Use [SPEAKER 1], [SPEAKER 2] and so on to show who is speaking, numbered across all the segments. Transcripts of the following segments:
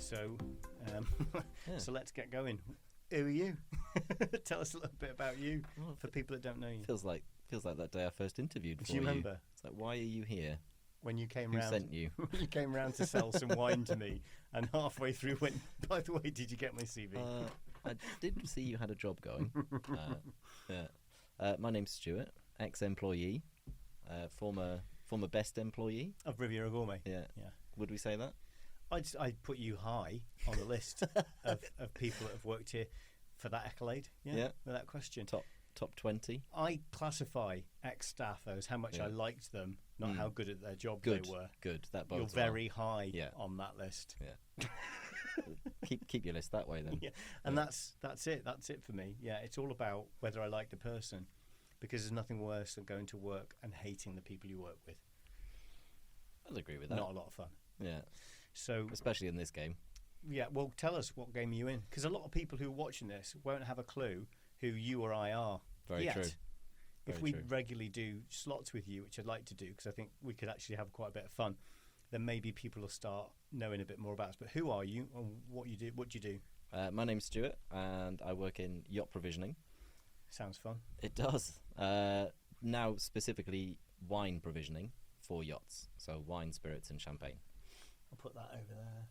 [SPEAKER 1] So,
[SPEAKER 2] Yeah.
[SPEAKER 1] so let's get going. Who are you? Tell us a little bit about you for people that don't know you.
[SPEAKER 2] Feels like that day I first interviewed for
[SPEAKER 1] Do you remember?
[SPEAKER 2] It's like, why are you here?
[SPEAKER 1] When you came
[SPEAKER 2] Who
[SPEAKER 1] round,
[SPEAKER 2] sent you?
[SPEAKER 1] you came round to sell some wine to me, and halfway through went, by the way, did you get my CV?
[SPEAKER 2] I did see you had a job going. My name's Stuart, ex-employee, former best employee.
[SPEAKER 1] Of Riviera Gourmet.
[SPEAKER 2] Yeah.
[SPEAKER 1] Yeah.
[SPEAKER 2] Would we say that?
[SPEAKER 1] I'd put you high on the list of people that have worked here for that accolade.
[SPEAKER 2] Yeah.
[SPEAKER 1] Without question.
[SPEAKER 2] Top 20.
[SPEAKER 1] I classify ex-staff as how much I liked them, not how good at their job they were.
[SPEAKER 2] Good. That
[SPEAKER 1] You're
[SPEAKER 2] bodes
[SPEAKER 1] very high
[SPEAKER 2] Yeah.
[SPEAKER 1] on that list.
[SPEAKER 2] Yeah. keep your list that way then.
[SPEAKER 1] Yeah. And that's it. That's it for me. Yeah, it's all about whether I like the person, because there's nothing worse than going to work and hating the people you work with.
[SPEAKER 2] I'd agree with that.
[SPEAKER 1] Not a lot of fun.
[SPEAKER 2] Yeah.
[SPEAKER 1] So,
[SPEAKER 2] especially in this game.
[SPEAKER 1] yeah, well, tell us what game are you in, because a lot of people who are watching this won't have a clue who you or I are.
[SPEAKER 2] Very
[SPEAKER 1] yet.
[SPEAKER 2] true.
[SPEAKER 1] If
[SPEAKER 2] Very
[SPEAKER 1] we
[SPEAKER 2] true.
[SPEAKER 1] regularly do slots with you, which I'd like to do, because I think we could actually have quite a bit of fun, then maybe people will start knowing a bit more about us. But who are you and what you do? What do you do?
[SPEAKER 2] My name's Stuart, and I work in yacht provisioning.
[SPEAKER 1] Sounds fun.
[SPEAKER 2] It does. Now specifically wine provisioning for yachts, so wine, spirits, and champagne.
[SPEAKER 1] I'll put that over there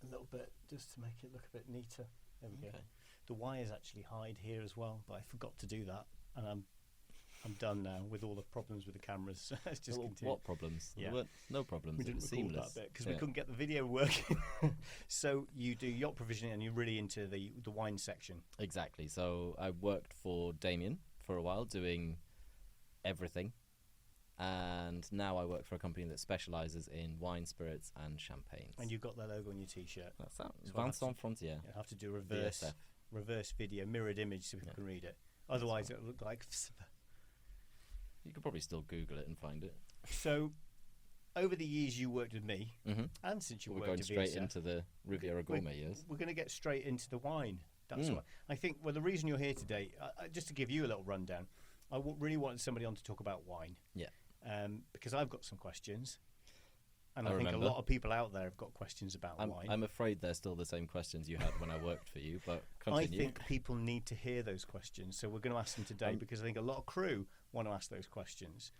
[SPEAKER 1] a little bit just to make it look a bit neater. There we go. The wires actually hide here as well, but I forgot to do that, and I'm done now with all the problems with the cameras. Let's just continue.
[SPEAKER 2] What problems?
[SPEAKER 1] Yeah.
[SPEAKER 2] There were no problems.
[SPEAKER 1] We
[SPEAKER 2] It
[SPEAKER 1] didn't
[SPEAKER 2] was
[SPEAKER 1] record
[SPEAKER 2] seamless.
[SPEAKER 1] that bit because we couldn't get the video working. So you do yacht provisioning, and you're really into the wine section.
[SPEAKER 2] Exactly. So I worked for Damian for a while doing everything, and now I work for a company that specialises in wine, spirits, and champagnes.
[SPEAKER 1] And you've got that logo on your T-shirt.
[SPEAKER 2] That's that.
[SPEAKER 1] So I'll have
[SPEAKER 2] Vincent
[SPEAKER 1] to-
[SPEAKER 2] Frontier.
[SPEAKER 1] You have to do
[SPEAKER 2] VSF.
[SPEAKER 1] reverse video, mirrored image, so people can read it. Otherwise, it'll look like.
[SPEAKER 2] You could probably still Google it and find it.
[SPEAKER 1] So, over the years you worked with me, and since you
[SPEAKER 2] We're
[SPEAKER 1] worked
[SPEAKER 2] going
[SPEAKER 1] at
[SPEAKER 2] straight
[SPEAKER 1] VSF,
[SPEAKER 2] into the Riviera Gourmet years.
[SPEAKER 1] we're going to get straight into the wine. That's what I think. Well, the reason you're here today, just to give you a little rundown, I really wanted somebody on to talk about wine.
[SPEAKER 2] Yeah.
[SPEAKER 1] Because I've got some questions, and I think
[SPEAKER 2] remember.
[SPEAKER 1] a lot of people out there have got questions about wine.
[SPEAKER 2] I'm afraid they're still the same questions you had when I worked for you, but continue.
[SPEAKER 1] I think people need to hear those questions, so we're going to ask them today because I think a lot of crew want to ask those questions.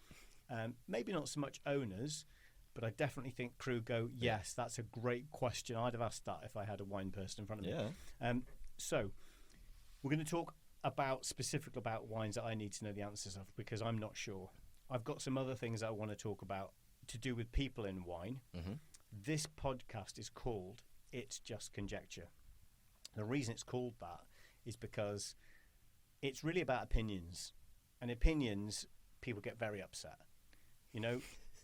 [SPEAKER 1] Maybe not so much owners, but I definitely think crew go, yes, that's a great question. I'd have asked that if I had a wine person in front of me.
[SPEAKER 2] Yeah.
[SPEAKER 1] So we're going to talk specifically about wines that I need to know the answers of, because I'm not sure. I've got some other things I want to talk about to do with people in wine. This podcast is called It's Just Conjecture. The reason it's called that is because it's really about opinions. And opinions, people get very upset.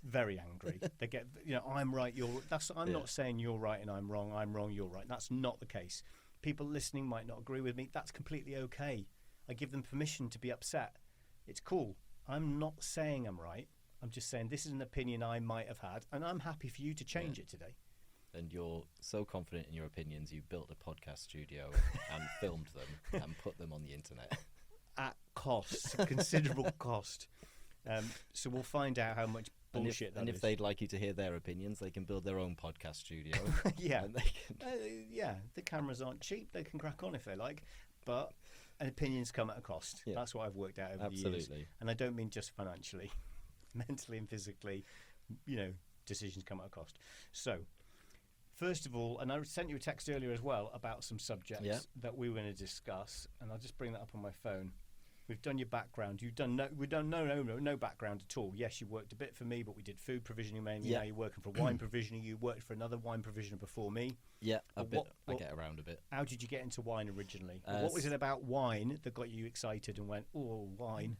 [SPEAKER 1] Very angry. They get, I'm right, I'm not saying you're right and I'm wrong, you're right. That's not the case. People listening might not agree with me. That's completely okay. I give them permission to be upset. It's cool. I'm not saying I'm right. I'm just saying this is an opinion I might have had, and I'm happy for you to change it today.
[SPEAKER 2] And you're so confident in your opinions, you built a podcast studio and filmed them and put them on the internet.
[SPEAKER 1] At cost, considerable cost. So we'll find out how much bullshit that is.
[SPEAKER 2] And if they'd like you to hear their opinions, they can build their own podcast studio.
[SPEAKER 1] Yeah.
[SPEAKER 2] And they can...
[SPEAKER 1] The cameras aren't cheap. They can crack on if they like. But opinions come at a cost. Yeah. That's what I've worked out over the years. And I don't mean just financially. Mentally and physically, decisions come at a cost. So, first of all, and I sent you a text earlier as well about some subjects that we were going to discuss, and I'll just bring that up on my phone. We've done your background. We've done no background at all. Yes, you worked a bit for me, but we did food provisioning mainly. Now you're working for wine provisioning. You worked for another wine provisioner before me.
[SPEAKER 2] Yeah, a bit. I get around a bit.
[SPEAKER 1] How did you get into wine originally? What was it about wine that got you excited and went, oh, wine?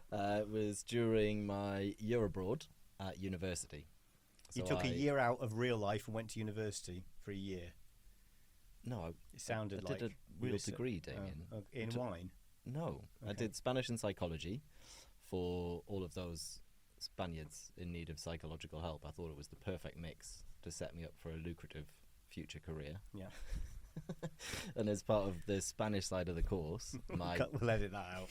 [SPEAKER 2] It was during my year abroad at university.
[SPEAKER 1] So you took a year out of real life and went to university for a year.
[SPEAKER 2] No,
[SPEAKER 1] it sounded
[SPEAKER 2] I did a real degree, Damian.
[SPEAKER 1] In wine?
[SPEAKER 2] No, okay. I did Spanish and psychology for all of those Spaniards in need of psychological help. I thought it was the perfect mix to set me up for a lucrative future career.
[SPEAKER 1] Yeah.
[SPEAKER 2] And as part of the Spanish side of the course,
[SPEAKER 1] we'll edit that out.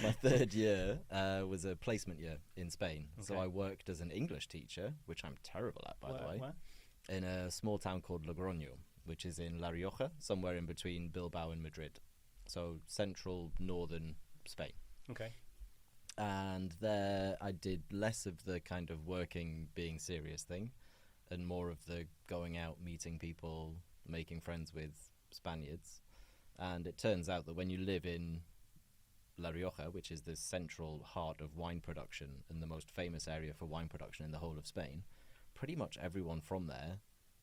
[SPEAKER 2] My third year was a placement year in Spain.
[SPEAKER 1] Okay.
[SPEAKER 2] So I worked as an English teacher, which I'm terrible at, by the way.
[SPEAKER 1] Where?
[SPEAKER 2] in a small town called Logroño, which is in La Rioja, somewhere in between Bilbao and Madrid. So central, northern Spain.
[SPEAKER 1] Okay.
[SPEAKER 2] And there I did less of the kind of working, being serious thing, and more of the going out, meeting people, making friends with Spaniards. And it turns out that when you live in La Rioja, which is the central heart of wine production and the most famous area for wine production in the whole of Spain, pretty much everyone from there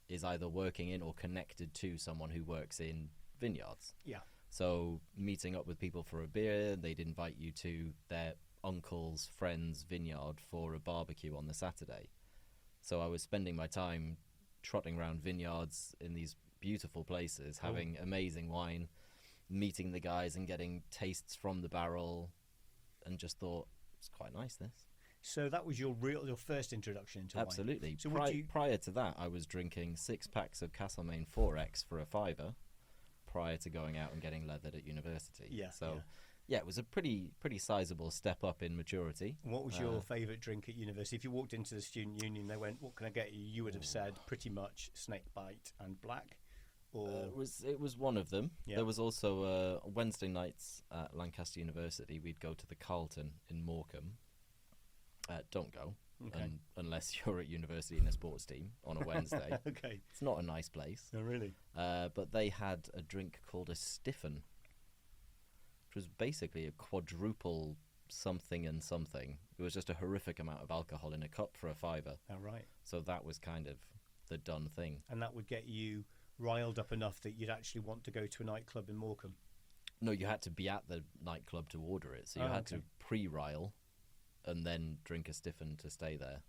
[SPEAKER 2] is either working in or connected to someone who works in vineyards.
[SPEAKER 1] Yeah.
[SPEAKER 2] So meeting up with people for a beer, they'd invite you to their uncle's friend's vineyard for a barbecue on the Saturday. So I was spending my time trotting around vineyards in these beautiful places, having amazing wine, meeting the guys and getting tastes from the barrel, and just thought, it's quite nice, this.
[SPEAKER 1] So that was your first introduction into wine?
[SPEAKER 2] Absolutely.
[SPEAKER 1] So
[SPEAKER 2] prior to that, I was drinking 6 packs of Castlemaine 4X for a £5 prior to going out and getting leathered at university.
[SPEAKER 1] Yeah.
[SPEAKER 2] So, yeah, it was a pretty sizable step up in maturity.
[SPEAKER 1] What was your favourite drink at university? If you walked into the student union, they went, "What can I get you?" You would have said pretty much snakebite and black. Or
[SPEAKER 2] It was one of them.
[SPEAKER 1] Yeah.
[SPEAKER 2] There was also Wednesday nights at Lancaster University. We'd go to the Carlton in Morecambe. Don't go unless you're at university in a sports team on a Wednesday.
[SPEAKER 1] Okay.
[SPEAKER 2] It's not a nice place.
[SPEAKER 1] No, really.
[SPEAKER 2] But they had a drink called a stiffen, which was basically a quadruple something and something. It was just a horrific amount of alcohol in a cup for a £5.
[SPEAKER 1] Oh, right.
[SPEAKER 2] So that was kind of the done thing.
[SPEAKER 1] And that would get you riled up enough that you'd actually want to go to a nightclub in Morecambe?
[SPEAKER 2] No, you had to be at the nightclub to order it. So you had to pre-rile and then drink a stiffen to stay there.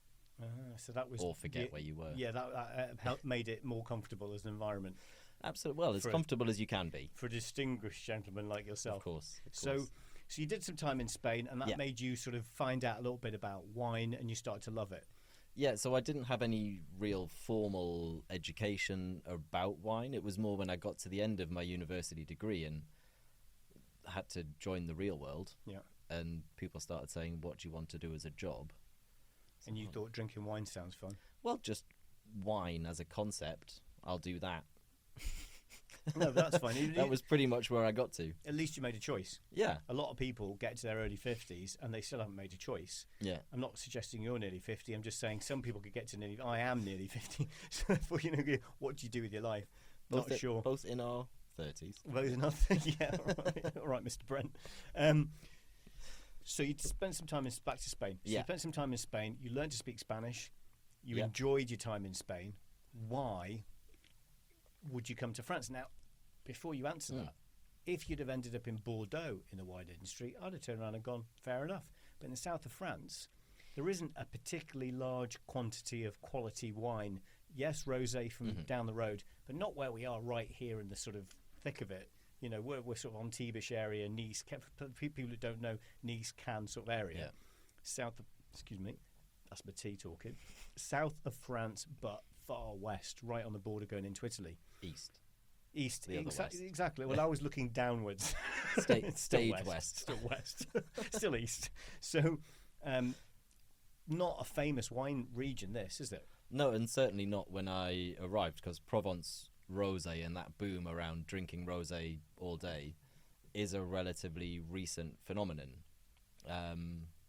[SPEAKER 1] So that was,
[SPEAKER 2] or forget where you were.
[SPEAKER 1] Yeah, that helped, made it more comfortable as an environment.
[SPEAKER 2] Absolutely. Well, as comfortable as you can be.
[SPEAKER 1] For a distinguished gentleman like yourself.
[SPEAKER 2] Of course.
[SPEAKER 1] So you did some time in Spain, and that made you sort of find out a little bit about wine, and you started to love it.
[SPEAKER 2] Yeah, so I didn't have any real formal education about wine. It was more when I got to the end of my university degree and had to join the real world.
[SPEAKER 1] Yeah.
[SPEAKER 2] And people started saying, "What do you want to do as a job?"
[SPEAKER 1] And you thought drinking wine sounds fun?
[SPEAKER 2] Well, just wine as a concept, I'll do that.
[SPEAKER 1] No, that's fine.
[SPEAKER 2] That was pretty much where I got to.
[SPEAKER 1] At least you made a choice.
[SPEAKER 2] Yeah.
[SPEAKER 1] A lot of people get to their early 50s and they still haven't made a choice.
[SPEAKER 2] Yeah.
[SPEAKER 1] I'm not suggesting you're nearly 50. I'm just saying some people could get to nearly... I am nearly 50. So therefore, what do you do with your life? Not sure.
[SPEAKER 2] Both in our 30s.
[SPEAKER 1] Both in our... Yeah, all right, Mr. Brent. So you spent some time back to Spain. So you spent some time in Spain. You learned to speak Spanish. You enjoyed your time in Spain. Why would you come to France? Now, before you answer that, if you'd have ended up in Bordeaux in the wine industry, I'd have turned around and gone, fair enough. But in the south of France, there isn't a particularly large quantity of quality wine. Yes, rosé from down the road, but not where we are right here in the sort of thick of it. You know, we're sort of on Tibish area, Nice. People who don't know, Nice, Cannes sort of area.
[SPEAKER 2] Yeah.
[SPEAKER 1] South of, excuse me, that's my tea talking. South of France, but far west, right on the border going into Italy.
[SPEAKER 2] East,
[SPEAKER 1] exactly. Well, I was looking downwards.
[SPEAKER 2] Stayed west.
[SPEAKER 1] Still west. Still east. So, not a famous wine region, this, is it?
[SPEAKER 2] No, and certainly not when I arrived, because Provence rosé and that boom around drinking rosé all day is a relatively recent phenomenon.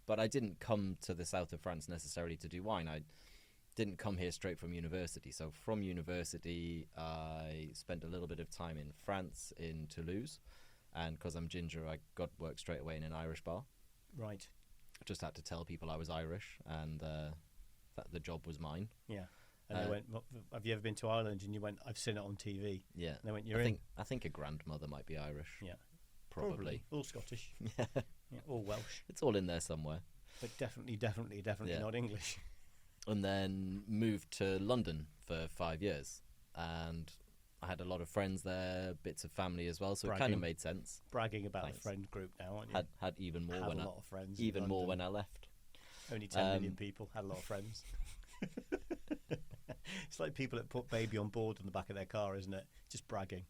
[SPEAKER 2] But I didn't come to the south of France necessarily to do wine. I didn't come here straight from university. So from university, I spent a little bit of time in France, in Toulouse. And because I'm ginger, I got work straight away in an Irish bar.
[SPEAKER 1] Right.
[SPEAKER 2] Just had to tell people I was Irish and that the job was mine.
[SPEAKER 1] Yeah. And they went, have you ever been to Ireland? And you went, I've seen it on TV.
[SPEAKER 2] Yeah.
[SPEAKER 1] And they went, you're in.
[SPEAKER 2] I think a grandmother might be Irish.
[SPEAKER 1] Yeah.
[SPEAKER 2] Probably.
[SPEAKER 1] All Scottish.
[SPEAKER 2] Yeah.
[SPEAKER 1] All Welsh.
[SPEAKER 2] It's all in there somewhere.
[SPEAKER 1] But definitely not English.
[SPEAKER 2] And then moved to London for 5 years. And I had a lot of friends there, bits of family as well, so it kind of made sense.
[SPEAKER 1] Bragging about the friend group now, aren't you?
[SPEAKER 2] Had even more
[SPEAKER 1] had a lot of friends.
[SPEAKER 2] Even more when I left.
[SPEAKER 1] Only 10 million people, had a lot of friends. It's like people that put baby on board on the back of their car, isn't it? Just bragging.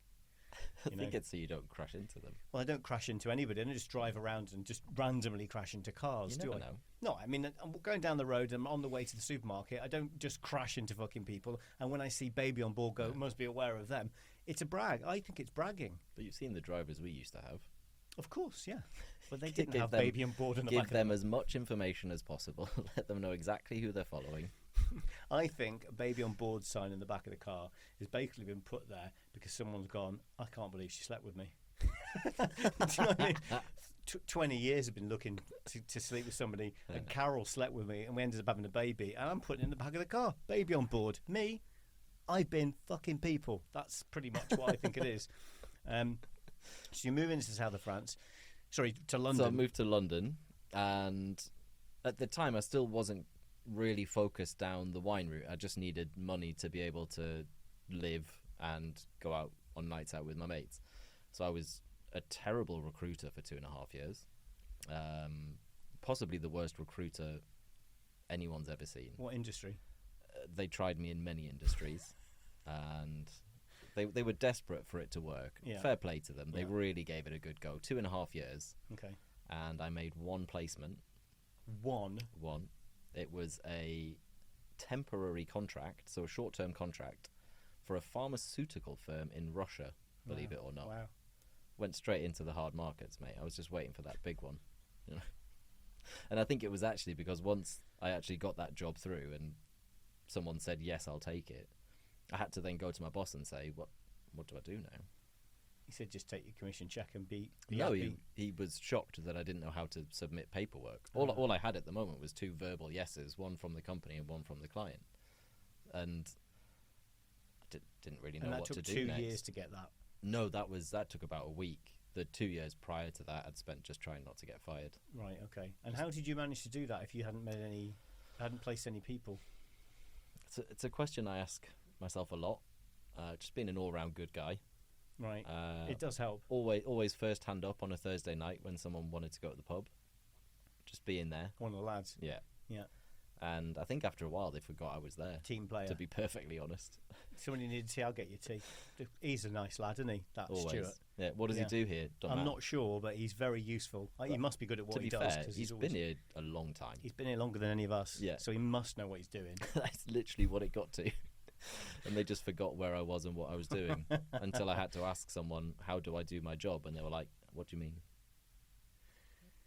[SPEAKER 2] I think it's so you don't crash into them.
[SPEAKER 1] Well, I don't crash into anybody. I don't just drive around and just randomly crash into cars,
[SPEAKER 2] You
[SPEAKER 1] do
[SPEAKER 2] never
[SPEAKER 1] I?
[SPEAKER 2] know.
[SPEAKER 1] No, I mean, I'm going down the road and I'm on the way to the supermarket. I don't just crash into fucking people. And when I see baby on board, go, must be aware of them. It's a brag. I think it's bragging.
[SPEAKER 2] But you've seen the drivers we used to have.
[SPEAKER 1] Of course, yeah. But they didn't
[SPEAKER 2] Give
[SPEAKER 1] have
[SPEAKER 2] them-
[SPEAKER 1] baby on board in the
[SPEAKER 2] Give
[SPEAKER 1] back
[SPEAKER 2] them
[SPEAKER 1] of
[SPEAKER 2] as much information as possible. Let them know exactly who they're following.
[SPEAKER 1] I think a baby on board sign in the back of the car has basically been put there because someone's gone, I can't believe she slept with me. Do you know what I mean? 20 years I've been looking to sleep with somebody, and Carol slept with me, and we ended up having a baby, and I'm putting it in the back of the car. Baby on board. Me, I've been fucking people. That's pretty much what I think it is. So you're moving to the south of France. Sorry, to London.
[SPEAKER 2] So I moved to London, and at the time I still wasn't really focused down the wine route. I just needed money to be able to live and go out on nights out with my mates. So I was a terrible recruiter for 2.5 years. Possibly the worst recruiter anyone's ever seen.
[SPEAKER 1] What industry?
[SPEAKER 2] They tried me in many industries, and they were desperate for it to work.
[SPEAKER 1] Yeah.
[SPEAKER 2] Fair play to them. They
[SPEAKER 1] Yeah.
[SPEAKER 2] really gave it a good go. 2.5 years,
[SPEAKER 1] Okay.
[SPEAKER 2] and I made one placement.
[SPEAKER 1] One.
[SPEAKER 2] It was a temporary contract, so a short-term contract for a pharmaceutical firm in Russia, believe
[SPEAKER 1] Wow.
[SPEAKER 2] it or not.
[SPEAKER 1] Wow.
[SPEAKER 2] Went straight into the hard markets, mate. I was just waiting for that big one. You know? And I think it was actually because once I actually got that job through and someone said, yes, I'll take it, I had to then go to my boss and say, what do I do now?
[SPEAKER 1] He said just take your commission check and be
[SPEAKER 2] No,
[SPEAKER 1] happy.
[SPEAKER 2] he was shocked that I didn't know how to submit paperwork. All I had at the moment was 2 verbal yeses, one from the company and one from the client. And I didn't really know
[SPEAKER 1] And that
[SPEAKER 2] what to
[SPEAKER 1] took
[SPEAKER 2] do
[SPEAKER 1] 2
[SPEAKER 2] next.
[SPEAKER 1] years to get that.
[SPEAKER 2] No, that took about a week. The 2 years prior to that, I'd spent just trying not to get fired.
[SPEAKER 1] Right, okay. And how did you manage to do that if you hadn't placed any people?
[SPEAKER 2] It's a question I ask myself a lot. Just being an all-round good guy.
[SPEAKER 1] Right. It does help.
[SPEAKER 2] Always first hand up on a Thursday night when someone wanted to go to the pub. Just being there.
[SPEAKER 1] One of the lads.
[SPEAKER 2] Yeah.
[SPEAKER 1] Yeah.
[SPEAKER 2] And I think after a while they forgot I was there.
[SPEAKER 1] Team player.
[SPEAKER 2] To be perfectly honest.
[SPEAKER 1] Somebody needed tea, I'll get you tea. He's a nice lad, isn't he? That
[SPEAKER 2] Always.
[SPEAKER 1] Stuart.
[SPEAKER 2] Yeah. What does
[SPEAKER 1] Yeah.
[SPEAKER 2] he do here?
[SPEAKER 1] I'm not sure, but he's very useful. He must be good at what
[SPEAKER 2] To
[SPEAKER 1] he
[SPEAKER 2] be
[SPEAKER 1] does.
[SPEAKER 2] fair,
[SPEAKER 1] 'cause
[SPEAKER 2] he's
[SPEAKER 1] always-
[SPEAKER 2] been here a long time.
[SPEAKER 1] He's been here longer than any of us.
[SPEAKER 2] Yeah.
[SPEAKER 1] So he must know what he's doing.
[SPEAKER 2] That's literally what it got to. And they just forgot where I was and what I was doing until I had to ask someone, how do I do my job? And they were like, what do you mean?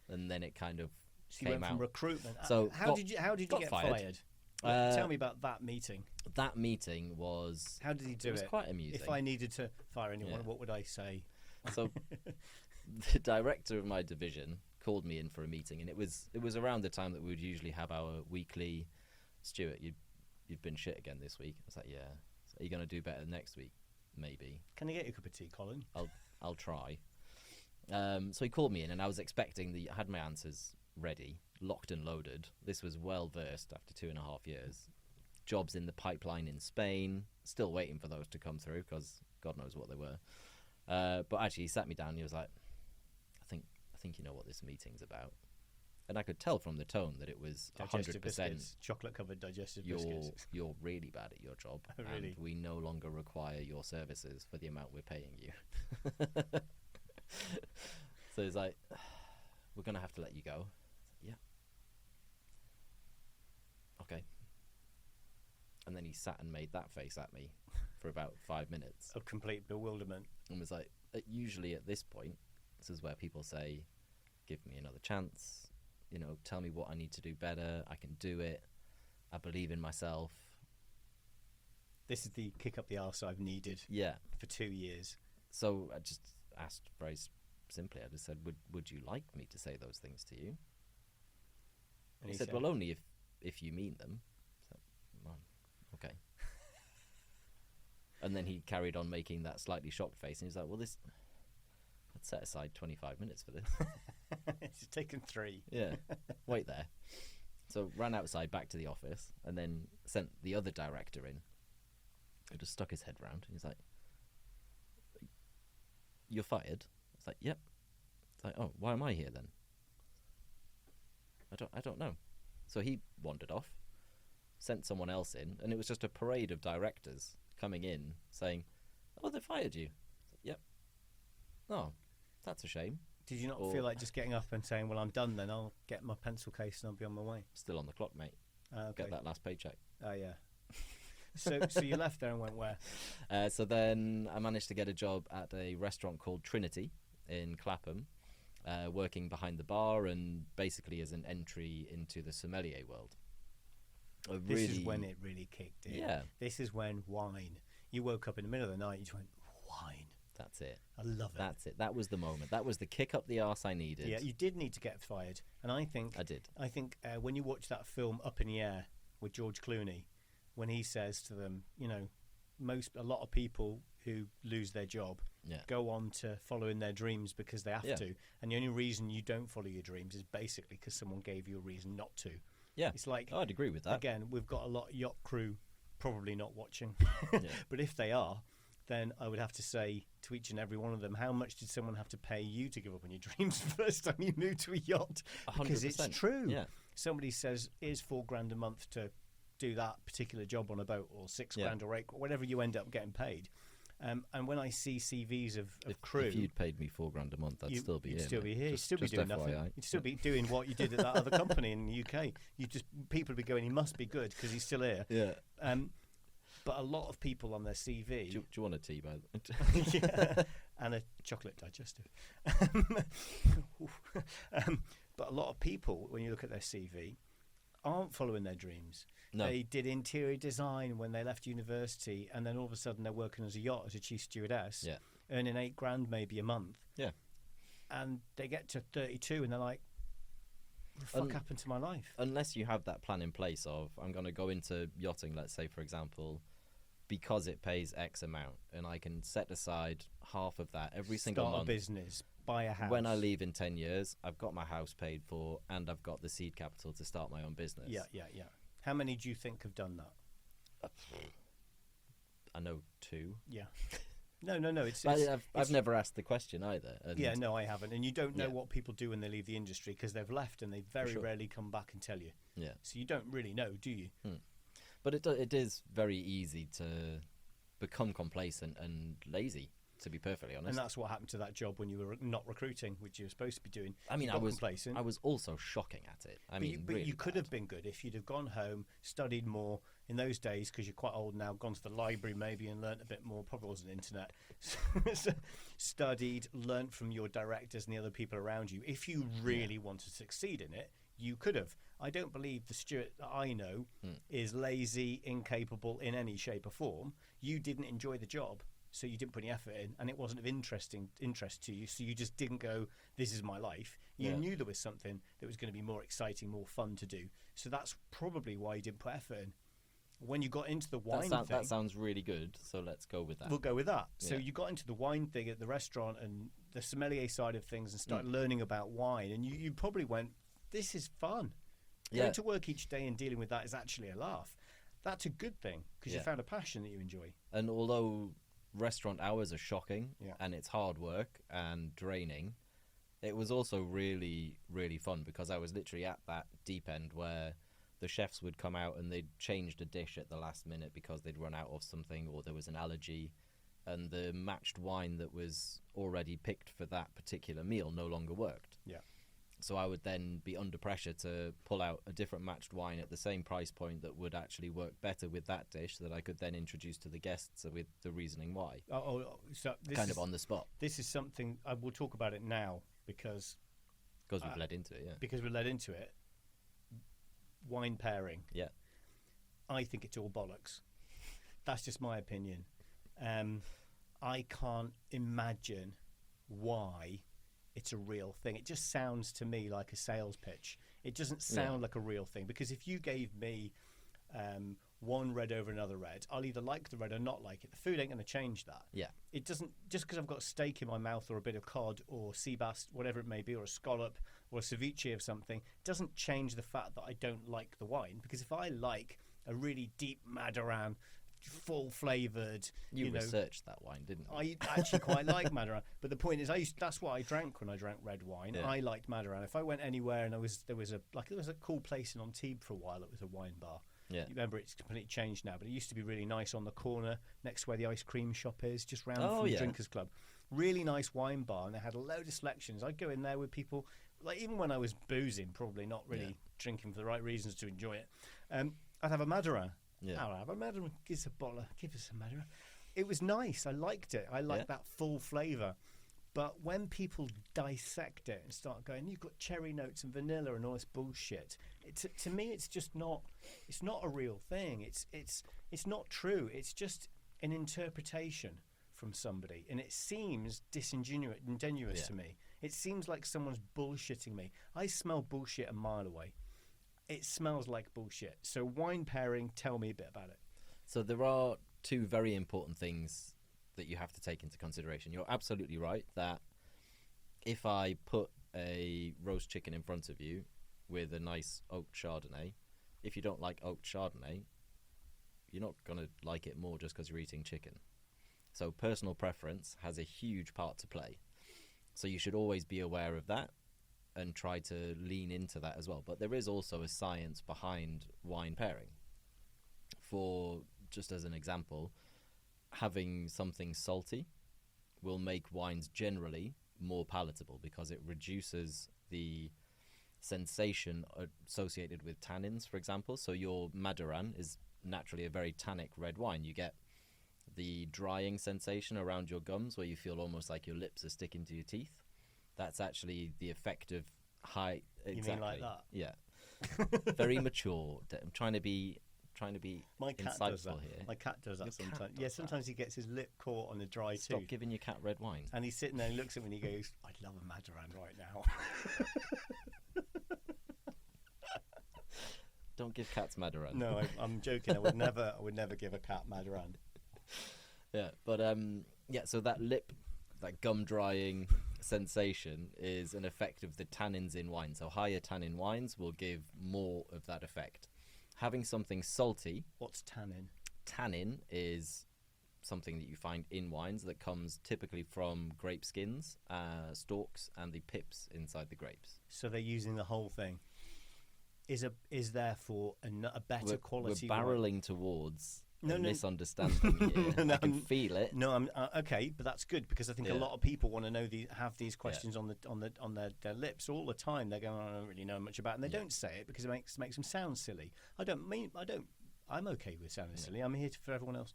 [SPEAKER 2] And then it kind of
[SPEAKER 1] So you
[SPEAKER 2] came
[SPEAKER 1] went from
[SPEAKER 2] out.
[SPEAKER 1] recruitment.
[SPEAKER 2] So
[SPEAKER 1] how
[SPEAKER 2] got-
[SPEAKER 1] did you
[SPEAKER 2] got
[SPEAKER 1] get
[SPEAKER 2] fired.
[SPEAKER 1] fired?
[SPEAKER 2] Uh,
[SPEAKER 1] Tell me about that meeting.
[SPEAKER 2] That meeting was...
[SPEAKER 1] How did he do
[SPEAKER 2] it was
[SPEAKER 1] it?
[SPEAKER 2] quite amusing.
[SPEAKER 1] If I needed to fire anyone,
[SPEAKER 2] Yeah.
[SPEAKER 1] what would I say?
[SPEAKER 2] So the director of my division called me in for a meeting, and it was around the time that we would usually have our weekly, Stuart, you've been shit again this week. I was like, yeah. So are you going to do better next week? Maybe.
[SPEAKER 1] Can I get you a cup of tea, Colin?
[SPEAKER 2] I'll try. So he called me in, and I was expecting I had my answers ready, locked and loaded. This was well versed after 2.5 years. Jobs in the pipeline in Spain, still waiting for those to come through because God knows what they were. But actually, he sat me down and he was like, I think you know what this meeting's about. And I could tell from the tone that it was
[SPEAKER 1] Digestive
[SPEAKER 2] 100%
[SPEAKER 1] biscuits, chocolate-covered digestive biscuits.
[SPEAKER 2] you're really bad at your job.
[SPEAKER 1] Oh, really?
[SPEAKER 2] And we no longer require your services for the amount we're paying you. So it's like, we're going to have to let you go. Yeah. Okay. And then he sat and made that face at me for about 5 minutes.
[SPEAKER 1] Of complete bewilderment.
[SPEAKER 2] And was like, usually at this point, this is where people say, give me another chance, tell me what I need to do better, I can do it, I believe in myself.
[SPEAKER 1] This is the kick up the arse I've needed for 2 years.
[SPEAKER 2] So I just asked very simply, I just said, would you like me to say those things to you? And he said, well, only if you mean them. So, well, okay. And then he carried on making that slightly shocked face, and he was like, well, let's set aside 25 minutes for this.
[SPEAKER 1] It's taken 3.
[SPEAKER 2] Yeah, wait there. So ran outside back to the office, and then sent the other director in, who just stuck his head round. He's like, you're fired? It's like, yep. It's like, oh, why am I here then? I don't know. So he wandered off, sent someone else in, and it was just a parade of directors coming in saying, oh, they fired you. Yep. Oh, that's a shame.
[SPEAKER 1] Did you not
[SPEAKER 2] Or-
[SPEAKER 1] feel like just getting up and saying, well, I'm done then, I'll get my pencil case and I'll be on my way?
[SPEAKER 2] Still on the clock, mate.
[SPEAKER 1] Okay.
[SPEAKER 2] Get that last paycheck.
[SPEAKER 1] Oh, yeah. So you left there and went where?
[SPEAKER 2] So then I managed to get a job at a restaurant called Trinity in Clapham, working behind the bar and basically as an entry into the sommelier world.
[SPEAKER 1] This is when it really kicked in.
[SPEAKER 2] Yeah.
[SPEAKER 1] This is when wine. You woke up in the middle of the night, you just went, wine.
[SPEAKER 2] That's it.
[SPEAKER 1] I love it.
[SPEAKER 2] That's it. That was the moment. That was the kick up the arse I needed.
[SPEAKER 1] Yeah, you did need to get fired. And I think
[SPEAKER 2] I did.
[SPEAKER 1] When you watch that film Up in the Air with George Clooney, when he says to them, you know, a lot of people who lose their job go on to following their dreams because they have to. And the only reason you don't follow your dreams is basically because someone gave you a reason not to.
[SPEAKER 2] Yeah.
[SPEAKER 1] It's like,
[SPEAKER 2] I'd agree with that.
[SPEAKER 1] Again, we've got a lot of Yacht Crew probably not watching. But if they are, then I would have to say to each and every one of them, how much did someone have to pay you to give up on your dreams the first time you moved to a yacht?
[SPEAKER 2] 100%.
[SPEAKER 1] Because it's true.
[SPEAKER 2] Yeah.
[SPEAKER 1] Somebody says, here's $4,000 a month to do that particular job on a boat, or $6,000 or $8,000, whatever you end up getting paid. And when I see CVs of crew,
[SPEAKER 2] if you'd paid me $4,000 a month, I'd still be here.
[SPEAKER 1] You'd still be here. You'd still be
[SPEAKER 2] just
[SPEAKER 1] doing
[SPEAKER 2] FYI.
[SPEAKER 1] nothing. You'd still be doing what you did at that other company in the UK. People would be going, he must be good because he's still here.
[SPEAKER 2] Yeah.
[SPEAKER 1] But a lot of people on their CV.
[SPEAKER 2] Do you want a tea, by the way?
[SPEAKER 1] Yeah, and a chocolate digestive. But a lot of people, when you look at their CV, aren't following their dreams.
[SPEAKER 2] No.
[SPEAKER 1] They did interior design when they left university, and then all of a sudden they're working as a yacht as a chief stewardess, earning $8,000 maybe a month.
[SPEAKER 2] Yeah.
[SPEAKER 1] And they get to 32 and they're like, what the fuck happened to my life?
[SPEAKER 2] Unless you have that plan in place of, I'm going to go into yachting, let's say, for example, because it pays X amount, and I can set aside half of that every single month.
[SPEAKER 1] Start a business, buy a house.
[SPEAKER 2] When I leave in 10 years, I've got my house paid for, and I've got the seed capital to start my own business.
[SPEAKER 1] Yeah. How many do you think have done that?
[SPEAKER 2] I know 2.
[SPEAKER 1] Yeah. No.
[SPEAKER 2] I've never asked the question either. And
[SPEAKER 1] no, I haven't. And you don't know what people do when they leave the industry because they've left and they very rarely come back and tell you.
[SPEAKER 2] Yeah.
[SPEAKER 1] So you don't really know, do you?
[SPEAKER 2] But it is very easy to become complacent and lazy, to be perfectly honest.
[SPEAKER 1] And that's what happened to that job when you were not recruiting, which you were supposed to be doing.
[SPEAKER 2] I mean, I was
[SPEAKER 1] complacent.
[SPEAKER 2] I was also shocking at it.
[SPEAKER 1] But you could have been good if you'd have gone home, studied more in those days, because you're quite old now, gone to the library maybe and learnt a bit more. Probably wasn't internet. So studied, learnt from your directors and the other people around you. If you really want to succeed in it, you could have. I don't believe the Stuart that I know is lazy, incapable in any shape or form. You didn't enjoy the job, so you didn't put any effort in, and it wasn't of interest to you, so you just didn't go, this is my life. You knew there was something that was going to be more exciting, more fun to do. So that's probably why you didn't put effort in. When you got into the wine thing...
[SPEAKER 2] That sounds really good, so let's go with that.
[SPEAKER 1] We'll go with that. So you got into the wine thing at the restaurant and the sommelier side of things and started learning about wine, and you probably went, this is fun. Going to work each day and dealing with that is actually a laugh. That's a good thing, because you found a passion that you enjoy.
[SPEAKER 2] And although restaurant hours are shocking and it's hard work and draining, it was also really, really fun, because I was literally at that deep end where the chefs would come out and they'd changed a dish at the last minute because they'd run out of something or there was an allergy, and the matched wine that was already picked for that particular meal no longer worked.
[SPEAKER 1] Yeah.
[SPEAKER 2] So I would then be under pressure to pull out a different matched wine at the same price point that would actually work better with that dish, that I could then introduce to the guests with the reasoning why.
[SPEAKER 1] So this
[SPEAKER 2] kind of on the spot.
[SPEAKER 1] This is something I will talk about it now because
[SPEAKER 2] we've led into it. Yeah.
[SPEAKER 1] Because we're led into it. Wine pairing.
[SPEAKER 2] Yeah.
[SPEAKER 1] I think it's all bollocks. That's just my opinion. I can't imagine why it's a real thing. It just sounds to me like a sales pitch. It doesn't sound like a real thing, because if you gave me one red over another red, I'll either like the red or not like it. The food ain't going to change that.
[SPEAKER 2] Yeah.
[SPEAKER 1] It doesn't, just because I've got steak in my mouth or a bit of cod or sea bass, whatever it may be, or a scallop or a ceviche of something, doesn't change the fact that I don't like the wine. Because if I like a really deep Madaran, full flavoured.
[SPEAKER 2] You researched that wine, didn't you?
[SPEAKER 1] I actually quite like Madaran, but the point is, that's what I drank when I drank red wine.
[SPEAKER 2] Yeah.
[SPEAKER 1] I liked Madaran. If I went anywhere and there was a cool place in Antibes for a while, it was a wine bar,
[SPEAKER 2] Yeah.
[SPEAKER 1] You remember it's completely changed now, but it used to be really nice on the corner next to where the ice cream shop is, just round from the Drinkers Club. Really nice wine bar, and they had a load of selections. I'd go in there with people, like even when I was boozing, probably not really drinking for the right reasons to enjoy it. I'd have a Madeira.
[SPEAKER 2] Yeah.
[SPEAKER 1] I'll have a Madeira. Give us a Madeira. It was nice. I liked it. I liked that full flavour. But when people dissect it and start going, you've got cherry notes and vanilla and all this bullshit. To me, it's just not. It's not a real thing. It's not true. It's just an interpretation from somebody, and it seems disingenuous to me. It seems like someone's bullshitting me. I smell bullshit a mile away. It smells like bullshit. So wine pairing, tell me a bit about it.
[SPEAKER 2] So there are two very important things that you have to take into consideration. You're absolutely right that if I put a roast chicken in front of you with a nice oaked Chardonnay, if you don't like oaked Chardonnay, you're not going to like it more just because you're eating chicken. So personal preference has a huge part to play. So you should always be aware of that and try to lean into that as well. But there is also a science behind wine pairing. For, just as an example, having something salty will make wines generally more palatable because it reduces the sensation associated with tannins, for example. So your Madiran is naturally a very tannic red wine. You get the drying sensation around your gums where you feel almost like your lips are sticking to your teeth. That's actually the effect of high. Exactly.
[SPEAKER 1] You mean like that?
[SPEAKER 2] Yeah. Very mature. I'm trying to be
[SPEAKER 1] My cat
[SPEAKER 2] insightful
[SPEAKER 1] does that.
[SPEAKER 2] here.
[SPEAKER 1] My cat does that
[SPEAKER 2] Your
[SPEAKER 1] sometimes.
[SPEAKER 2] cat
[SPEAKER 1] Yeah,
[SPEAKER 2] does
[SPEAKER 1] sometimes he gets his lip caught on the dry
[SPEAKER 2] Stop
[SPEAKER 1] tooth.
[SPEAKER 2] giving your cat red wine.
[SPEAKER 1] And he's sitting there and he looks at me and he goes, I'd love a Madiran right now.
[SPEAKER 2] Don't give cats Madiran.
[SPEAKER 1] No, I'm joking. I would never give a cat Madiran.
[SPEAKER 2] Yeah, but so that gum drying sensation is an effect of the tannins in wine. So higher tannin wines will give more of that effect. Having something salty.
[SPEAKER 1] What's tannin?
[SPEAKER 2] Tannin is something that you find in wines that comes typically from grape skins, stalks, and the pips inside the grapes.
[SPEAKER 1] So they're using the whole thing. Is therefore a better quality?
[SPEAKER 2] We're barreling
[SPEAKER 1] wine?
[SPEAKER 2] Towards
[SPEAKER 1] No,
[SPEAKER 2] misunderstanding here.
[SPEAKER 1] No,
[SPEAKER 2] I can feel it.
[SPEAKER 1] No, I'm okay, but that's good because I think a lot of people want to know have these questions on their lips all the time. They're going, I don't really know much about it, and they don't say it because it makes them sound silly. I'm okay with sounding silly. I'm here for everyone else.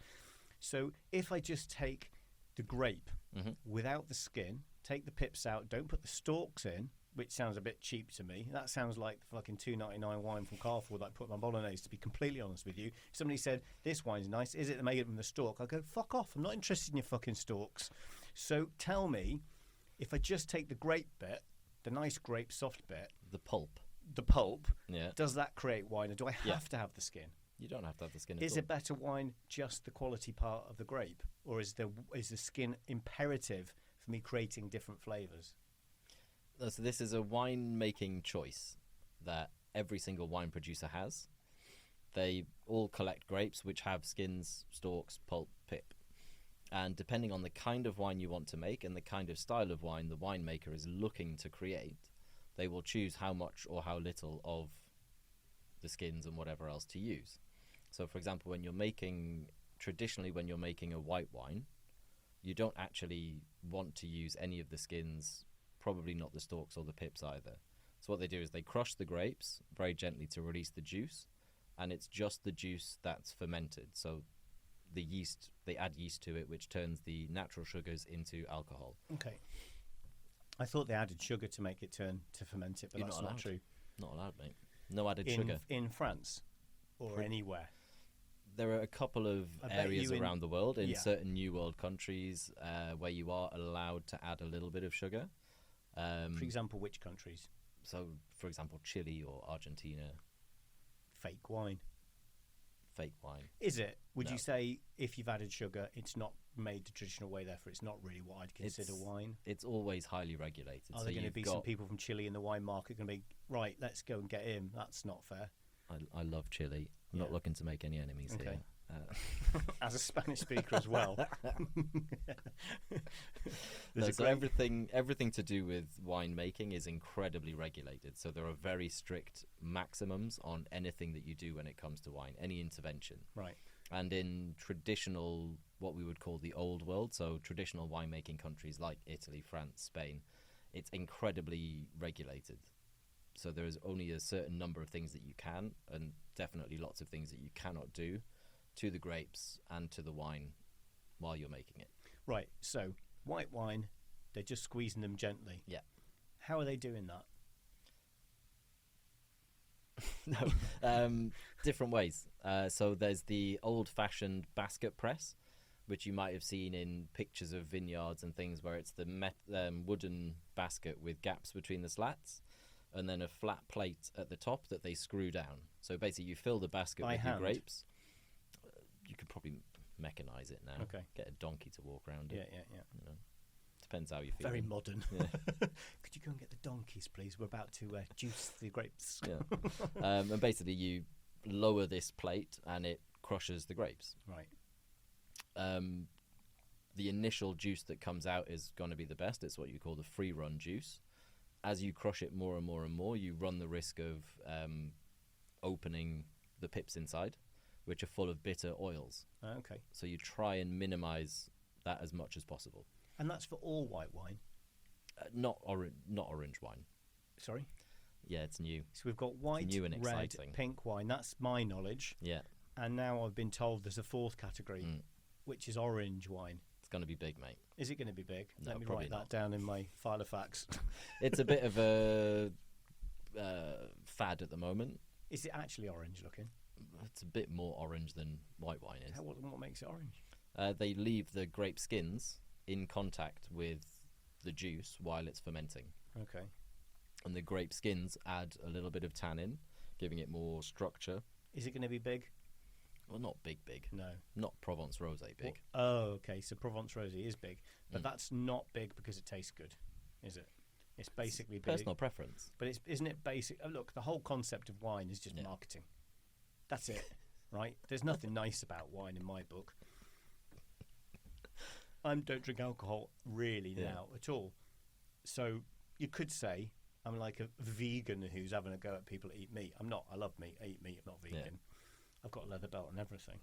[SPEAKER 1] So if I just take the grape without the skin, take the pips out, don't put the stalks in, which sounds a bit cheap to me. That sounds like the fucking $2.99 wine from Carrefour that I put in my bolognese, to be completely honest with you. If somebody said, this wine's nice, is it made from the stalk? I'll go, fuck off, I'm not interested in your fucking stalks. So tell me, if I just take the grape bit, the nice grape soft bit,
[SPEAKER 2] The pulp.
[SPEAKER 1] does that create wine, or do I have to have the skin?
[SPEAKER 2] You don't have to have the skin.
[SPEAKER 1] Is a better wine just the quality part of the grape, or is the skin imperative for me creating different flavours?
[SPEAKER 2] So this is a wine-making choice that every single wine producer has. They all collect grapes which have skins, stalks, pulp, pip. And depending on the kind of wine you want to make and the kind of style of wine the winemaker is looking to create, they will choose how much or how little of the skins and whatever else to use. So, for example, traditionally when you're making a white wine, you don't actually want to use any of the skins, probably not the stalks or the pips either. So what they do is they crush the grapes very gently to release the juice, and it's just the juice that's fermented. So the yeast, they add yeast to it, which turns the natural sugars into alcohol.
[SPEAKER 1] Okay. I thought they added sugar to make it turn to ferment it, but that's not true.
[SPEAKER 2] Not allowed, mate. No added sugar.
[SPEAKER 1] In France or anywhere?
[SPEAKER 2] There are a couple of areas around the world, in certain New World countries, where you are allowed to add a little bit of sugar.
[SPEAKER 1] For example, which countries?
[SPEAKER 2] So, for example, Chile or Argentina.
[SPEAKER 1] Fake wine.
[SPEAKER 2] Is
[SPEAKER 1] it? Would you say if you've added sugar, it's not made the traditional way, therefore it's not really what I'd consider wine?
[SPEAKER 2] It's always highly regulated.
[SPEAKER 1] Are there going to be some people from Chile in the wine market going to be, right, let's go and get him? That's not fair.
[SPEAKER 2] I love Chile. I'm not looking to make any enemies here.
[SPEAKER 1] As a Spanish speaker as well.
[SPEAKER 2] So everything to do with winemaking is incredibly regulated. So there are very strict maximums on anything that you do when it comes to wine, any intervention.
[SPEAKER 1] Right.
[SPEAKER 2] And in traditional, what we would call the old world, so traditional winemaking countries like Italy, France, Spain, it's incredibly regulated. So there is only a certain number of things that you can, and definitely lots of things that you cannot do to the grapes and to the wine while you're making it.
[SPEAKER 1] Right. So white wine, they're just squeezing them gently.
[SPEAKER 2] Yeah.
[SPEAKER 1] How are they doing that?
[SPEAKER 2] No, different ways. So there's the old-fashioned basket press, which you might have seen in pictures of vineyards and things, where it's the wooden basket with gaps between the slats, and then a flat plate at the top that they screw down. So basically, you fill the basket with your grapes. You could probably mechanize it now.
[SPEAKER 1] Okay.
[SPEAKER 2] Get a donkey to walk around it.
[SPEAKER 1] Yeah.
[SPEAKER 2] You know, depends how you feel.
[SPEAKER 1] Very modern.
[SPEAKER 2] Yeah.
[SPEAKER 1] Could you go and get the donkeys, please? We're about to juice the grapes.
[SPEAKER 2] Yeah. And basically, you lower this plate and it crushes the grapes.
[SPEAKER 1] Right.
[SPEAKER 2] The initial juice that comes out is going to be the best. It's what you call the free run juice. As you crush it more and more and more, you run the risk of opening the pips inside, which are full of bitter oils.
[SPEAKER 1] Okay.
[SPEAKER 2] So you try and minimize that as much as possible.
[SPEAKER 1] And that's for all white wine?
[SPEAKER 2] Not orange wine.
[SPEAKER 1] Sorry?
[SPEAKER 2] Yeah, it's new.
[SPEAKER 1] So we've got white,
[SPEAKER 2] new and
[SPEAKER 1] red,
[SPEAKER 2] exciting.
[SPEAKER 1] pink wine. That's my knowledge.
[SPEAKER 2] Yeah.
[SPEAKER 1] And now I've been told there's a fourth category, which is orange wine.
[SPEAKER 2] It's going to be big, mate.
[SPEAKER 1] Is it going to be big?
[SPEAKER 2] No,
[SPEAKER 1] Let me
[SPEAKER 2] probably
[SPEAKER 1] write that
[SPEAKER 2] not.
[SPEAKER 1] down in my file of facts.
[SPEAKER 2] It's a bit of a fad at the moment.
[SPEAKER 1] Is it actually orange looking?
[SPEAKER 2] It's a bit more orange than white wine is.
[SPEAKER 1] What makes it orange?
[SPEAKER 2] They leave the grape skins in contact with the juice while it's fermenting.
[SPEAKER 1] Okay.
[SPEAKER 2] And the grape skins add a little bit of tannin, giving it more structure.
[SPEAKER 1] Is it going to be big?
[SPEAKER 2] Well, not big.
[SPEAKER 1] No.
[SPEAKER 2] Not Provence Rosé big.
[SPEAKER 1] Oh, okay. So Provence Rosé is big. But that's not big because it tastes good, is it? It's basically big.
[SPEAKER 2] Personal preference.
[SPEAKER 1] But isn't it basic? Oh, look, the whole concept of wine is just
[SPEAKER 2] Yeah.
[SPEAKER 1] marketing. That's it, right? There's nothing nice about wine in my book. I don't drink alcohol really now at all. So you could say I'm like a vegan who's having a go at people that eat meat. I'm not. I love meat. I eat meat. I'm not vegan. I've got a leather belt and everything.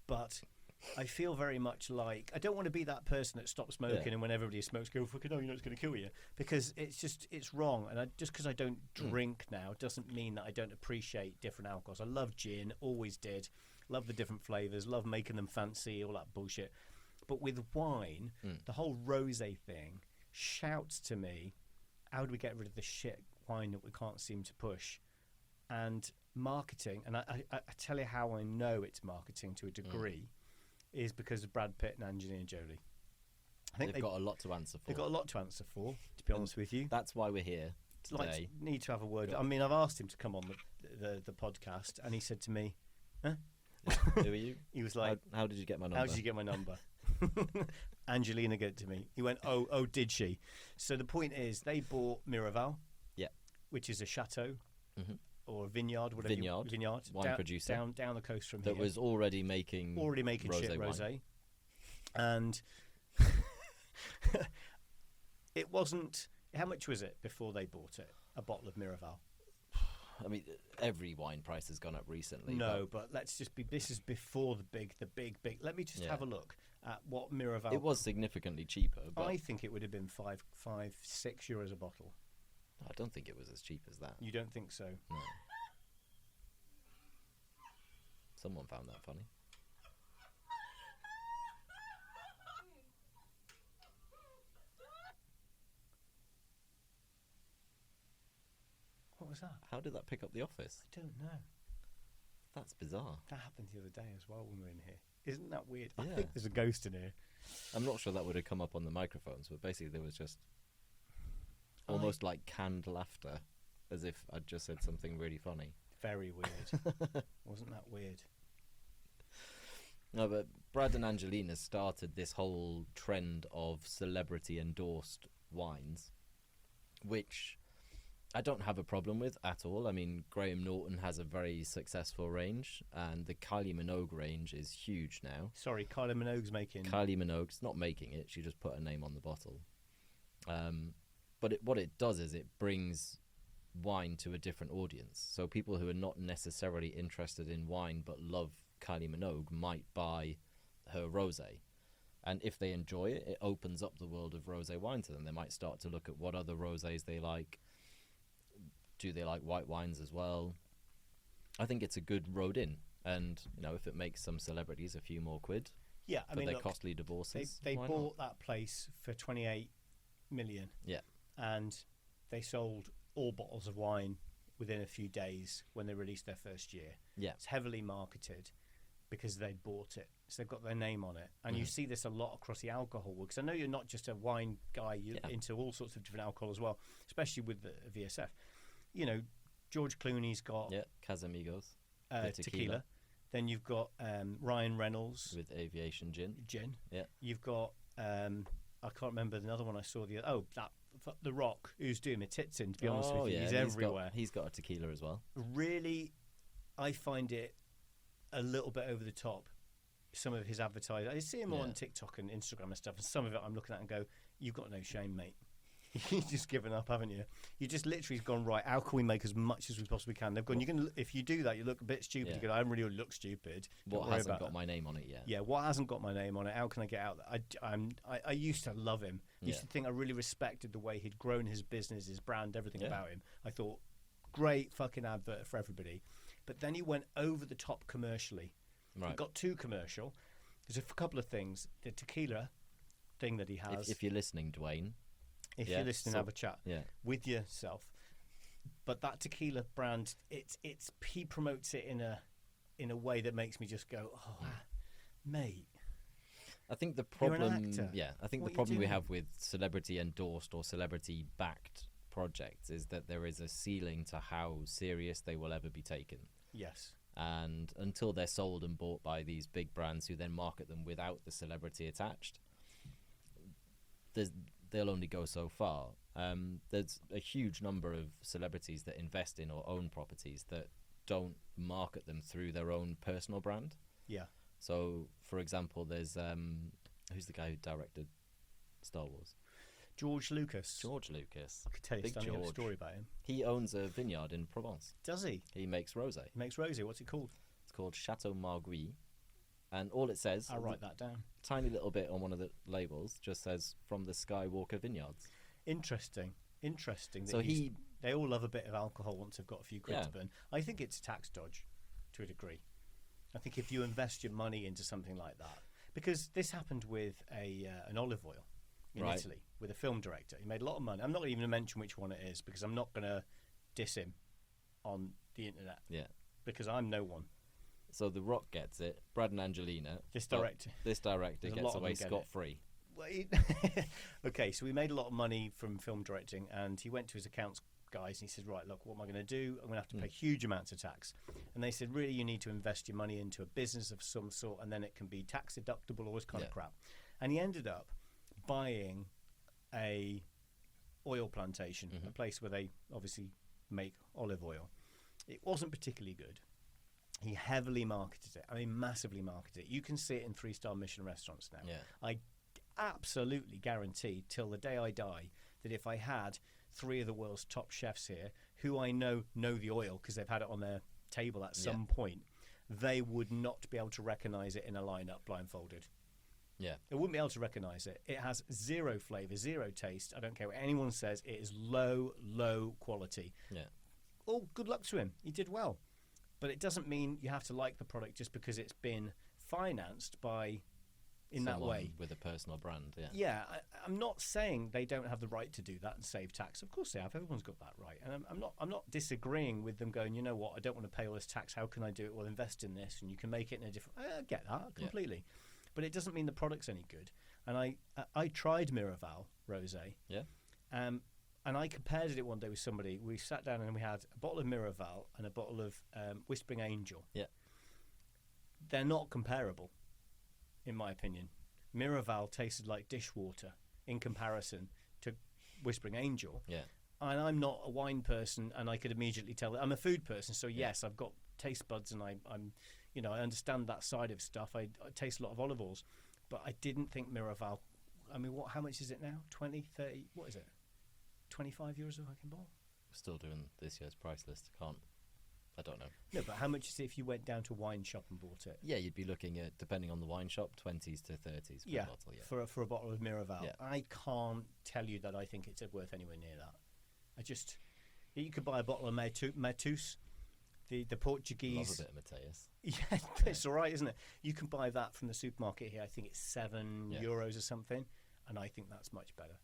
[SPEAKER 1] But I feel very much like I don't want to be that person that stops smoking and when everybody smokes, go, fucking no, you know it's going to kill you. Because it's wrong. And just because I don't drink now doesn't mean that I don't appreciate different alcohols. I love gin, always did. Love the different flavours, love making them fancy, all that bullshit. But with wine, the whole rosé thing shouts to me, how do we get rid of the shit wine that we can't seem to push? And marketing, and I tell you how I know it's marketing to a degree, is because of Brad Pitt and Angelina Jolie. I think
[SPEAKER 2] they've got a lot to answer for.
[SPEAKER 1] They've got a lot to answer for, to be honest with you.
[SPEAKER 2] That's why we're here today.
[SPEAKER 1] Like, need to have a word. I mean, I've asked him to come on the podcast, and he said to me, huh?
[SPEAKER 2] Who are you?
[SPEAKER 1] He was like,
[SPEAKER 2] how did you get my number?
[SPEAKER 1] how did you get my number? Angelina gave it to me. He went, oh, did she? So the point is, they bought Miraval, which is a chateau or a vineyard, whatever. Vineyard,
[SPEAKER 2] wine producer
[SPEAKER 1] down the coast from
[SPEAKER 2] that
[SPEAKER 1] here.
[SPEAKER 2] was already making
[SPEAKER 1] shit rosé, and it wasn't. How much was it before they bought it? A bottle of Miraval.
[SPEAKER 2] I mean, every wine price has gone up recently.
[SPEAKER 1] No, but let's just be. This is before the big. Let me just have a look at what Miraval.
[SPEAKER 2] It was significantly cheaper. But
[SPEAKER 1] I think it would have been 5, 6 euros a bottle.
[SPEAKER 2] I don't think it was as cheap as that.
[SPEAKER 1] You don't think so?
[SPEAKER 2] No. Someone found that funny.
[SPEAKER 1] What was that?
[SPEAKER 2] How did that pick up the office?
[SPEAKER 1] I don't know.
[SPEAKER 2] That's bizarre.
[SPEAKER 1] That happened the other day as well when we were in here. Isn't that weird?
[SPEAKER 2] Yeah.
[SPEAKER 1] I think there's a ghost in here.
[SPEAKER 2] I'm not sure that would have come up on the microphones, but basically there was just almost like canned laughter, as if I'd just said something really funny.
[SPEAKER 1] Very weird. Wasn't that weird?
[SPEAKER 2] No, but Brad and Angelina started this whole trend of celebrity-endorsed wines, which I don't have a problem with at all. I mean, Graham Norton has a very successful range, and the Kylie Minogue range is huge now.
[SPEAKER 1] Sorry, Kylie Minogue's making...
[SPEAKER 2] Kylie Minogue's not making it. She just put her name on the bottle. But what it does is it brings wine to a different audience. So people who are not necessarily interested in wine but love Kylie Minogue might buy her rosé. And if they enjoy it, it opens up the world of rosé wine to them. They might start to look at what other rosés they like. Do they like white wines as well? I think it's a good road in. And, you know, if it makes some celebrities a few more quid
[SPEAKER 1] yeah, I
[SPEAKER 2] for
[SPEAKER 1] mean,
[SPEAKER 2] their
[SPEAKER 1] look,
[SPEAKER 2] costly divorces,
[SPEAKER 1] they
[SPEAKER 2] why
[SPEAKER 1] bought
[SPEAKER 2] not?
[SPEAKER 1] that place for 28 million.
[SPEAKER 2] Yeah.
[SPEAKER 1] And they sold all bottles of wine within a few days when they released their first year.
[SPEAKER 2] Yeah.
[SPEAKER 1] It's heavily marketed because they bought it. So they've got their name on it. And you see this a lot across the alcohol world. Because I know you're not just a wine guy. You're into all sorts of different alcohol as well, especially with the VSF. You know, George Clooney's got
[SPEAKER 2] Casamigos,
[SPEAKER 1] tequila. Then you've got Ryan Reynolds.
[SPEAKER 2] with Aviation Gin. Yeah.
[SPEAKER 1] You've got, I can't remember another one I saw. The Rock, who's doing my tits in, to be honest with you. He's everywhere.
[SPEAKER 2] He's got a tequila as well.
[SPEAKER 1] Really, I find it a little bit over the top, some of his advertising. I see him on TikTok and Instagram and stuff, and some of it I'm looking at and go, you've got no shame, mate. You've just given up, haven't you? You just literally gone, right, how can we make as much as we possibly can? They've gone, if you do that, you look a bit stupid. You go, I don't really look stupid.
[SPEAKER 2] What hasn't got my name on it yet?
[SPEAKER 1] Yeah, what hasn't got my name on it? How can I get out there? I used to love him. I used to think I really respected the way he'd grown his business, his brand, everything about him. I thought, great fucking advert for everybody. But then he went over the top commercially.
[SPEAKER 2] Right.
[SPEAKER 1] He got too commercial. There's a couple of things. The tequila thing that he has.
[SPEAKER 2] If you're listening, Dwayne.
[SPEAKER 1] If you're listening, have a chat with yourself. But that tequila brand, he promotes it in a way that makes me just go, mate.
[SPEAKER 2] I think the
[SPEAKER 1] You're an
[SPEAKER 2] problem,
[SPEAKER 1] actor.
[SPEAKER 2] I think
[SPEAKER 1] What
[SPEAKER 2] the
[SPEAKER 1] are you
[SPEAKER 2] problem we
[SPEAKER 1] doing?
[SPEAKER 2] have with celebrity endorsed or celebrity backed projects is that there is a ceiling to how serious they will ever be taken.
[SPEAKER 1] Yes.
[SPEAKER 2] And until they're sold and bought by these big brands who then market them without the celebrity attached, they'll only go so far. There's a huge number of celebrities that invest in or own properties that don't market them through their own personal brand.
[SPEAKER 1] Yeah.
[SPEAKER 2] So, for example, there's who's the guy who directed Star Wars?
[SPEAKER 1] George Lucas.
[SPEAKER 2] George Lucas.
[SPEAKER 1] I could tell you
[SPEAKER 2] Big
[SPEAKER 1] a standing up
[SPEAKER 2] George.
[SPEAKER 1] story about him.
[SPEAKER 2] He owns a vineyard in Provence.
[SPEAKER 1] Does he?
[SPEAKER 2] He makes rosé.
[SPEAKER 1] He makes rosé. What's it called?
[SPEAKER 2] It's called Chateau Marguis. And all it says,
[SPEAKER 1] I'll write that down.
[SPEAKER 2] tiny little bit on one of the labels, just says from the Skywalker Vineyards.
[SPEAKER 1] Interesting. That
[SPEAKER 2] So
[SPEAKER 1] they all love a bit of alcohol once they've got a few quid to
[SPEAKER 2] Yeah.
[SPEAKER 1] burn. I think it's a tax dodge to a degree. I think if you invest your money into something like that, because this happened with an olive oil in
[SPEAKER 2] Right.
[SPEAKER 1] Italy with a film director. He made a lot of money. I'm not even going to mention which one it is because I'm not going to diss him on the internet
[SPEAKER 2] Yeah.
[SPEAKER 1] because I'm no one.
[SPEAKER 2] So The Rock gets it. Brad and Angelina.
[SPEAKER 1] This
[SPEAKER 2] but
[SPEAKER 1] director.
[SPEAKER 2] This director
[SPEAKER 1] There's a
[SPEAKER 2] gets
[SPEAKER 1] lot of
[SPEAKER 2] away
[SPEAKER 1] them get it.
[SPEAKER 2] scot-free.
[SPEAKER 1] Well, okay, so we made a lot of money from film directing, and he went to his accounts guys and he said, right, look, what am I going to do? I'm going to have to pay huge amounts of tax. And they said, really, you need to invest your money into a business of some sort, and then it can be tax deductible, all this kind of crap. And he ended up buying a oil plantation, a place where they obviously make olive oil. It wasn't particularly good. He heavily marketed it. I mean, massively marketed it. You can see it in 3-star Michelin restaurants now.
[SPEAKER 2] Yeah.
[SPEAKER 1] I absolutely guarantee till the day I die that if I had 3 of the world's top chefs here who I know the oil because they've had it on their table at some point, they would not be able to recognize it in a lineup blindfolded.
[SPEAKER 2] Yeah.
[SPEAKER 1] They wouldn't be able to recognize it. It has zero flavor, zero taste. I don't care what anyone says. It is low quality.
[SPEAKER 2] Yeah.
[SPEAKER 1] Oh, good luck to him. He did well. But it doesn't mean you have to like the product just because it's been financed by in that
[SPEAKER 2] Someone
[SPEAKER 1] way.
[SPEAKER 2] with a personal brand, yeah.
[SPEAKER 1] Yeah, I'm not saying they don't have the right to do that and save tax. Of course they have. Everyone's got that right. And I'm not disagreeing with them going, you know what, I don't want to pay all this tax. How can I do it? Well, invest in this and you can make it in a different... I get that completely. But it doesn't mean the product's any good. And I tried Miraval Rosé.
[SPEAKER 2] Yeah.
[SPEAKER 1] And I compared it one day with somebody. We sat down and we had a bottle of Miraval and a bottle of Whispering Angel.
[SPEAKER 2] Yeah.
[SPEAKER 1] They're not comparable, in my opinion. Miraval tasted like dishwater in comparison to Whispering Angel.
[SPEAKER 2] Yeah.
[SPEAKER 1] And I'm not a wine person, and I could immediately tell that I'm a food person. So yes, I've got taste buds, and I'm I understand that side of stuff. I taste a lot of olive oils, but I didn't think Miraval. I mean, how much is it now? 20, 30, what is it? 25 euros a fucking bottle?
[SPEAKER 2] Still doing this year's price list. I don't know.
[SPEAKER 1] No, but how much is it if you went down to a wine shop and bought it?
[SPEAKER 2] Yeah, you'd be looking at, depending on the wine shop, 20s to 30s per bottle. Yeah,
[SPEAKER 1] for a bottle of Miraval.
[SPEAKER 2] Yeah.
[SPEAKER 1] I can't tell you that I think it's worth anywhere near that. You could buy a bottle of Mateus, the Portuguese.
[SPEAKER 2] Love a bit of Mateus.
[SPEAKER 1] Yeah, it's all right, isn't it? You can buy that from the supermarket here. I think it's €7 or something, and I think that's much better.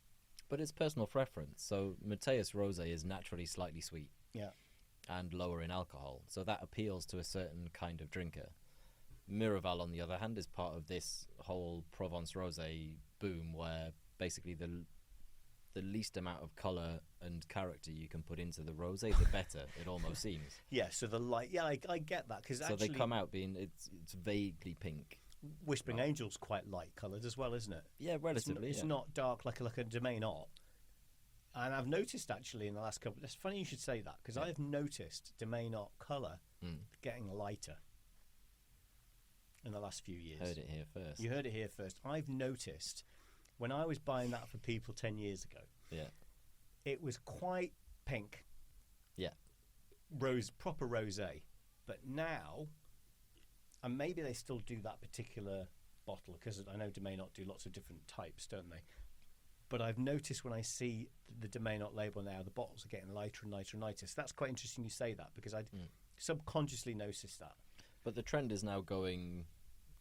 [SPEAKER 2] But it's personal preference. So Mateus Rosé is naturally slightly sweet.
[SPEAKER 1] Yeah.
[SPEAKER 2] And lower in alcohol, so that appeals to a certain kind of drinker. Miraval, on the other hand, is part of this whole Provence Rosé boom, where basically the least amount of colour and character you can put into the rosé, the better. It almost seems.
[SPEAKER 1] Yeah. So the light. Yeah, I get that because
[SPEAKER 2] so they come out being it's vaguely pink.
[SPEAKER 1] Whispering Angel's quite light coloured as well, isn't it?
[SPEAKER 2] Yeah, relatively.
[SPEAKER 1] It's not dark like a Damian Knight. And I've noticed actually in the last couple. It's funny you should say that because I've noticed Damian Knight colour getting lighter in the last few years.
[SPEAKER 2] Heard it here first.
[SPEAKER 1] You heard it here first. I've noticed when I was buying that for people 10 years ago.
[SPEAKER 2] Yeah.
[SPEAKER 1] It was quite pink.
[SPEAKER 2] Yeah.
[SPEAKER 1] Proper rosé. But now, and maybe they still do that particular bottle because I know Damian Knight do lots of different types, don't they? But I've noticed when I see the Damian Knight label now, the bottles are getting lighter and lighter and lighter. So that's quite interesting you say that because I subconsciously noticed that.
[SPEAKER 2] But the trend is now going,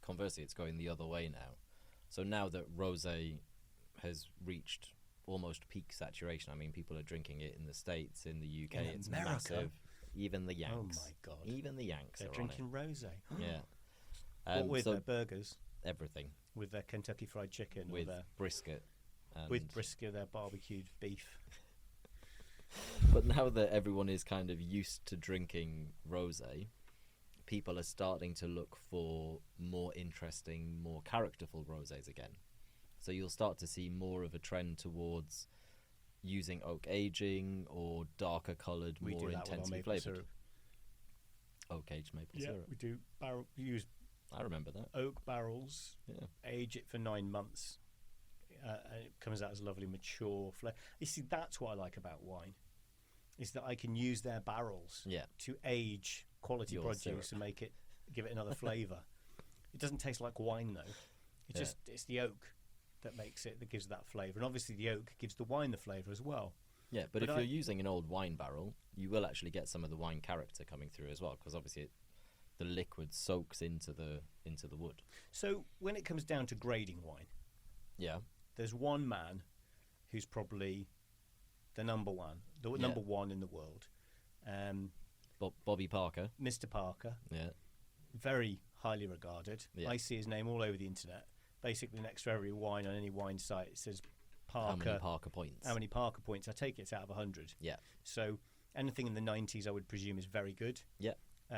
[SPEAKER 2] conversely, it's going the other way now. So now that rosé has reached almost peak saturation, I mean, people are drinking it in the States, in the UK,
[SPEAKER 1] in
[SPEAKER 2] it's
[SPEAKER 1] America.
[SPEAKER 2] Massive. Even the Yanks.
[SPEAKER 1] Oh my God.
[SPEAKER 2] Even the Yanks
[SPEAKER 1] They're
[SPEAKER 2] are
[SPEAKER 1] drinking
[SPEAKER 2] on it.
[SPEAKER 1] rosé.
[SPEAKER 2] Yeah.
[SPEAKER 1] What with
[SPEAKER 2] so
[SPEAKER 1] their burgers?
[SPEAKER 2] everything.
[SPEAKER 1] With their Kentucky Fried Chicken.
[SPEAKER 2] With
[SPEAKER 1] or their,
[SPEAKER 2] brisket. And
[SPEAKER 1] with brisket, their barbecued beef.
[SPEAKER 2] But now that everyone is kind of used to drinking rosé, people are starting to look for more interesting, more characterful rosés again. So you'll start to see more of a trend towards using oak aging or darker coloured, more intensely flavoured. Oak aged maple syrup.
[SPEAKER 1] We do we use
[SPEAKER 2] I remember that.
[SPEAKER 1] oak barrels, age it for 9 months, and it comes out as a lovely mature flavour. You see, that's what I like about wine, is that I can use their barrels to age quality
[SPEAKER 2] Your
[SPEAKER 1] produce
[SPEAKER 2] syrup.
[SPEAKER 1] and give it another flavour. It doesn't taste like wine though. It's the oak that gives that flavour, and obviously the oak gives the wine the flavour as well.
[SPEAKER 2] Yeah, but if you're using an old wine barrel, you will actually get some of the wine character coming through as well, because obviously the liquid soaks into the wood.
[SPEAKER 1] So when it comes down to grading wine, there's one man who's probably the number one in the world.
[SPEAKER 2] Bobby Parker.
[SPEAKER 1] Mr. Parker.
[SPEAKER 2] Yeah.
[SPEAKER 1] Very highly regarded.
[SPEAKER 2] Yeah.
[SPEAKER 1] I see his name all over the internet. Basically, next to every wine on any wine site, it says Parker.
[SPEAKER 2] How many Parker points?
[SPEAKER 1] How many Parker points? I take it out of 100.
[SPEAKER 2] Yeah.
[SPEAKER 1] So anything in the 90s, I would presume, is very good.
[SPEAKER 2] Yeah.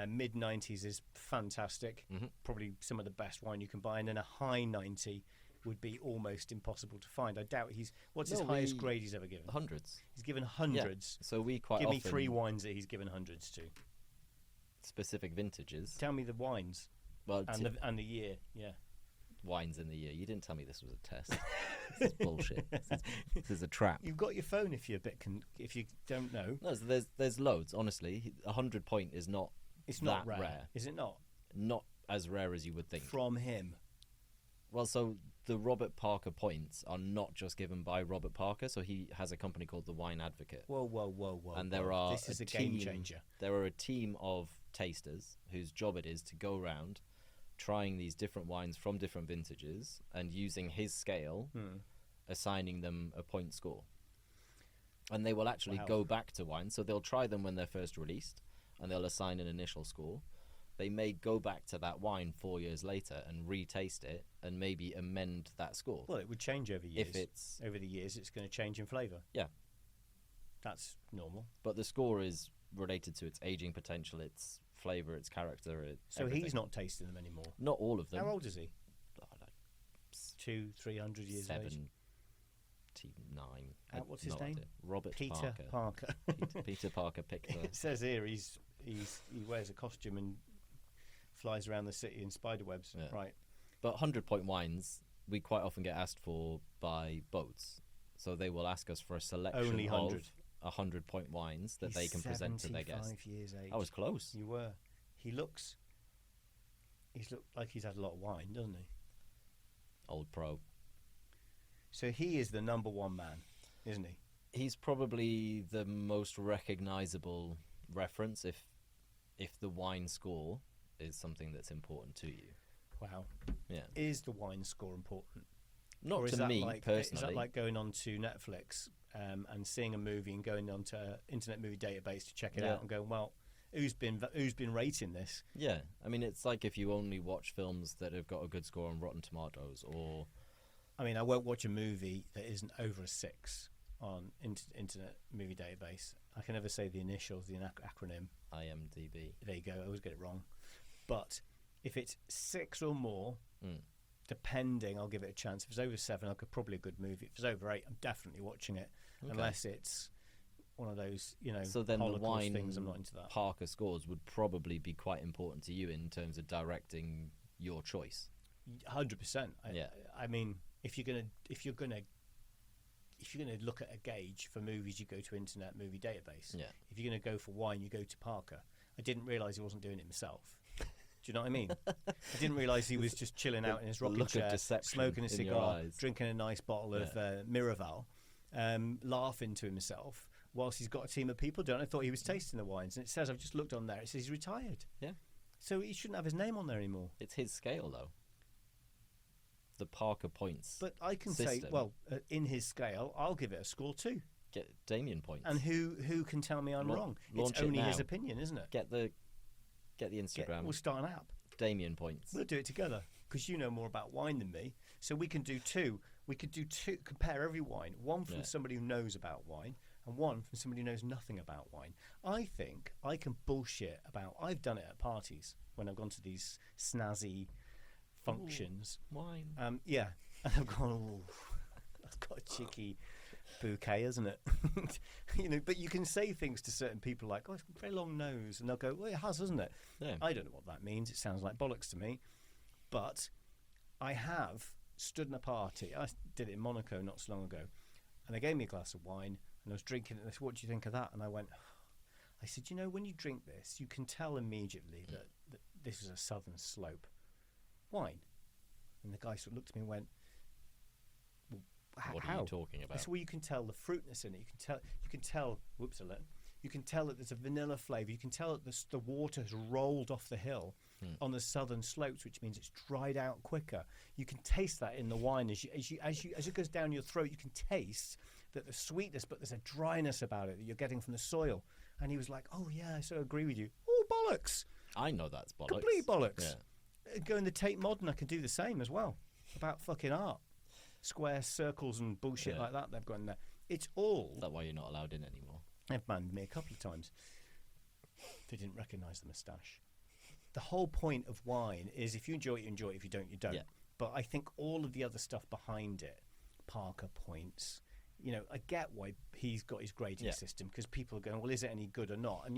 [SPEAKER 1] Mid 90s is fantastic.
[SPEAKER 2] Mm-hmm.
[SPEAKER 1] Probably some of the best wine you can buy. And then a high 90 would be almost impossible to find. I doubt what's his highest grade he's ever given?
[SPEAKER 2] Hundreds.
[SPEAKER 1] He's given hundreds.
[SPEAKER 2] Yeah. So we quite
[SPEAKER 1] Give
[SPEAKER 2] often...
[SPEAKER 1] me 3 wines that he's given hundreds to.
[SPEAKER 2] Specific vintages.
[SPEAKER 1] Tell me the wines.
[SPEAKER 2] Well,
[SPEAKER 1] and the year, yeah.
[SPEAKER 2] Wines in the year. You didn't tell me this was a test. This is bullshit. This is a trap.
[SPEAKER 1] You've got your phone if you're a bit if you don't know.
[SPEAKER 2] No, so there's loads. Honestly, 100 point is not.
[SPEAKER 1] It's not rare. Is it not?
[SPEAKER 2] Not as rare as you would think.
[SPEAKER 1] From him.
[SPEAKER 2] Well, so the Robert Parker points are not just given by Robert Parker. So he has a company called the Wine Advocate.
[SPEAKER 1] Whoa!
[SPEAKER 2] And
[SPEAKER 1] this is a game changer.
[SPEAKER 2] There are a team of tasters whose job it is to go around trying these different wines from different vintages and using his scale, assigning them a point score. And they will actually go back to wines. So they'll try them when they're first released and they'll assign an initial score. They may go back to that wine 4 years later and retaste it and maybe amend that score.
[SPEAKER 1] Well, it would change over years.
[SPEAKER 2] If it's
[SPEAKER 1] over the years, it's going to change in flavour.
[SPEAKER 2] Yeah.
[SPEAKER 1] That's normal.
[SPEAKER 2] But the score is related to its aging potential, its flavour, its character.
[SPEAKER 1] So
[SPEAKER 2] everything.
[SPEAKER 1] He's not tasting them anymore.
[SPEAKER 2] Not all of them.
[SPEAKER 1] How old is he?
[SPEAKER 2] Oh, like
[SPEAKER 1] 200-300 years of age.
[SPEAKER 2] 79.
[SPEAKER 1] What's his
[SPEAKER 2] No
[SPEAKER 1] name?
[SPEAKER 2] idea. Robert
[SPEAKER 1] Peter Parker.
[SPEAKER 2] Peter Parker picked the...
[SPEAKER 1] It says here he wears a costume and flies around the city in spider webs.
[SPEAKER 2] Yeah.
[SPEAKER 1] Right.
[SPEAKER 2] But 100-point wines, we quite often get asked for by boats. So they will ask us for a selection
[SPEAKER 1] Only 100.
[SPEAKER 2] of 100-point wines that they can present to their guests.
[SPEAKER 1] 75 years age.
[SPEAKER 2] I was close.
[SPEAKER 1] You were. He's looked like he's had a lot of wine, doesn't he?
[SPEAKER 2] Old pro.
[SPEAKER 1] So he is the number one man, isn't he?
[SPEAKER 2] He's probably the most recognizable reference if the wine score is something that's important to you.
[SPEAKER 1] Wow.
[SPEAKER 2] Yeah.
[SPEAKER 1] Is the wine score important?
[SPEAKER 2] Not
[SPEAKER 1] Or is
[SPEAKER 2] to
[SPEAKER 1] that
[SPEAKER 2] me
[SPEAKER 1] like,
[SPEAKER 2] personally.
[SPEAKER 1] Is that like going on to Netflix and seeing a movie and going on to Internet Movie Database to check it out and going, well, who's been rating this?
[SPEAKER 2] Yeah. I mean, it's like if you only watch films that have got a good score on Rotten Tomatoes or...
[SPEAKER 1] I mean, I won't watch a movie that isn't over a 6 on Internet Movie Database. I can never say the initials, the acronym.
[SPEAKER 2] IMDb.
[SPEAKER 1] There you go. I always get it wrong. But if it's 6 or more, depending, I'll give it a chance. If it's over 7, I could probably a good movie. If it's over 8, I'm definitely watching it, unless it's one of those,
[SPEAKER 2] So then the wine
[SPEAKER 1] things. I'm not into that.
[SPEAKER 2] Parker scores would probably be quite important to you in terms of directing your choice.
[SPEAKER 1] 100%.
[SPEAKER 2] Yeah.
[SPEAKER 1] I mean, if you're gonna look at a gauge for movies, you go to Internet Movie Database.
[SPEAKER 2] Yeah.
[SPEAKER 1] If you're gonna go for wine, you go to Parker. I didn't realise he wasn't doing it himself. Do you know what I mean? I didn't realise he was just chilling out in his rocking chair, smoking a cigar, drinking a nice bottle of Miraval, laughing to himself whilst he's got a team of people doing it. I thought he was tasting the wines. And it says, I've just looked on there, it says he's retired.
[SPEAKER 2] Yeah.
[SPEAKER 1] So he shouldn't have his name on there anymore.
[SPEAKER 2] It's his scale, though. The Parker points.
[SPEAKER 1] But I can
[SPEAKER 2] system.
[SPEAKER 1] say, well, in his scale, I'll give it a score 2.
[SPEAKER 2] Get Damian points.
[SPEAKER 1] And who can tell me I'm wrong? It's only his opinion, isn't it?
[SPEAKER 2] Get the Instagram.
[SPEAKER 1] We'll start an app.
[SPEAKER 2] Damian points.
[SPEAKER 1] We'll do it together because you know more about wine than me. So we can do 2. We could do 2. Compare every wine. One from somebody who knows about wine, and one from somebody who knows nothing about wine. I think I can bullshit about. I've done it at parties when I've gone to these snazzy functions.
[SPEAKER 2] Ooh, wine.
[SPEAKER 1] Yeah, and I've gone. Oh, that's got a cheeky bouquet, isn't it? But you can say things to certain people like, "Oh, it's got a very long nose," and they'll go, "Well, it has, hasn't it?"
[SPEAKER 2] Yeah.
[SPEAKER 1] I don't know what that means. It sounds like bollocks to me. But I have stood in a party. I did it in Monaco not so long ago, and they gave me a glass of wine, and I was drinking it. And they said, "What do you think of that?" And I went, I said, when you drink this, you can tell immediately that this is a southern slope wine. And the guy sort of looked at me and went, well,
[SPEAKER 2] what
[SPEAKER 1] how?
[SPEAKER 2] are you talking about?
[SPEAKER 1] I said, well, you can tell the fruitness in it. You can tell. Whoops, you can tell that there's a vanilla flavour. You can tell that the water has rolled off the hill on the southern slopes, which means it's dried out quicker. You can taste that in the wine as it goes down your throat. You can taste that the sweetness, but there's a dryness about it that you're getting from the soil. And he was like, "Oh yeah, I so agree with you." Oh, bollocks!
[SPEAKER 2] I know that's bollocks.
[SPEAKER 1] Complete bollocks.
[SPEAKER 2] Yeah.
[SPEAKER 1] Go in the Tate Modern, I can do the same as well about fucking art, square circles and bullshit like that. They've got in there. It's all.
[SPEAKER 2] Is that why you're not allowed in anymore?
[SPEAKER 1] They've banned me a couple of times. They didn't recognise the moustache. The whole point of wine is if you enjoy it, you enjoy it. If you don't, you don't.
[SPEAKER 2] Yeah.
[SPEAKER 1] But I think all of the other stuff behind it, Parker points. I get why he's got his grading system because people are going, well, is it any good or not? And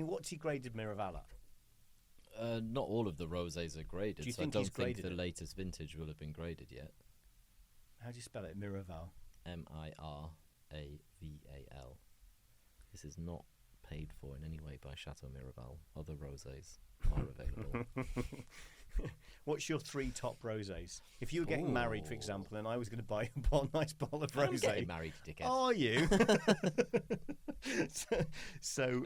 [SPEAKER 1] what's he graded Miraval at?
[SPEAKER 2] Not all of the rosés are graded.
[SPEAKER 1] Do you
[SPEAKER 2] so
[SPEAKER 1] think
[SPEAKER 2] I
[SPEAKER 1] he's
[SPEAKER 2] don't think
[SPEAKER 1] graded
[SPEAKER 2] the
[SPEAKER 1] it?
[SPEAKER 2] latest vintage will have been graded yet.
[SPEAKER 1] How do you spell it? Miraval.
[SPEAKER 2] Miraval. This is not paid for in any way by Chateau Miraval. Other rosés are available.
[SPEAKER 1] What's your 3 top rosés? If you were getting married, for example, and I was going to buy a nice bottle of
[SPEAKER 2] I'm
[SPEAKER 1] rosé.
[SPEAKER 2] getting married, dickhead.
[SPEAKER 1] Are you? so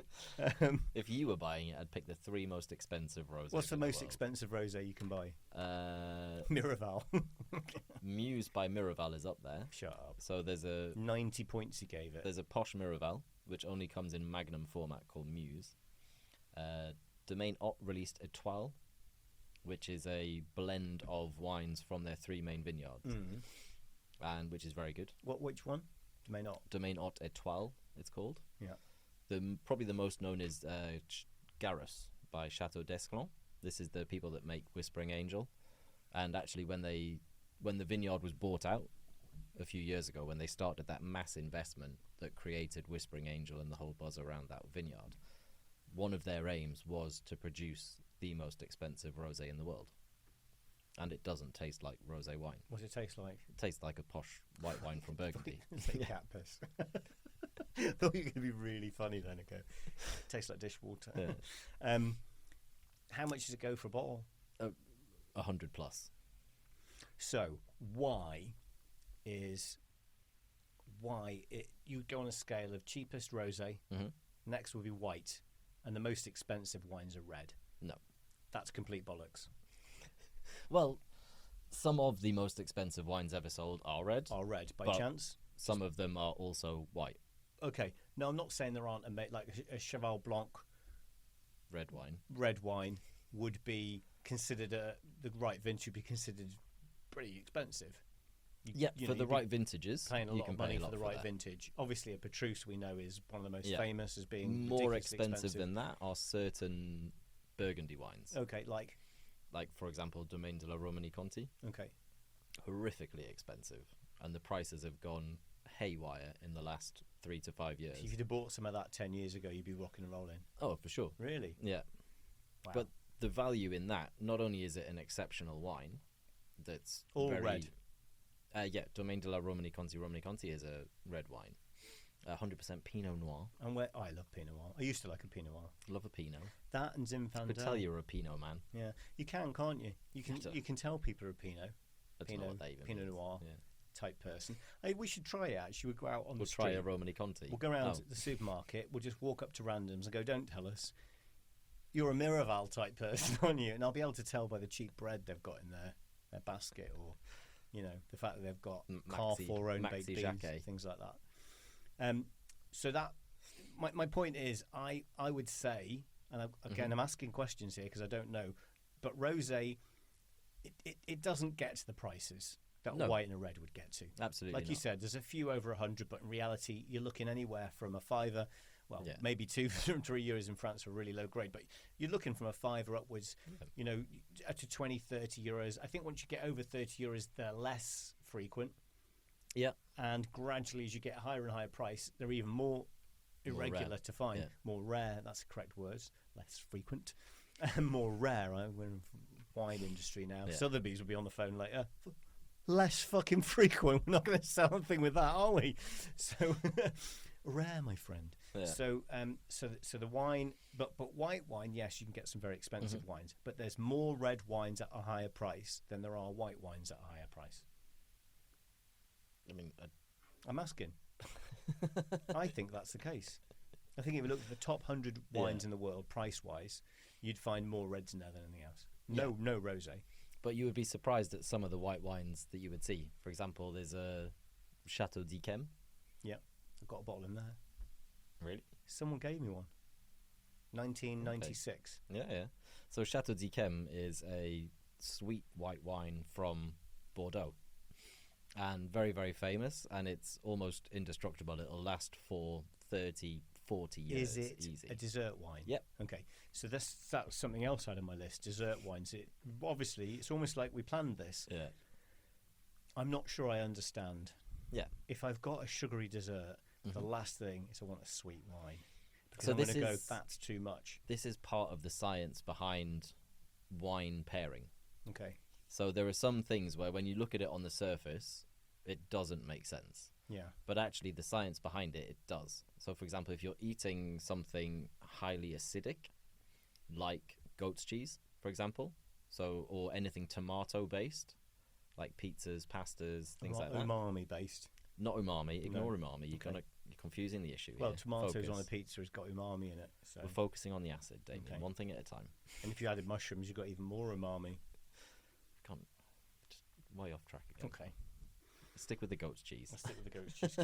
[SPEAKER 2] if you were buying it, I'd pick the 3 most expensive rosés.
[SPEAKER 1] What's the
[SPEAKER 2] in
[SPEAKER 1] most
[SPEAKER 2] world.
[SPEAKER 1] expensive rosé you can buy?
[SPEAKER 2] Miraval.
[SPEAKER 1] Miraval.
[SPEAKER 2] Muse by Miraval is up there.
[SPEAKER 1] Shut up.
[SPEAKER 2] So there's
[SPEAKER 1] 90 points he gave it.
[SPEAKER 2] There's a posh Miraval, which only comes in Magnum format called Muse. Domaine Ott released Etoile, which is a blend of wines from their 3 main vineyards, and which is very good.
[SPEAKER 1] Which one? Domaine Ott.
[SPEAKER 2] Domaine Ott Etoile, it's called.
[SPEAKER 1] Yeah.
[SPEAKER 2] Probably the most known is Garros by Château d'Esclans. This is the people that make Whispering Angel, and actually when the vineyard was bought out, a few years ago when they started that mass investment that created Whispering Angel and the whole buzz around that vineyard. One of their aims was to produce the most expensive rosé in the world. And it doesn't taste like rosé wine.
[SPEAKER 1] What does it taste like?
[SPEAKER 2] It tastes like a posh white wine from Burgundy.
[SPEAKER 1] It's like cat piss. I thought you were going to be really funny then. It tastes like dishwater.
[SPEAKER 2] Yeah.
[SPEAKER 1] How much does it go for a bottle?
[SPEAKER 2] 100 plus.
[SPEAKER 1] So you'd go on a scale of cheapest rosé, next would be white, and the most expensive wines are red.
[SPEAKER 2] No.
[SPEAKER 1] That's complete bollocks.
[SPEAKER 2] Well, some of the most expensive wines ever sold are red.
[SPEAKER 1] Are red, by
[SPEAKER 2] but
[SPEAKER 1] chance?
[SPEAKER 2] Some of them are also white.
[SPEAKER 1] Okay. No, I'm not saying there aren't like a Cheval Blanc
[SPEAKER 2] red wine
[SPEAKER 1] would be considered the right vintage would be considered pretty expensive.
[SPEAKER 2] For the right vintages,
[SPEAKER 1] paying a lot of money for the right
[SPEAKER 2] that.
[SPEAKER 1] vintage. Obviously, a Petrus we know is one of the most famous as being
[SPEAKER 2] more expensive than that are certain Burgundy wines.
[SPEAKER 1] Okay, like
[SPEAKER 2] for example, Domaine de la Romani Conti.
[SPEAKER 1] Okay,
[SPEAKER 2] horrifically expensive, and the prices have gone haywire in the last 3 to 5 years.
[SPEAKER 1] If you'd have bought some of that 10 years ago, you'd be rocking and rolling.
[SPEAKER 2] Oh, for sure.
[SPEAKER 1] Really?
[SPEAKER 2] Yeah.
[SPEAKER 1] Wow.
[SPEAKER 2] But the value in that, not only is it an exceptional wine that's
[SPEAKER 1] all
[SPEAKER 2] very,
[SPEAKER 1] red.
[SPEAKER 2] Domaine de la Romani Conti is a red wine. 100% Pinot Noir.
[SPEAKER 1] And I love Pinot Noir. I used to like a Pinot Noir.
[SPEAKER 2] Love a Pinot.
[SPEAKER 1] That and Zinfandel.
[SPEAKER 2] I could tell you're a Pinot man.
[SPEAKER 1] Yeah, you can, can't you? You can tell people are a Pinot.
[SPEAKER 2] I don't know what that even
[SPEAKER 1] Pinot
[SPEAKER 2] means.
[SPEAKER 1] Noir.
[SPEAKER 2] Yeah.
[SPEAKER 1] Type person. We should try it actually. We'll go out on the street.
[SPEAKER 2] We'll try a Romani Conti.
[SPEAKER 1] We'll go around the supermarket. We'll just walk up to randoms and go, don't tell us. You're a Miraval type person, aren't you? And I'll be able to tell by the cheap bread they've got in their basket, or, the fact that they've got Carrefour own baked beans, things like that. So that, my point is, I would say, and again, I'm asking questions here because I don't know, but rosé, it doesn't get to the prices that white and a red would get to.
[SPEAKER 2] Absolutely
[SPEAKER 1] Like you said, there's a few over 100, but in reality, you're looking anywhere from a £5, maybe €2 from €3 in France for really low grade, but you're looking from a £5 upwards, to 20, 30 euros. I think once you get over 30 euros, they're less frequent.
[SPEAKER 2] Yeah.
[SPEAKER 1] And gradually, as you get higher and higher price, they're even more irregular to find. More rare, that's the correct words, less frequent. And more rare. We're in the wine industry now.
[SPEAKER 2] Yeah.
[SPEAKER 1] Sotheby's will be on the phone later. Less fucking frequent. We're not going to sell anything with that, are we? So rare, my friend. Yeah. So the wine, but white wine, yes, you can get some very expensive wines, but there's more red wines at a higher price than there are white wines at a higher price.
[SPEAKER 2] I mean,
[SPEAKER 1] I'm asking. I think that's the case. I think if you look at the top 100 wines in the world, price-wise, you'd find more reds in there than anything else. No rosé.
[SPEAKER 2] But you would be surprised at some of the white wines that you would see. For example, there's a Chateau d'Yquem.
[SPEAKER 1] Yeah, I've got a bottle in there.
[SPEAKER 2] Really?
[SPEAKER 1] Someone gave me one. 1996.
[SPEAKER 2] Okay. Yeah. So Chateau d'Yquem is a sweet white wine from Bordeaux. And very, very famous, and it's almost indestructible. It'll last for 30, 40 years.
[SPEAKER 1] Is it
[SPEAKER 2] easy.
[SPEAKER 1] A dessert wine?
[SPEAKER 2] Yep.
[SPEAKER 1] Okay, so that's something else out of my list, dessert wines. Obviously, it's almost like we planned this.
[SPEAKER 2] Yeah.
[SPEAKER 1] I'm not sure I understand.
[SPEAKER 2] Yeah.
[SPEAKER 1] If I've got a sugary dessert, the last thing is I want a sweet wine. Because
[SPEAKER 2] so
[SPEAKER 1] I'm going to go, that's too much.
[SPEAKER 2] This is part of the science behind wine pairing.
[SPEAKER 1] Okay.
[SPEAKER 2] So there are some things where when you look at it on the surface, it doesn't make sense.
[SPEAKER 1] Yeah.
[SPEAKER 2] But actually the science behind it does. So for example, if you're eating something highly acidic, like goat's cheese, for example, or anything tomato based, like pizzas, pastas, things like that.
[SPEAKER 1] Umami based.
[SPEAKER 2] Not umami. Ignore umami. You're confusing the issue.
[SPEAKER 1] Well,
[SPEAKER 2] here.
[SPEAKER 1] tomatoes on a pizza has got umami in it. So.
[SPEAKER 2] We're focusing on the acid, Damian. One thing at a time.
[SPEAKER 1] And if you added mushrooms, you've got even more umami.
[SPEAKER 2] Can't. Just way off track again.
[SPEAKER 1] Okay.
[SPEAKER 2] Stick with the goat's cheese.
[SPEAKER 1] I'll stick with the goat's cheese. So,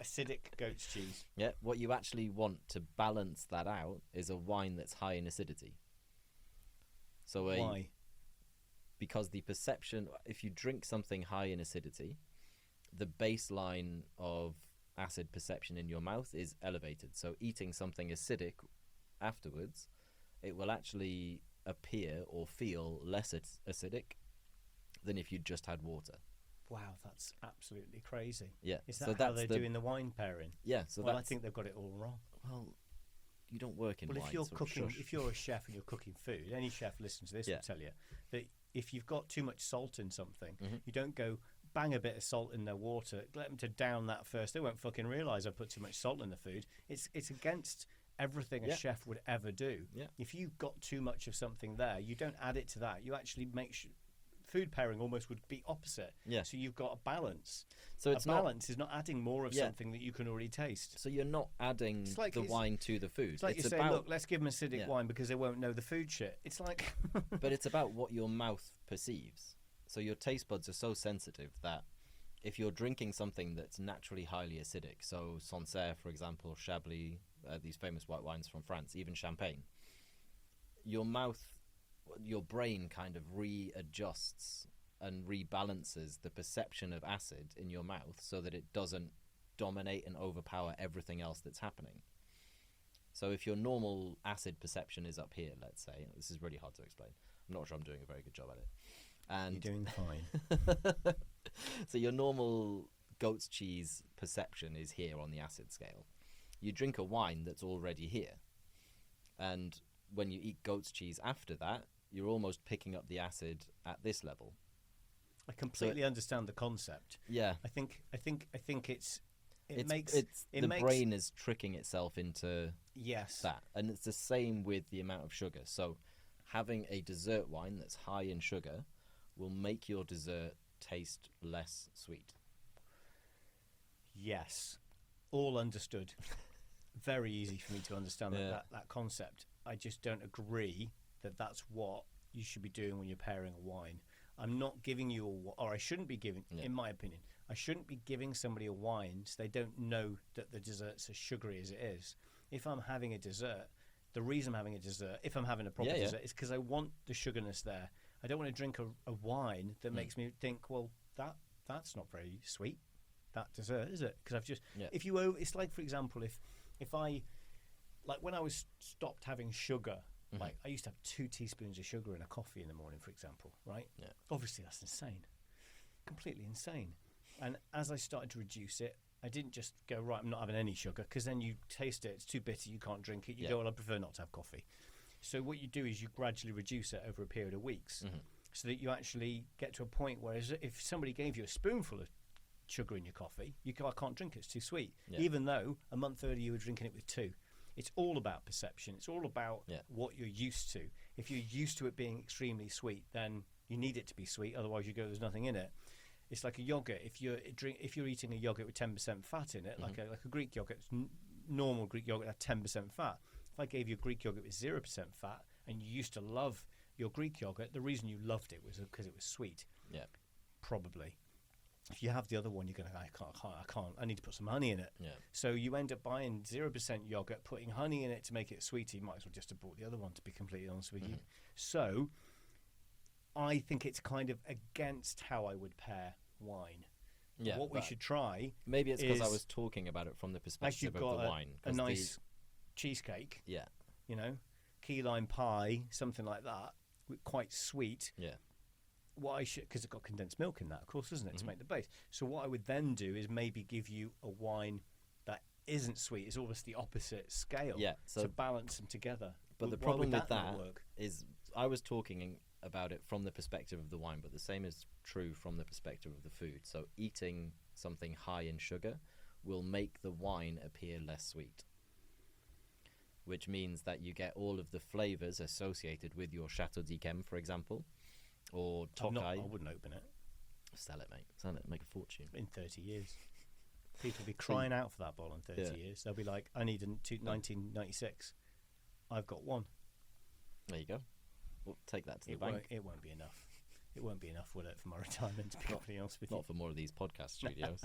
[SPEAKER 1] acidic goat's cheese.
[SPEAKER 2] Yeah. What you actually want to balance that out is a wine that's high in acidity. So
[SPEAKER 1] why?
[SPEAKER 2] Because the perception, if you drink something high in acidity, the baseline of acid perception in your mouth is elevated. So eating something acidic afterwards, it will actually appear or feel less acidic than if you just had water.
[SPEAKER 1] Wow, that's absolutely crazy.
[SPEAKER 2] Yeah.
[SPEAKER 1] Is
[SPEAKER 2] so
[SPEAKER 1] that how
[SPEAKER 2] that's
[SPEAKER 1] they're doing the wine pairing?
[SPEAKER 2] Yeah. So
[SPEAKER 1] Well, I
[SPEAKER 2] that's,
[SPEAKER 1] think they've got it all wrong.
[SPEAKER 2] well, you don't work in
[SPEAKER 1] Well,
[SPEAKER 2] wine.
[SPEAKER 1] if you're
[SPEAKER 2] so
[SPEAKER 1] cooking,
[SPEAKER 2] shush.
[SPEAKER 1] if you're a chef and you're cooking food, any chef listening to this will tell you that if you've got too much salt in something, you don't go bang a bit of salt in their water, let them to down that first. They won't fucking realise I've put too much salt in the food. It's against everything a chef would ever do.
[SPEAKER 2] Yeah.
[SPEAKER 1] If you've got too much of something there, you don't add it to that. You actually make food pairing almost would be opposite.
[SPEAKER 2] Yeah.
[SPEAKER 1] So you've got a balance.
[SPEAKER 2] So it's
[SPEAKER 1] balance is not adding more of something that you can already taste.
[SPEAKER 2] So you're not adding the wine to the food.
[SPEAKER 1] It's like you say, look, let's give them acidic wine because they won't know the food shit. It's like...
[SPEAKER 2] But it's about what your mouth perceives. So your taste buds are so sensitive that if you're drinking something that's naturally highly acidic, so Sancerre, for example, Chablis, these famous white wines from France, even Champagne, your brain kind of readjusts and rebalances the perception of acid in your mouth so that it doesn't dominate and overpower everything else that's happening. So if your normal acid perception is up here, let's say, this is really hard to explain. I'm not sure I'm doing a very good job at it. And
[SPEAKER 1] you're doing fine.
[SPEAKER 2] So your normal goat's cheese perception is here on the acid scale. You drink a wine that's already here. And when you eat goat's cheese after that, you're almost picking up the acid at this level.
[SPEAKER 1] I completely understand the concept.
[SPEAKER 2] Yeah.
[SPEAKER 1] I think it's
[SPEAKER 2] the
[SPEAKER 1] makes
[SPEAKER 2] brain is tricking itself into
[SPEAKER 1] yes
[SPEAKER 2] that. And it's the same with the amount of sugar. So having a dessert wine that's high in sugar will make your dessert taste less sweet.
[SPEAKER 1] Yes. All understood. Very easy for me to understand that concept. I just don't agree that that's what you should be doing when you're pairing a wine. I'm not giving you or I shouldn't be giving, in my opinion, I shouldn't be giving somebody a wine so they don't know that the dessert's as sugary as it is. If I'm having a dessert, the reason I'm having a dessert, if I'm having a proper dessert, is because I want the sugarness there. I don't want to drink a wine that makes me think, well, that's not very sweet, that dessert, is it? Because I've just, if you, it's like, for example, if I, like when I was stopped having sugar, like I used to have 2 teaspoons of sugar in a coffee in the morning, for example, right? Yeah. Obviously, that's insane. Completely insane. And as I started to reduce it, I didn't just go, right, I'm not having any sugar, because then you taste it, it's too bitter, you can't drink it. You go, well, I prefer not to have coffee. So what you do is you gradually reduce it over a period of weeks so that you actually get to a point where if somebody gave you a spoonful of sugar in your coffee, you go, I can't drink it, it's too sweet. Even though a month earlier you were drinking it with 2. It's all about perception. It's all about what you're used to. If you're used to it being extremely sweet, then you need it to be sweet. Otherwise, you go, there's nothing in it. It's like a yogurt. If you're eating a yogurt with 10% fat in it, like a Greek yogurt, normal Greek yogurt had 10% fat. If I gave you a Greek yogurt with 0% fat, and you used to love your Greek yogurt, the reason you loved it was because it was sweet. Yeah, probably. If you have the other one, you're going, I can't. I need to put some honey in it. Yeah. So you end up buying 0% yogurt, putting honey in it to make it sweeter. You might as well just have bought the other one, to be completely honest with you. So I think it's kind of against how I would pair wine. Yeah. What we should try.
[SPEAKER 2] Maybe it's because I was talking about it from the perspective of the wine.
[SPEAKER 1] A nice cheesecake. Yeah. You know, key lime pie, something like that, quite sweet. Yeah. What I should, because it's got condensed milk in that, of course, isn't it, to make the base. So what I would then do is maybe give you a wine that isn't sweet. It's almost the opposite scale. Yeah. So to balance them together.
[SPEAKER 2] But the problem with that is, I was talking about it from the perspective of the wine, but the same is true from the perspective of the food. So eating something high in sugar will make the wine appear less sweet, which means that you get all of the flavors associated with your Chateau d'Yquem, for example. Or Tokai.
[SPEAKER 1] I wouldn't open it.
[SPEAKER 2] Sell it, mate. Sell it. Make a fortune.
[SPEAKER 1] In 30 years. People will be crying out for that bottle in 30 years. They'll be like, I need a 1996. I've got one.
[SPEAKER 2] There you go. We'll take that to the bank.
[SPEAKER 1] It won't be enough. It won't be enough, will it, for my retirement, to be completely honest with you?
[SPEAKER 2] Not for more of these podcast studios.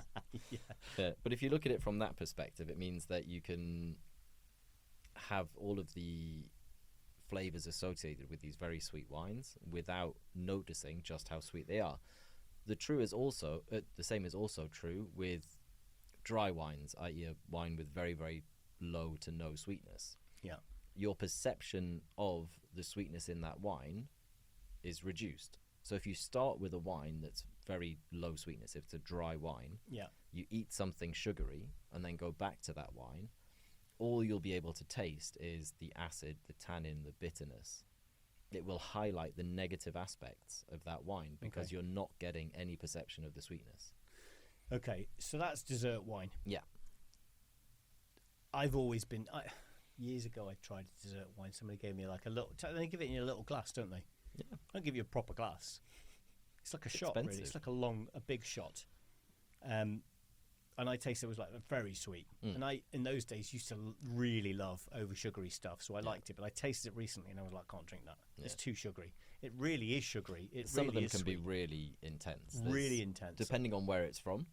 [SPEAKER 2] But if you look at it from that perspective, it means that you can have all of the flavors associated with these very sweet wines without noticing just how sweet they are. The same is also true with dry wines, i.e. a wine with very, very low to no sweetness. Yeah. Your perception of the sweetness in that wine is reduced. So if you start with a wine that's very low sweetness, if it's a dry wine,
[SPEAKER 1] Yeah.
[SPEAKER 2] you eat something sugary and then go back to that wine, all you'll be able to taste is the acid, the tannin, the bitterness. It will highlight the negative aspects of that wine because you're not getting any perception of the sweetness.
[SPEAKER 1] Okay, so that's dessert wine.
[SPEAKER 2] Yeah.
[SPEAKER 1] I've always been... years ago, I tried dessert wine. Somebody gave me like a little... They give it in a little glass, don't they?
[SPEAKER 2] Yeah.
[SPEAKER 1] They don't give you a proper glass. It's like a shot,
[SPEAKER 2] expensive.
[SPEAKER 1] really. It's like a big shot. And I tasted it was like very sweet. And I, in those days, used to really love over sugary stuff, so I liked it. But I tasted it recently, and I was like, I can't drink that. It's too sugary. It really is sugary.
[SPEAKER 2] Some
[SPEAKER 1] really
[SPEAKER 2] of them can
[SPEAKER 1] sweet.
[SPEAKER 2] be really intense.
[SPEAKER 1] Really intense.
[SPEAKER 2] Depending on where it's from,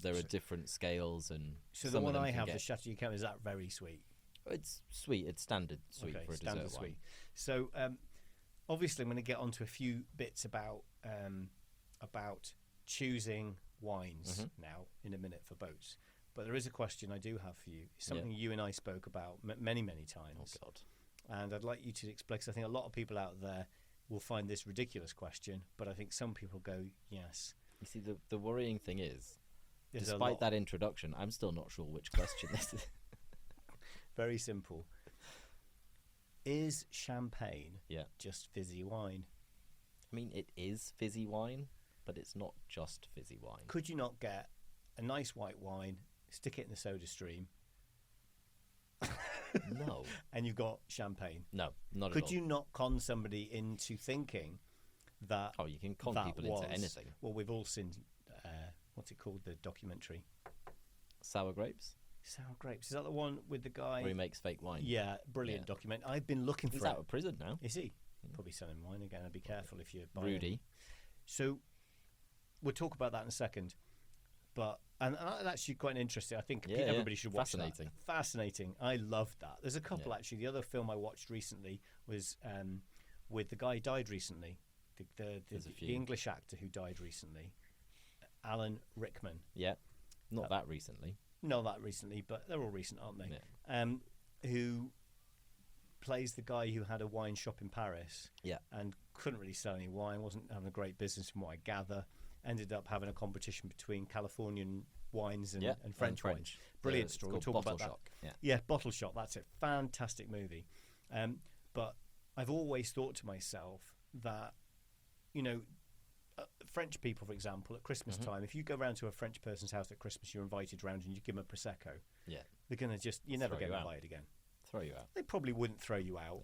[SPEAKER 2] there are different scales, and
[SPEAKER 1] So the
[SPEAKER 2] some of
[SPEAKER 1] one
[SPEAKER 2] them
[SPEAKER 1] I
[SPEAKER 2] can
[SPEAKER 1] have,
[SPEAKER 2] get-
[SPEAKER 1] the Chateau Camp, is that very sweet?
[SPEAKER 2] It's sweet. It's standard sweet for a
[SPEAKER 1] standard
[SPEAKER 2] dessert
[SPEAKER 1] sweet.
[SPEAKER 2] wine.
[SPEAKER 1] So obviously, I'm going to get onto a few bits about choosing wines now in a minute for boats. But there is a question I do have for you. It's something you and I spoke about many, many times.
[SPEAKER 2] Oh, God.
[SPEAKER 1] And I'd like you to explain, because I think a lot of people out there will find this ridiculous question, but I think some people go, yes.
[SPEAKER 2] You see, the worrying thing is,
[SPEAKER 1] There's a
[SPEAKER 2] despite
[SPEAKER 1] lot.
[SPEAKER 2] that introduction, I'm still not sure which question this is.
[SPEAKER 1] Very simple. Is champagne
[SPEAKER 2] Yeah.
[SPEAKER 1] just fizzy wine?
[SPEAKER 2] I mean, it is fizzy wine, but it's not just fizzy wine.
[SPEAKER 1] Could you not get a nice white wine, stick it in the soda stream,
[SPEAKER 2] No.
[SPEAKER 1] and you've got champagne?
[SPEAKER 2] No, not at
[SPEAKER 1] Could
[SPEAKER 2] all.
[SPEAKER 1] you not con somebody into thinking that
[SPEAKER 2] Oh, you can con
[SPEAKER 1] that
[SPEAKER 2] people
[SPEAKER 1] was,
[SPEAKER 2] into anything.
[SPEAKER 1] Well, we've all seen, what's it called, the documentary?
[SPEAKER 2] Sour grapes?
[SPEAKER 1] Sour Grapes. Is that the one with the guy?
[SPEAKER 2] Where he makes fake wine.
[SPEAKER 1] Yeah, brilliant
[SPEAKER 2] Yeah.
[SPEAKER 1] document. I've been looking
[SPEAKER 2] He's
[SPEAKER 1] for
[SPEAKER 2] out
[SPEAKER 1] it.
[SPEAKER 2] of prison now.
[SPEAKER 1] Is he? Probably selling wine again. I'd be careful if you're buying.
[SPEAKER 2] Rudy.
[SPEAKER 1] So we'll talk about that in a second. But and that's actually quite interesting. I think
[SPEAKER 2] Yeah,
[SPEAKER 1] everybody
[SPEAKER 2] yeah.
[SPEAKER 1] should watch
[SPEAKER 2] Fascinating.
[SPEAKER 1] that. Fascinating. I loved that. There's a couple
[SPEAKER 2] Yeah.
[SPEAKER 1] actually. The other film I watched recently was with the guy who died recently,
[SPEAKER 2] There's a few.
[SPEAKER 1] the English actor who died recently, Alan Rickman.
[SPEAKER 2] Yeah. Not that recently.
[SPEAKER 1] Not that recently, but they're all recent, aren't they?
[SPEAKER 2] Yeah.
[SPEAKER 1] Who plays the guy who had a wine shop in Paris.
[SPEAKER 2] Yeah.
[SPEAKER 1] And couldn't really sell any wine, wasn't having a great business from what I gather. Ended up having a competition between Californian wines and,
[SPEAKER 2] Yeah.
[SPEAKER 1] and French wines. Brilliant story. We'll
[SPEAKER 2] It's
[SPEAKER 1] talk
[SPEAKER 2] called
[SPEAKER 1] about
[SPEAKER 2] Bottle
[SPEAKER 1] that.
[SPEAKER 2] Shock. Yeah.
[SPEAKER 1] Yeah, Bottle Shop, that's it. Fantastic movie. But I've always thought to myself that, you know, French people, for example, at Christmas time, if you go round to a French person's house at Christmas, you're invited round and you give them a Prosecco,
[SPEAKER 2] Yeah.
[SPEAKER 1] they're going to just, you never
[SPEAKER 2] Throw
[SPEAKER 1] get
[SPEAKER 2] you out.
[SPEAKER 1] invited again.
[SPEAKER 2] Throw you out.
[SPEAKER 1] They probably wouldn't throw you out.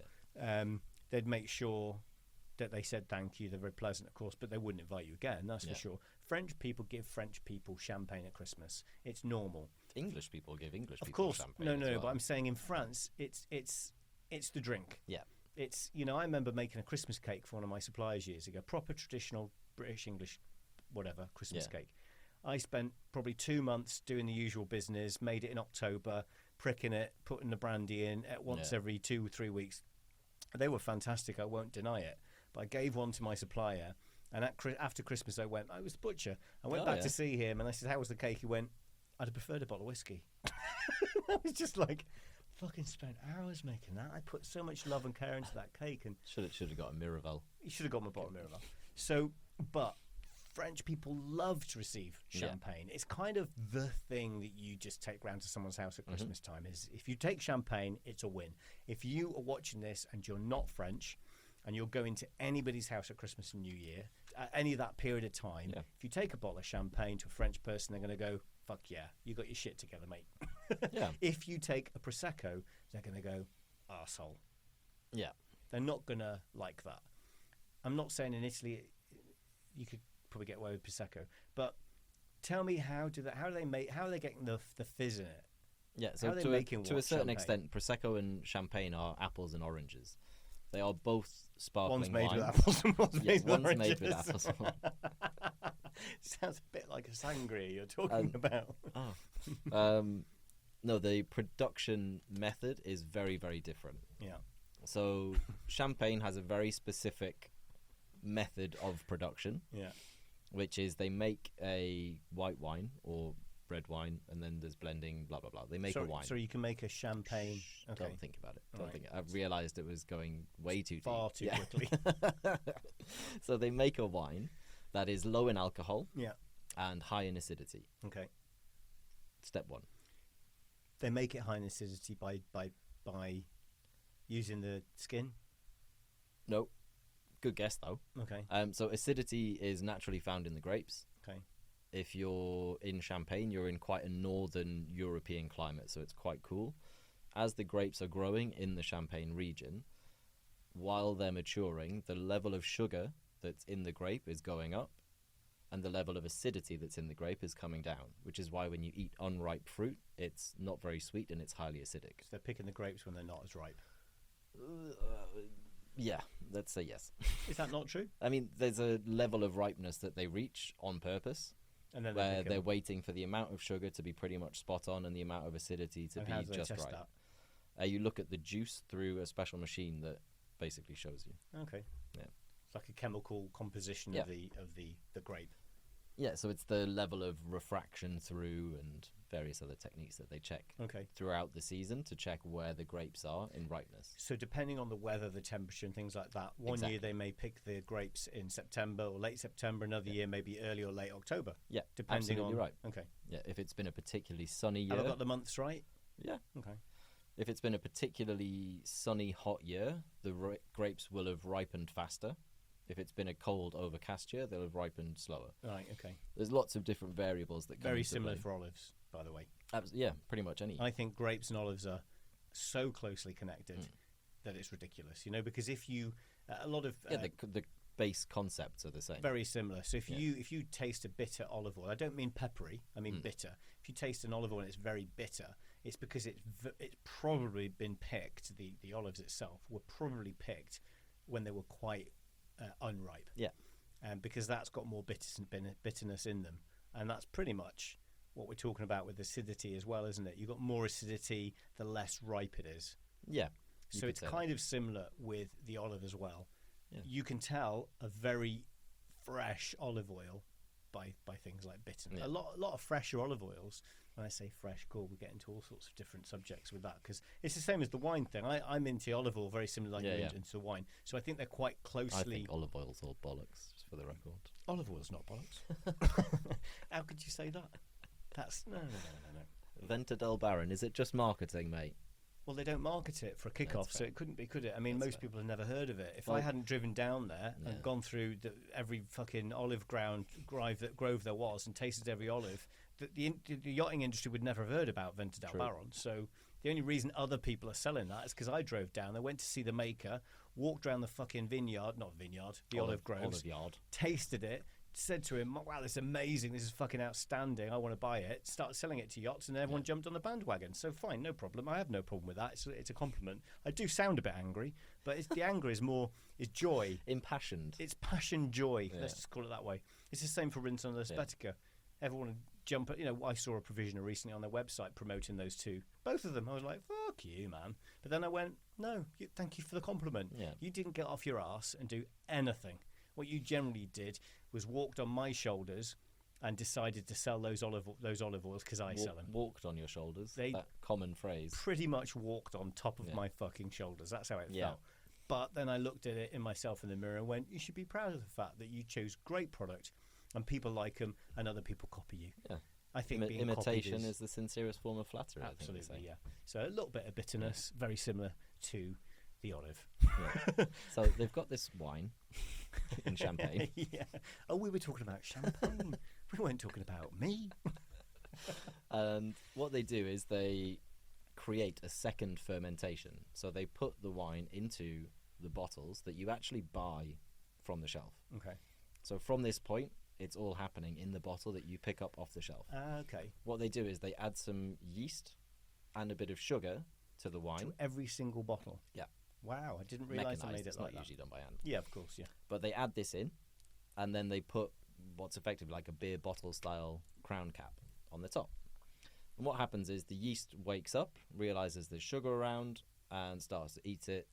[SPEAKER 1] They'd make sure that they said thank you. They're very pleasant, of course, but they wouldn't invite you again, that's for
[SPEAKER 2] Yeah.
[SPEAKER 1] sure. French people give French people champagne at Christmas. It's normal.
[SPEAKER 2] English people give English
[SPEAKER 1] Of
[SPEAKER 2] people
[SPEAKER 1] course,
[SPEAKER 2] champagne.
[SPEAKER 1] no,
[SPEAKER 2] as
[SPEAKER 1] no,
[SPEAKER 2] well.
[SPEAKER 1] but I'm saying in France, it's the drink.
[SPEAKER 2] Yeah.
[SPEAKER 1] It's, you know, I remember making a Christmas cake for one of my suppliers years ago, proper traditional British, English, whatever, Christmas
[SPEAKER 2] Yeah.
[SPEAKER 1] cake. I spent probably 2 months doing the usual business, made it in October, pricking it, putting the brandy in at once
[SPEAKER 2] Yeah.
[SPEAKER 1] every 2 or 3 weeks. They were fantastic, I won't deny it. But I gave one to my supplier, and after Christmas I was the butcher. I went back to see him, and I said, how was the cake? He went, I'd have preferred a bottle of whiskey. I was just like, fucking spent hours making that. I put so much love and care into that cake, and
[SPEAKER 2] Should have got a Miraval.
[SPEAKER 1] you should have got my bottle of Miraval. So, but French people love to receive champagne. It's kind of the thing that you just take round to someone's house at Christmas time. Is if you take champagne, it's a win. If you are watching this and you're not French, and you're going to anybody's house at Christmas and New Year, at any of that period of time, if you take a bottle of champagne to a French person, they're going to go, fuck yeah, you got your shit together, mate.
[SPEAKER 2] Yeah.
[SPEAKER 1] If you take a Prosecco, they're going to go, arsehole.
[SPEAKER 2] Yeah.
[SPEAKER 1] They're not going to like that. I'm not saying in Italy you could probably get away with Prosecco, but tell me how are they getting the fizz in it?
[SPEAKER 2] Yeah,
[SPEAKER 1] How
[SPEAKER 2] so
[SPEAKER 1] are they
[SPEAKER 2] to
[SPEAKER 1] making
[SPEAKER 2] a
[SPEAKER 1] what
[SPEAKER 2] certain
[SPEAKER 1] champagne?
[SPEAKER 2] extent, Prosecco and Champagne are apples and oranges. They are both sparkling
[SPEAKER 1] One's made
[SPEAKER 2] wine.
[SPEAKER 1] with apples and one's made with
[SPEAKER 2] one's made with
[SPEAKER 1] oranges.
[SPEAKER 2] apples and wine.
[SPEAKER 1] Sounds a bit like a sangria you're talking about.
[SPEAKER 2] No, the production method is very, very different.
[SPEAKER 1] Yeah.
[SPEAKER 2] So Champagne has a very specific method of production,
[SPEAKER 1] Yeah.
[SPEAKER 2] which is they make a white wine or red wine, and then there's blending, blah, blah, blah. They make a wine.
[SPEAKER 1] So you can make a champagne. Okay.
[SPEAKER 2] Don't think about it.
[SPEAKER 1] All right.
[SPEAKER 2] I've realised it was going way too
[SPEAKER 1] Far
[SPEAKER 2] deep.
[SPEAKER 1] too quickly.
[SPEAKER 2] So they make a wine, that is low in alcohol
[SPEAKER 1] Yeah.
[SPEAKER 2] and high in acidity.
[SPEAKER 1] Okay.
[SPEAKER 2] Step one.
[SPEAKER 1] They make it high in acidity by using the skin.
[SPEAKER 2] No. Good guess, though.
[SPEAKER 1] Okay.
[SPEAKER 2] So acidity is naturally found in the grapes.
[SPEAKER 1] Okay.
[SPEAKER 2] If you're in Champagne, you're in quite a northern European climate, so it's quite cool. As the grapes are growing in the Champagne region, while they're maturing, the level of sugar that's in the grape is going up, and the level of acidity that's in the grape is coming down, which is why when you eat unripe fruit, it's not very sweet and it's highly acidic.
[SPEAKER 1] So they're picking the grapes when they're not as ripe.
[SPEAKER 2] Yeah, let's say yes.
[SPEAKER 1] Is that not true?
[SPEAKER 2] I mean, there's a level of ripeness that they reach on purpose,
[SPEAKER 1] And then
[SPEAKER 2] where they're waiting for the amount of sugar to be pretty much spot on and the amount of acidity to be just right.
[SPEAKER 1] That?
[SPEAKER 2] You look at the juice through a special machine that basically shows you.
[SPEAKER 1] Okay.
[SPEAKER 2] Yeah.
[SPEAKER 1] It's like a chemical composition of the grape.
[SPEAKER 2] Yeah, so it's the level of refraction through and various other techniques that they check throughout the season to check where the grapes are in ripeness.
[SPEAKER 1] So depending on the weather, the temperature and things like that, one year they may pick the grapes in September or late September, another year maybe early or late October.
[SPEAKER 2] Yeah,
[SPEAKER 1] depending
[SPEAKER 2] absolutely
[SPEAKER 1] on
[SPEAKER 2] right.
[SPEAKER 1] Okay.
[SPEAKER 2] Yeah, if it's been a particularly sunny year.
[SPEAKER 1] Have I got the months right?
[SPEAKER 2] Yeah.
[SPEAKER 1] Okay.
[SPEAKER 2] If it's been a particularly sunny, hot year, the grapes will have ripened faster. If it's been a cold, overcast year, they'll have ripened slower.
[SPEAKER 1] Right, okay.
[SPEAKER 2] There's lots of different variables that come
[SPEAKER 1] Very
[SPEAKER 2] into
[SPEAKER 1] similar
[SPEAKER 2] play.
[SPEAKER 1] for olives, by the way.
[SPEAKER 2] Yeah, pretty much any.
[SPEAKER 1] I think grapes and olives are so closely connected that it's ridiculous, you know, because if you, a lot of...
[SPEAKER 2] the base concepts are the same.
[SPEAKER 1] Very similar. So if you taste a bitter olive oil, I don't mean peppery, I mean bitter. If you taste an olive oil and it's very bitter, it's because it's probably been picked, the olives itself were probably picked when they were quite unripe.
[SPEAKER 2] Yeah.
[SPEAKER 1] Because that's got more bitterness in them. And that's pretty much what we're talking about with acidity as well, isn't it? You've got more acidity, the less ripe it is.
[SPEAKER 2] Yeah.
[SPEAKER 1] So it's kind of similar with the olive as well.
[SPEAKER 2] Yeah.
[SPEAKER 1] You can tell a very fresh olive oil by things like bitterness.
[SPEAKER 2] Yeah.
[SPEAKER 1] A lot of fresher olive oils. When I say fresh, cool, we get into all sorts of different subjects with that because it's the same as the wine thing. I'm into olive oil very similar like you're into wine. So I think they're quite closely...
[SPEAKER 2] I think olive oil's all bollocks, just for the record.
[SPEAKER 1] Olive oil's not bollocks. How could you say that? That's... No.
[SPEAKER 2] Venta del Baron, is it just marketing, mate?
[SPEAKER 1] Well, they don't market it for a kickoff, so it couldn't be, could it? I mean, most people have never heard of it. If I hadn't driven down there and gone through every fucking olive grove there was and tasted every olive, the yachting industry would never have heard about Venta del Baron. So the only reason other people are selling that is because I drove down there, went to see the maker, walked around the fucking olive groves,
[SPEAKER 2] olive yard,
[SPEAKER 1] tasted it, said to him, wow, this is amazing, this is fucking outstanding, I want to buy it, started selling it to yachts, and everyone jumped on the bandwagon. So fine, no problem, I have no problem with that. It's a compliment. I do sound a bit angry, but the anger is joy.
[SPEAKER 2] Impassioned.
[SPEAKER 1] It's passion, joy, let's just call it that way. It's the same for Rinson and Lesbetica. Everyone jump at, I saw a provisioner recently on their website promoting those two, both of them. I was like, fuck you, man. But then I went, no, thank you for the compliment. You didn't get off your ass and do anything. What you generally did was walked on my shoulders and decided to sell those olive oils because I sell them.
[SPEAKER 2] Walked on your shoulders, that common phrase.
[SPEAKER 1] Pretty much walked on top of my fucking shoulders. That's how it felt. But then I looked at it in myself in the mirror and went, you should be proud of the fact that you chose great product and people like them and other people copy you.
[SPEAKER 2] Yeah.
[SPEAKER 1] I think
[SPEAKER 2] imitation is the sincerest form of flattery.
[SPEAKER 1] Absolutely, I think yeah. So a little bit of bitterness, very similar to the olive.
[SPEAKER 2] So they've got this wine in Champagne.
[SPEAKER 1] Oh, we were talking about champagne. We weren't talking about me.
[SPEAKER 2] And what they do is they create a second fermentation. So they put the wine into the bottles that you actually buy from the shelf.
[SPEAKER 1] Okay.
[SPEAKER 2] So from this point, it's all happening in the bottle that you pick up off the shelf.
[SPEAKER 1] Okay.
[SPEAKER 2] What they do is they add some yeast and a bit of sugar to the wine.
[SPEAKER 1] To every single bottle?
[SPEAKER 2] Yeah.
[SPEAKER 1] Wow, I didn't realise they made it like that.
[SPEAKER 2] It's not usually done by hand.
[SPEAKER 1] Yeah, of course, yeah.
[SPEAKER 2] But they add this in, and then they put what's effectively like a beer bottle style crown cap on the top. And what happens is the yeast wakes up, realises there's sugar around, and starts to eat it,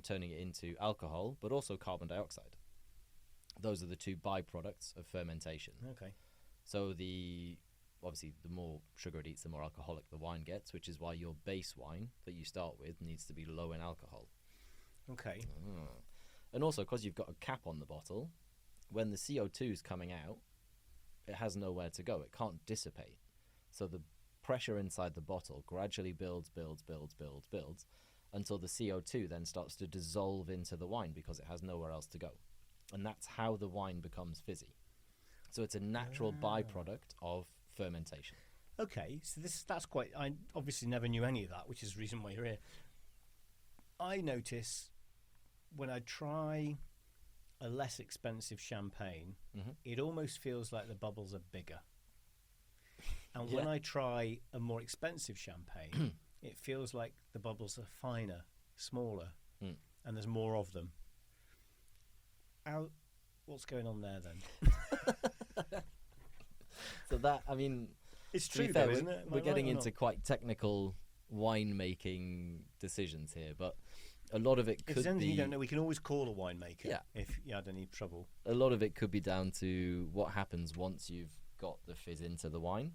[SPEAKER 2] turning it into alcohol, but also carbon dioxide. Those are the two byproducts of fermentation.
[SPEAKER 1] Okay.
[SPEAKER 2] So obviously the more sugar it eats, the more alcoholic the wine gets, which is why your base wine that you start with needs to be low in alcohol.
[SPEAKER 1] Okay.
[SPEAKER 2] And also, because you've got a cap on the bottle, when the CO2 is coming out, it has nowhere to go. It can't dissipate. So the pressure inside the bottle gradually builds until the CO2 then starts to dissolve into the wine because it has nowhere else to go. And that's how the wine becomes fizzy. So it's a natural byproduct of fermentation.
[SPEAKER 1] Okay, so that's quite... I obviously never knew any of that, which is the reason why you're here. I notice when I try a less expensive champagne, it almost feels like the bubbles are bigger. And when I try a more expensive champagne, it feels like the bubbles are finer, smaller, and there's more of them. What's going on there then?
[SPEAKER 2] So that, I mean,
[SPEAKER 1] it's true,
[SPEAKER 2] fair,
[SPEAKER 1] though, isn't it?
[SPEAKER 2] We're getting into quite technical winemaking decisions here, but a lot of it could be...
[SPEAKER 1] If there's anything you don't know, we can always call a winemaker if you had any trouble.
[SPEAKER 2] A lot of it could be down to what happens once you've got the fizz into the wine.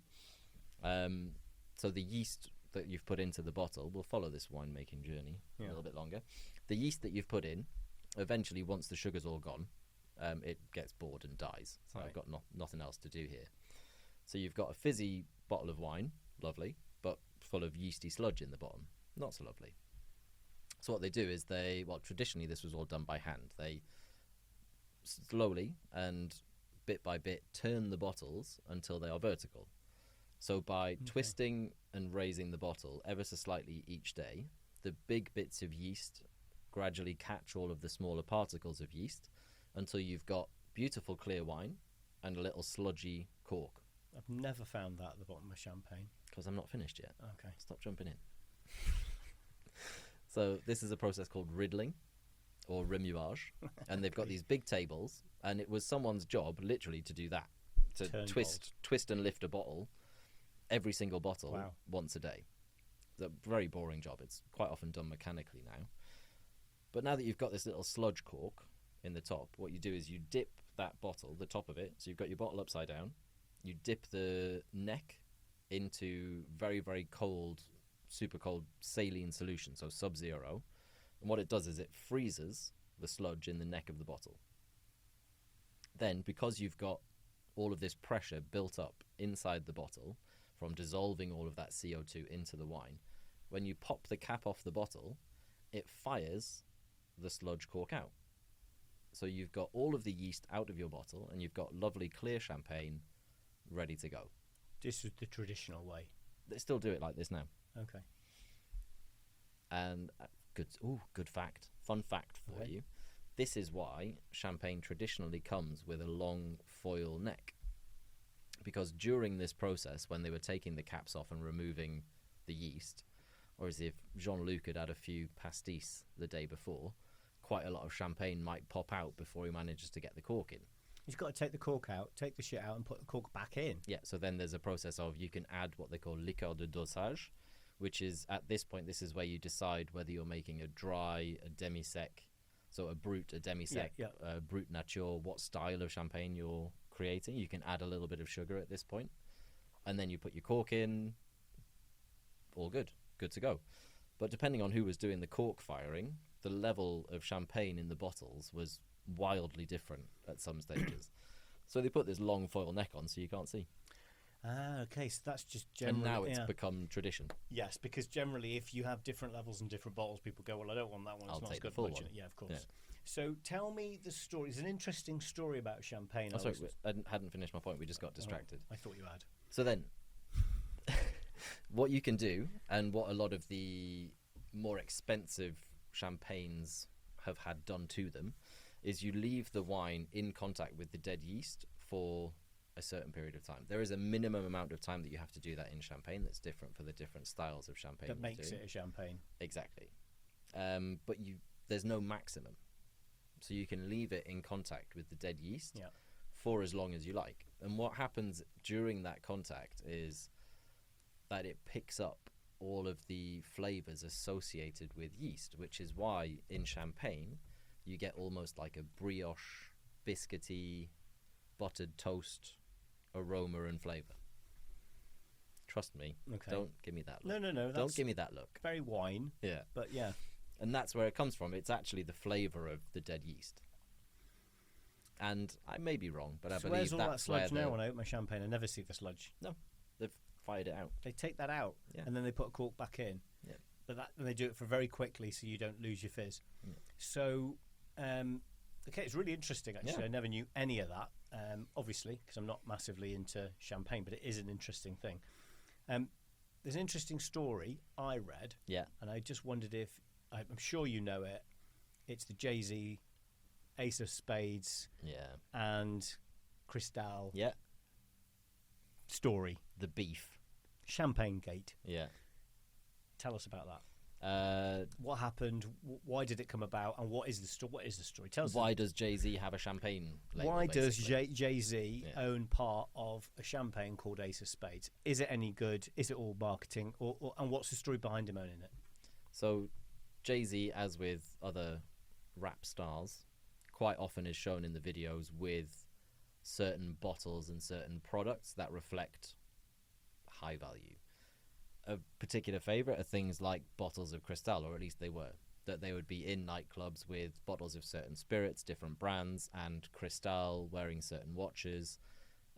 [SPEAKER 2] So the yeast that you've put into the bottle, we'll follow this winemaking journey a little bit longer. The yeast that you've put in, eventually, once the sugar's all gone, it gets bored and dies. So I've got nothing else to do here. So you've got a fizzy bottle of wine, lovely, but full of yeasty sludge in the bottom. Not so lovely. So what they do is traditionally this was all done by hand. They slowly and bit by bit turn the bottles until they are vertical. So by twisting and raising the bottle ever so slightly each day, the big bits of yeast gradually catch all of the smaller particles of yeast until you've got beautiful clear wine and a little sludgy cork.
[SPEAKER 1] I've never found that at the bottom of champagne.
[SPEAKER 2] Because I'm not finished yet.
[SPEAKER 1] Okay.
[SPEAKER 2] Stop jumping in. So this is a process called riddling or remuage, and they've got these big tables, and it was someone's job literally to do that, to twist and lift a bottle, every single bottle, once a day. It's a very boring job. It's quite often done mechanically now. But now that you've got this little sludge cork in the top, what you do is you dip that bottle, the top of it, so you've got your bottle upside down, you dip the neck into very, very cold, super cold saline solution, so sub-zero. And what it does is it freezes the sludge in the neck of the bottle. Then, because you've got all of this pressure built up inside the bottle from dissolving all of that CO2 into the wine, when you pop the cap off the bottle, it fires the sludge cork out. So you've got all of the yeast out of your bottle, and you've got lovely clear champagne ready to go.
[SPEAKER 1] This is the traditional way.
[SPEAKER 2] They still do it like this now.
[SPEAKER 1] Okay.
[SPEAKER 2] And good fact, fun fact for you. This is why champagne traditionally comes with a long foil neck. Because during this process, when they were taking the caps off and removing the yeast, or as if Jean-Luc had a few pastis the day before, quite a lot of champagne might pop out before he manages to get the cork in.
[SPEAKER 1] He's got to take the cork out, take the shit out, and put the cork back in.
[SPEAKER 2] Yeah, so then there's a process of you can add what they call liqueur de dosage, which is, at this point, this is where you decide whether you're making a dry, a demi-sec, so a brut, a demi-sec, a brut nature, what style of champagne you're creating. You can add a little bit of sugar at this point, and then you put your cork in, all good to go. But depending on who was doing the cork firing, the level of champagne in the bottles was wildly different at some stages. So they put this long foil neck on so you can't see.
[SPEAKER 1] Ah, okay, so that's just generally...
[SPEAKER 2] And now it's become tradition.
[SPEAKER 1] Yes, because generally if you have different levels and different bottles, people go, well, I don't want that one. It's not as good. One. Yeah, of course. Yeah. So tell me the story. It's an interesting story about champagne.
[SPEAKER 2] Oh, sorry, I hadn't finished my point. We just got distracted.
[SPEAKER 1] I thought you had.
[SPEAKER 2] So then, what you can do, and what a lot of the more expensive champagnes have had done to them, is you leave the wine in contact with the dead yeast for a certain period of time. There is a minimum amount of time that you have to do that in champagne that's different for the different styles of champagne.
[SPEAKER 1] That makes it a champagne.
[SPEAKER 2] Exactly. But there's no maximum. So you can leave it in contact with the dead yeast for as long as you like. And what happens during that contact is that it picks up all of the flavors associated with yeast, which is why in champagne you get almost like a brioche, biscuity, buttered toast aroma and flavor. Trust me. Okay. Don't give me that look.
[SPEAKER 1] No.
[SPEAKER 2] Don't give me that look.
[SPEAKER 1] Very wine.
[SPEAKER 2] Yeah.
[SPEAKER 1] But yeah.
[SPEAKER 2] And that's where it comes from. It's actually the flavor of the dead yeast. And I may be wrong, but I
[SPEAKER 1] So
[SPEAKER 2] believe
[SPEAKER 1] where's all that
[SPEAKER 2] that's where
[SPEAKER 1] sludge now when I open my champagne? I never see the sludge.
[SPEAKER 2] No, they've fired it out.
[SPEAKER 1] They take that out,
[SPEAKER 2] Yeah.
[SPEAKER 1] and then they put a cork back in.
[SPEAKER 2] Yeah.
[SPEAKER 1] But and they do it for very quickly, so you don't lose your fizz.
[SPEAKER 2] Yeah.
[SPEAKER 1] So, okay, it's really interesting, actually.
[SPEAKER 2] Yeah.
[SPEAKER 1] I never knew any of that, obviously, because I'm not massively into champagne, but it is an interesting thing. There's an interesting story I read, and I just wondered if, I'm sure you know it, it's the Jay-Z Ace of Spades and Cristal story.
[SPEAKER 2] The beef.
[SPEAKER 1] Champagne Gate.
[SPEAKER 2] Yeah.
[SPEAKER 1] Tell us about that. What happened? Why did it come about? And what is the story? What is the story? Tell us.
[SPEAKER 2] Why does Jay-Z have a champagne label?
[SPEAKER 1] Why does
[SPEAKER 2] basically?
[SPEAKER 1] Jay-Z own part of a champagne called Ace of Spades? Is it any good? Is it all marketing? And what's the story behind him owning it?
[SPEAKER 2] So, Jay-Z, as with other rap stars, quite often is shown in the videos with certain bottles and certain products that reflect high value. A particular favourite are things like bottles of Cristal, or at least they were. That they would be in nightclubs with bottles of certain spirits, different brands, and Cristal wearing certain watches.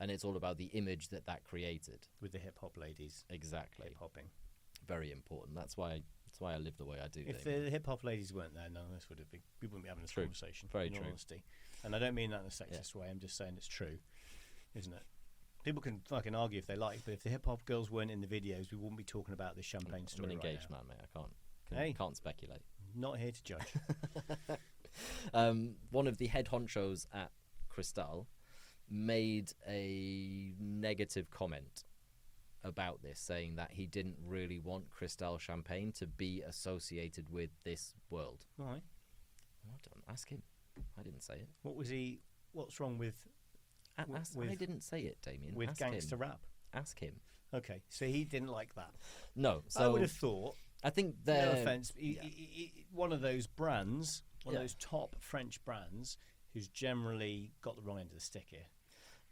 [SPEAKER 2] And it's all about the image that created.
[SPEAKER 1] With the hip-hop ladies.
[SPEAKER 2] Exactly.
[SPEAKER 1] Hip-hopping.
[SPEAKER 2] Very important. That's why I live the way I do.
[SPEAKER 1] If the hip-hop ladies weren't there, none of this would have been. We wouldn't be having this conversation.
[SPEAKER 2] Very
[SPEAKER 1] in
[SPEAKER 2] true.
[SPEAKER 1] all honesty. And I don't mean that in a sexist way. I'm just saying it's true, isn't it? People can fucking argue if they like, but if the hip-hop girls weren't in the videos, we wouldn't be talking about this champagne story.
[SPEAKER 2] I'm an engaged
[SPEAKER 1] right now.
[SPEAKER 2] man, mate. I can't speculate.
[SPEAKER 1] Not here to judge.
[SPEAKER 2] One of the head honchos at Cristal made a negative comment about this, saying that he didn't really want Cristal champagne to be associated with this world.
[SPEAKER 1] Why?
[SPEAKER 2] I don't ask him. I didn't say it.
[SPEAKER 1] What's wrong with
[SPEAKER 2] I didn't say it, Damian.
[SPEAKER 1] with
[SPEAKER 2] ask
[SPEAKER 1] gangster
[SPEAKER 2] him.
[SPEAKER 1] rap?
[SPEAKER 2] Ask him.
[SPEAKER 1] Okay, so he didn't like that.
[SPEAKER 2] No, so
[SPEAKER 1] I would have thought.
[SPEAKER 2] I think
[SPEAKER 1] No offense, one of those brands, one of those top French brands, who's generally got the wrong end of the stick here.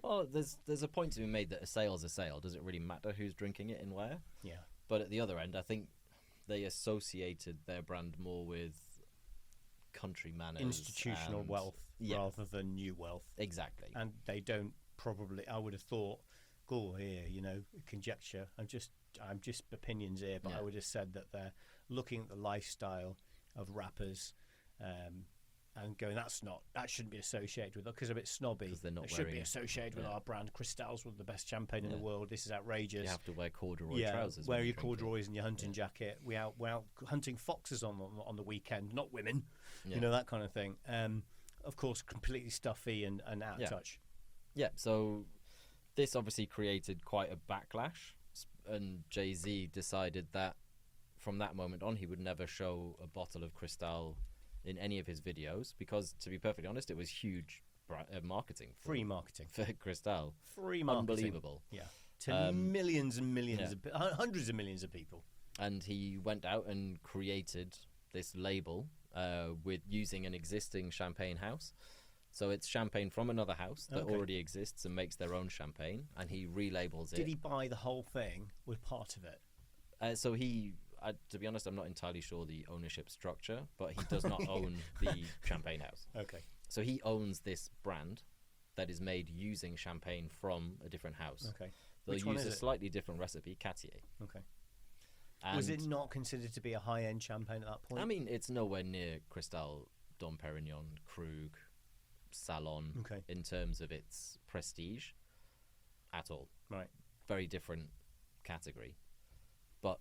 [SPEAKER 2] Well, there's a point to be made that a sale's a sale. Does it really matter who's drinking it and where?
[SPEAKER 1] Yeah.
[SPEAKER 2] But at the other end, I think they associated their brand more with country manners,
[SPEAKER 1] institutional
[SPEAKER 2] and
[SPEAKER 1] wealth rather than new wealth.
[SPEAKER 2] Exactly.
[SPEAKER 1] And they don't probably. I would have thought, go here, conjecture. I'm just opinions here, but I would have said that they're looking at the lifestyle of rappers. And going, that shouldn't be associated with it because they're a bit snobby.
[SPEAKER 2] Because they're not
[SPEAKER 1] it should be associated with our brand. Cristal's one of the best champagne in the world. This is outrageous.
[SPEAKER 2] You have to wear corduroy trousers.
[SPEAKER 1] Wear your corduroys and your hunting jacket. We're out hunting foxes on the weekend, not women. That kind of thing. Of course, completely stuffy and out of touch.
[SPEAKER 2] Yeah, so this obviously created quite a backlash, and Jay-Z decided that from that moment on he would never show a bottle of Cristal in any of his videos, because to be perfectly honest, it was huge marketing.
[SPEAKER 1] Free marketing.
[SPEAKER 2] For Cristal.
[SPEAKER 1] Free marketing.
[SPEAKER 2] Unbelievable.
[SPEAKER 1] Yeah. To millions and millions, hundreds of millions of people.
[SPEAKER 2] And he went out and created this label with using an existing champagne house. So it's champagne from another house that already exists and makes their own champagne, and he relabels it.
[SPEAKER 1] Did he buy the whole thing with part of it?
[SPEAKER 2] So he... to be honest, I'm not entirely sure the ownership structure, but he does not own the champagne house.
[SPEAKER 1] Okay.
[SPEAKER 2] So he owns this brand that is made using champagne from a different house.
[SPEAKER 1] Okay.
[SPEAKER 2] They'll
[SPEAKER 1] Which one
[SPEAKER 2] use
[SPEAKER 1] is
[SPEAKER 2] a
[SPEAKER 1] it?
[SPEAKER 2] slightly different recipe, Cartier.
[SPEAKER 1] Okay.
[SPEAKER 2] And
[SPEAKER 1] was it not considered to be a high-end champagne at that point?
[SPEAKER 2] I mean, it's nowhere near Cristal, Dom Perignon, Krug, Salon in terms of its prestige at all.
[SPEAKER 1] Right.
[SPEAKER 2] Very different category. But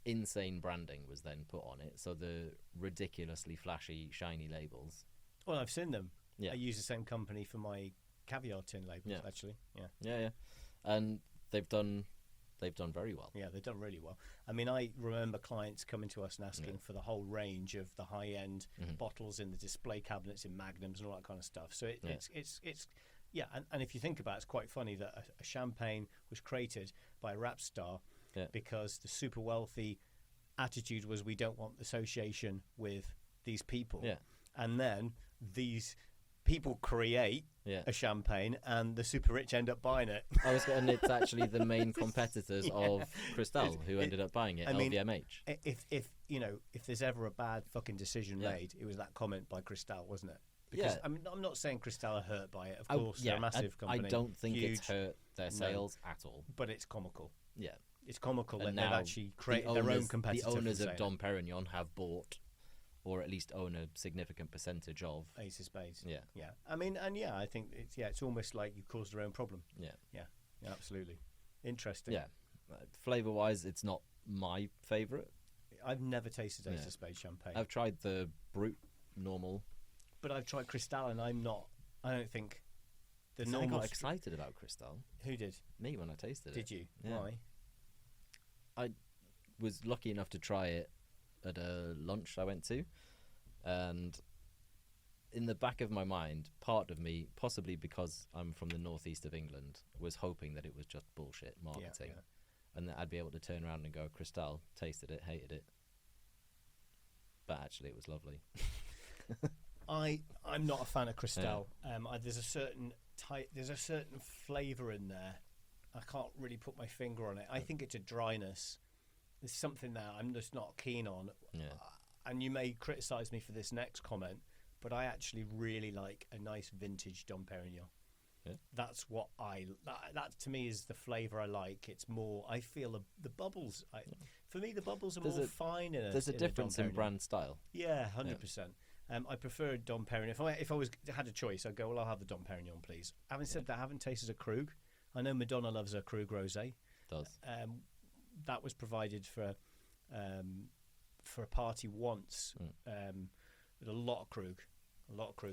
[SPEAKER 2] insane branding was then put on it, so the ridiculously flashy, shiny labels.
[SPEAKER 1] Well, I've seen them.
[SPEAKER 2] Yeah.
[SPEAKER 1] I use the same company for my caviar tin labels, actually.
[SPEAKER 2] Yeah. And they've done very well.
[SPEAKER 1] Yeah, they've done really well. I mean, I remember clients coming to us and asking for the whole range of the high-end bottles in the display cabinets in Magnums and all that kind of stuff. So it's and if you think about it, it's quite funny that a champagne was created by a rap star because the super wealthy attitude was, we don't want association with these people. Yeah. And then these people create a champagne and the super rich end up buying it.
[SPEAKER 2] And it's actually the main competitors of Cristal who ended up buying it, LVMH.
[SPEAKER 1] If there's ever a bad fucking decision made, it was that comment by Cristal, wasn't it? Because
[SPEAKER 2] Yeah.
[SPEAKER 1] I mean, I'm not saying Cristal are hurt by it. Of course, they're a massive company.
[SPEAKER 2] I don't think
[SPEAKER 1] huge,
[SPEAKER 2] it's hurt their sales at all.
[SPEAKER 1] but it's comical.
[SPEAKER 2] Yeah.
[SPEAKER 1] It's comical that
[SPEAKER 2] And
[SPEAKER 1] they've
[SPEAKER 2] now
[SPEAKER 1] actually created their own competitor.
[SPEAKER 2] The owners
[SPEAKER 1] from
[SPEAKER 2] of Dom Perignon have bought, or at least own a significant percentage of
[SPEAKER 1] Ace of Spades.
[SPEAKER 2] Yeah.
[SPEAKER 1] Yeah. I mean, and I think it's almost like you caused their own problem.
[SPEAKER 2] Yeah.
[SPEAKER 1] Yeah, absolutely. Interesting.
[SPEAKER 2] Yeah. Flavor wise, it's not my favorite.
[SPEAKER 1] I've never tasted Ace of Spades champagne.
[SPEAKER 2] I've tried the Brut normal,
[SPEAKER 1] but I've tried Cristal, and I don't think the
[SPEAKER 2] I
[SPEAKER 1] normal.
[SPEAKER 2] got excited about Cristal.
[SPEAKER 1] Who did?
[SPEAKER 2] Me when I tasted it.
[SPEAKER 1] Did you?
[SPEAKER 2] Yeah.
[SPEAKER 1] Why?
[SPEAKER 2] I was lucky enough to try it at a lunch I went to, and in the back of my mind, part of me, possibly because I'm from the northeast of England, was hoping that it was just bullshit marketing, and that I'd be able to turn around and go, Cristal, tasted it, hated it. But actually, it was lovely.
[SPEAKER 1] I'm not a fan of Cristal. There's a certain flavour in there. I can't really put my finger on it. I think it's a dryness. There's something there I'm just not keen on.
[SPEAKER 2] Yeah.
[SPEAKER 1] And you may criticise me for this next comment, but I actually really like a nice vintage Dom Perignon.
[SPEAKER 2] Yeah.
[SPEAKER 1] That's what that to me is the flavour I like. It's more, I feel the bubbles. For me, the bubbles are more fine in a
[SPEAKER 2] There's a difference in
[SPEAKER 1] Dom Perignon.
[SPEAKER 2] brand style.
[SPEAKER 1] Yeah, 100%. I prefer Dom Perignon. If I had a choice, I'd go, well, I'll have the Dom Perignon, please. Having said that, I haven't tasted a Krug. I know Madonna loves her Krug Rosé.
[SPEAKER 2] Does.
[SPEAKER 1] That was provided for a party once. With a lot of Krug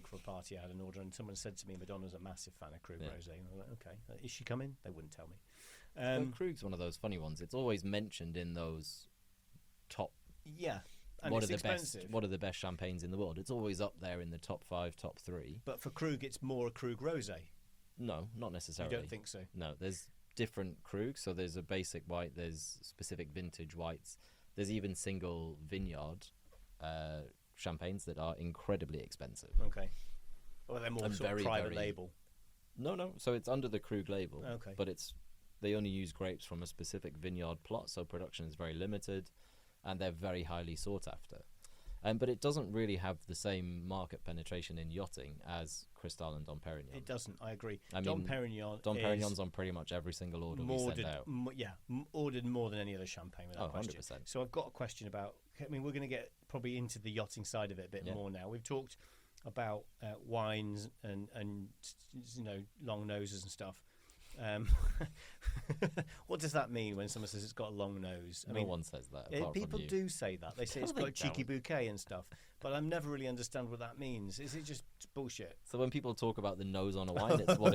[SPEAKER 1] for a party I had an order, and someone said to me, Madonna's a massive fan of Krug Rosé. And I was like, okay, is she coming? They wouldn't tell me.
[SPEAKER 2] Well, Krug's one of those funny ones. It's always mentioned in those top.
[SPEAKER 1] Yeah. And
[SPEAKER 2] what
[SPEAKER 1] it's
[SPEAKER 2] are the
[SPEAKER 1] expensive.
[SPEAKER 2] best? What are the best champagnes in the world? It's always up there in the top 5, top 3.
[SPEAKER 1] But for Krug, it's more a Krug Rosé.
[SPEAKER 2] No, not necessarily.
[SPEAKER 1] You don't think so?
[SPEAKER 2] No, there's different Krugs. So there's a basic white, there's specific vintage whites. There's even single vineyard champagnes that are incredibly expensive.
[SPEAKER 1] Okay. Well, they're more sort of private label.
[SPEAKER 2] No. So it's under the Krug label.
[SPEAKER 1] Okay.
[SPEAKER 2] But they only use grapes from a specific vineyard plot, so production is very limited, and they're very highly sought after. But it doesn't really have the same market penetration in yachting as Cristal and Dom Perignon.
[SPEAKER 1] It doesn't, I agree.
[SPEAKER 2] Dom Perignon's on pretty much every single order we send out.
[SPEAKER 1] Ordered more than any other champagne without question.
[SPEAKER 2] 100%.
[SPEAKER 1] So I've got a question about, I mean, we're going to get probably into the yachting side of it a bit more now. We've talked about wines and long noses and stuff. What does that mean when someone says it's got a long nose?
[SPEAKER 2] No one says that.
[SPEAKER 1] People
[SPEAKER 2] from you.
[SPEAKER 1] do say that. They say it's got a cheeky bouquet and stuff, but I never really understand what that means. Is it just bullshit?
[SPEAKER 2] So when people talk about the nose on a wine, it's what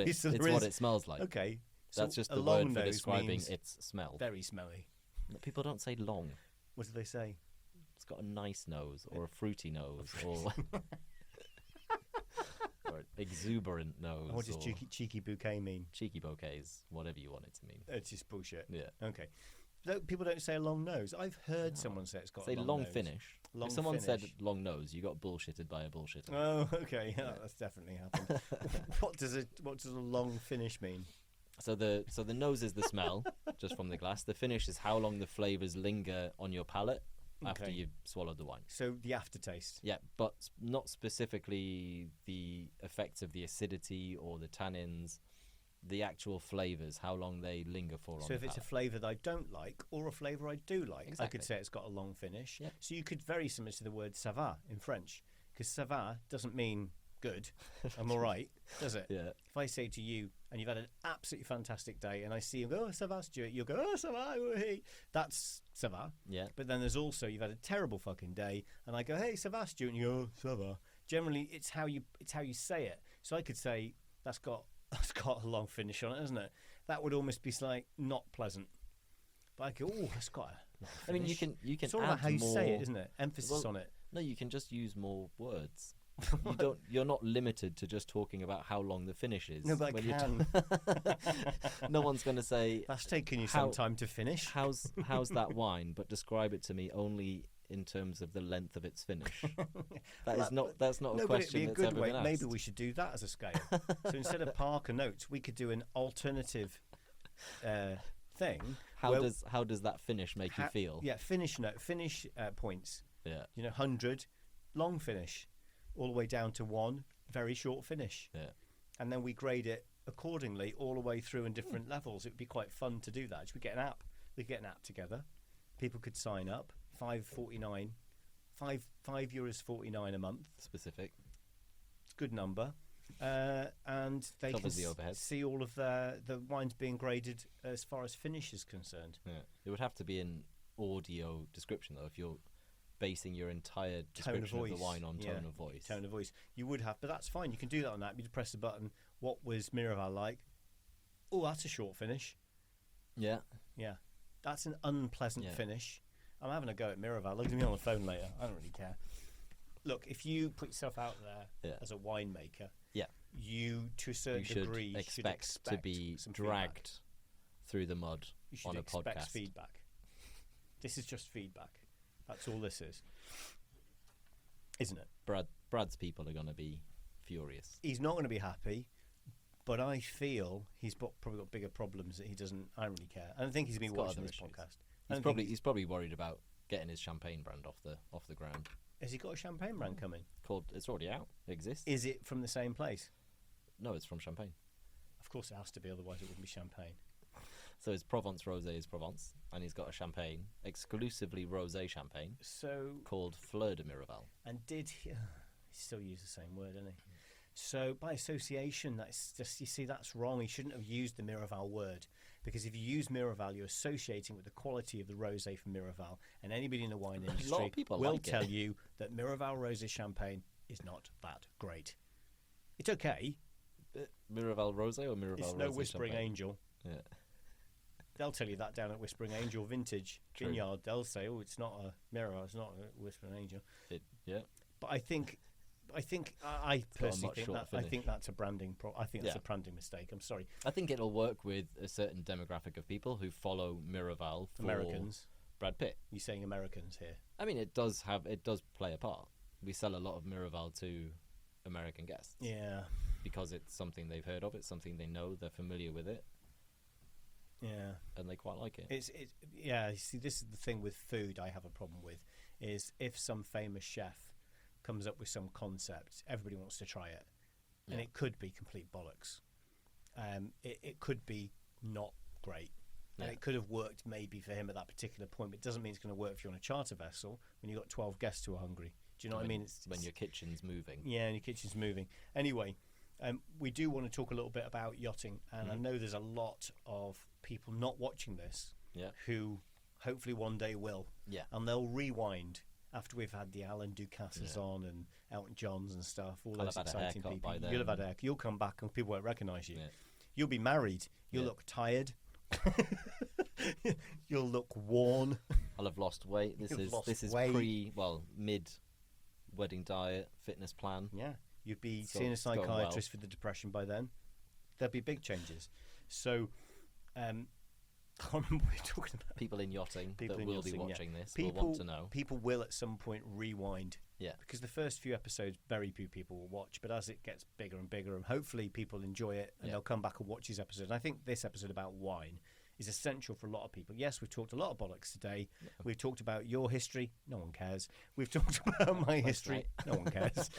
[SPEAKER 2] it smells like.
[SPEAKER 1] Okay,
[SPEAKER 2] that's
[SPEAKER 1] so
[SPEAKER 2] just the word for describing its smell.
[SPEAKER 1] Very smelly.
[SPEAKER 2] People don't say long.
[SPEAKER 1] What do they say?
[SPEAKER 2] It's got a nice nose or a fruity nose or or exuberant nose.
[SPEAKER 1] What does cheeky bouquet mean?
[SPEAKER 2] Cheeky bouquets, whatever you want it to mean.
[SPEAKER 1] It's just bullshit.
[SPEAKER 2] Yeah.
[SPEAKER 1] Okay. People don't say a long nose. I've heard someone say it's got a long nose.
[SPEAKER 2] Finish. If someone said long nose, you got bullshitted by a bullshitter.
[SPEAKER 1] Oh, okay. Yeah, that's definitely happened. What does a long finish mean?
[SPEAKER 2] So the nose is the smell, just from the glass. The finish is how long the flavors linger on your palate after you've swallowed the wine.
[SPEAKER 1] So the aftertaste.
[SPEAKER 2] Yeah, but not specifically the effects of the acidity or the tannins, the actual flavors, how long they linger for on the palate.
[SPEAKER 1] So if it's a flavour that I don't like or a flavour I do like,
[SPEAKER 2] exactly.
[SPEAKER 1] I could say it's got a long finish.
[SPEAKER 2] Yeah.
[SPEAKER 1] So you could very similar to the word ça va in French, because ça va doesn't mean good, I'm all right, does it?
[SPEAKER 2] Yeah.
[SPEAKER 1] If I say to you, and you've had an absolutely fantastic day, and I see you go, oh, ça va, Stuart, you'll go, oh, ça va, oui. That's ça va.
[SPEAKER 2] Yeah.
[SPEAKER 1] But then there's also, you've had a terrible fucking day, and I go, hey, ça va, Stuart, and you go, oh, ça va. Generally, it's how you say it. So I could say, that's got a long finish on it, hasn't it? That would almost be like not pleasant. But I go, oh, that's got a long finish.
[SPEAKER 2] I mean, you can
[SPEAKER 1] it's all
[SPEAKER 2] add
[SPEAKER 1] about how you
[SPEAKER 2] more,
[SPEAKER 1] say it, isn't it? Emphasis on it.
[SPEAKER 2] No, you can just use more words. You're not limited to just talking about how long the finish is.
[SPEAKER 1] No, but I can.
[SPEAKER 2] No one's going to say
[SPEAKER 1] that's taken you some time to finish.
[SPEAKER 2] How's that wine? But describe it to me only in terms of the length of its finish. That's not a question that's ever been asked.
[SPEAKER 1] Maybe we should do that as a scale. So instead of Parker notes, we could do an alternative thing.
[SPEAKER 2] How does that finish make you feel?
[SPEAKER 1] Yeah, finish points.
[SPEAKER 2] Yeah,
[SPEAKER 1] 100, long finish. All the way down to 1, very short finish.
[SPEAKER 2] Yeah.
[SPEAKER 1] And then we grade it accordingly all the way through in different levels. It would be quite fun to do that. Should we get an app? We could get an app together. People could sign up. €5.49 €5.49 a month.
[SPEAKER 2] Specific.
[SPEAKER 1] It's a good number. And they
[SPEAKER 2] Covers the
[SPEAKER 1] can
[SPEAKER 2] overhead.
[SPEAKER 1] see all of the wines being graded as far as finish is concerned.
[SPEAKER 2] Yeah. It would have to be an audio description, though, if you're basing your entire description of the wine on tone of voice.
[SPEAKER 1] Tone of voice. You would have, but that's fine. You can do that on that. You just press the button. What was Miraval like? Oh, that's a short finish.
[SPEAKER 2] Yeah.
[SPEAKER 1] Yeah. That's an unpleasant finish. I'm having a go at Miraval. Look at me on the phone later. I don't really care. Look, if you put yourself out there as a winemaker, you, to a certain degree, should expect
[SPEAKER 2] to be
[SPEAKER 1] some
[SPEAKER 2] dragged
[SPEAKER 1] feedback.
[SPEAKER 2] Through the mud on a
[SPEAKER 1] You should expect
[SPEAKER 2] podcast.
[SPEAKER 1] feedback. This is just feedback. That's all this is. Isn't it?
[SPEAKER 2] Brad's people are going to be furious.
[SPEAKER 1] He's not going to be happy, but I feel he's probably got bigger problems that he doesn't. I don't really care. I don't think he's been watching this podcast.
[SPEAKER 2] He's probably worried about getting his champagne brand off the ground.
[SPEAKER 1] Has he got a champagne brand coming?
[SPEAKER 2] It's already out. It exists.
[SPEAKER 1] Is it from the same place?
[SPEAKER 2] No, it's from Champagne.
[SPEAKER 1] Of course it has to be, otherwise it wouldn't be champagne.
[SPEAKER 2] So his Provence Rosé is Provence, and he's got a champagne, exclusively rosé champagne, called Fleur de Miraval.
[SPEAKER 1] And he still use the same word, doesn't he? So by association, that's just, you see, that's wrong. He shouldn't have used the Miraval word, because if you use Miraval, you're associating with the quality of the rosé from Miraval, and anybody in the wine industry
[SPEAKER 2] lot of people
[SPEAKER 1] will
[SPEAKER 2] like
[SPEAKER 1] tell
[SPEAKER 2] it.
[SPEAKER 1] you that Miraval rosé champagne is not that great. It's okay.
[SPEAKER 2] Miraval Rosé or Miraval
[SPEAKER 1] It's
[SPEAKER 2] Rosé
[SPEAKER 1] no Whispering
[SPEAKER 2] champagne?
[SPEAKER 1] Angel.
[SPEAKER 2] Yeah.
[SPEAKER 1] They'll tell you that down at Whispering Angel Vintage
[SPEAKER 2] True.
[SPEAKER 1] Vineyard. They'll say, "Oh, it's not a Miraval. It's not a Whispering Angel." But I personally think that's a branding. I think that's a branding mistake. I'm sorry.
[SPEAKER 2] I think it'll work with a certain demographic of people who follow Miraval for
[SPEAKER 1] Americans.
[SPEAKER 2] Brad Pitt.
[SPEAKER 1] You're saying Americans here?
[SPEAKER 2] I mean, it does play a part. We sell a lot of Miraval to American guests.
[SPEAKER 1] Yeah.
[SPEAKER 2] Because it's something they've heard of. It's something they know. They're familiar with it.
[SPEAKER 1] Yeah.
[SPEAKER 2] And they quite like it.
[SPEAKER 1] You see, this is the thing with food I have a problem with, is if some famous chef comes up with some concept, everybody wants to try it.
[SPEAKER 2] Yeah.
[SPEAKER 1] And it could be complete bollocks. It could be not great.
[SPEAKER 2] Yeah.
[SPEAKER 1] And it could have worked maybe for him at that particular point, but it doesn't mean it's going to work if you're on a charter vessel when you've got 12 guests who are hungry. Do you know what I mean?
[SPEAKER 2] When your kitchen's moving.
[SPEAKER 1] Yeah, and your kitchen's moving. Anyway, we do want to talk a little bit about yachting, and I know there's a lot of people not watching this who hopefully one day will.
[SPEAKER 2] Yeah.
[SPEAKER 1] And they'll rewind after we've had the Alan Ducasses on and Elton Johns and stuff, all those exciting people.
[SPEAKER 2] By then.
[SPEAKER 1] You'll have had a haircut. You'll come back and people won't recognise you.
[SPEAKER 2] Yeah.
[SPEAKER 1] You'll be married. You'll look tired. You'll look worn.
[SPEAKER 2] I'll have lost weight. This is mid wedding diet fitness plan.
[SPEAKER 1] Yeah. You'd be seeing a psychiatrist for the depression by then. There'll be big changes. So, I can't remember what we're talking about.
[SPEAKER 2] People in yachting that will be watching this will want to know.
[SPEAKER 1] People will at some point rewind.
[SPEAKER 2] Yeah.
[SPEAKER 1] Because the first few episodes, very few people will watch. But as it gets bigger and bigger, and hopefully people enjoy it, and they'll come back and watch these episodes. And I think this episode about wine is essential for a lot of people. Yes, we've talked a lot of bollocks today. Yeah. We've talked about your history. No one cares. We've talked about my history. No one cares.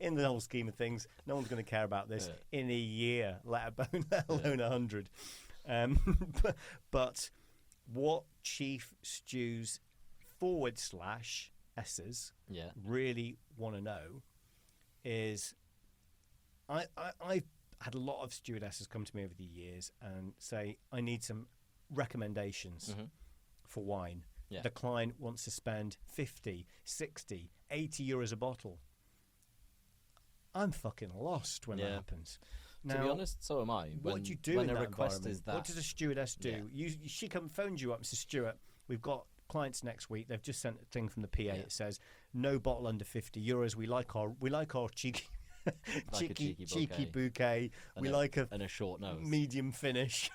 [SPEAKER 1] In the whole scheme of things, no one's going to care about this in a year, let alone 100. But what Chief Stew's /S's really want to know is I've had a lot of stewardesses come to me over the years and say, I need some recommendations for wine. Yeah. The client wants to spend 50, 60, 80 euros a bottle. I'm fucking lost when that happens.
[SPEAKER 2] Now, to be honest, so am I.
[SPEAKER 1] What do you do
[SPEAKER 2] when
[SPEAKER 1] in
[SPEAKER 2] a
[SPEAKER 1] that
[SPEAKER 2] request is that?
[SPEAKER 1] What does a stewardess do? She phones you up and says, Stuart, we've got clients next week. They've just sent a thing from the PA. It says, no bottle under 50 euros. We like our cheeky cheeky bouquet. We like a
[SPEAKER 2] short nose,
[SPEAKER 1] medium finish.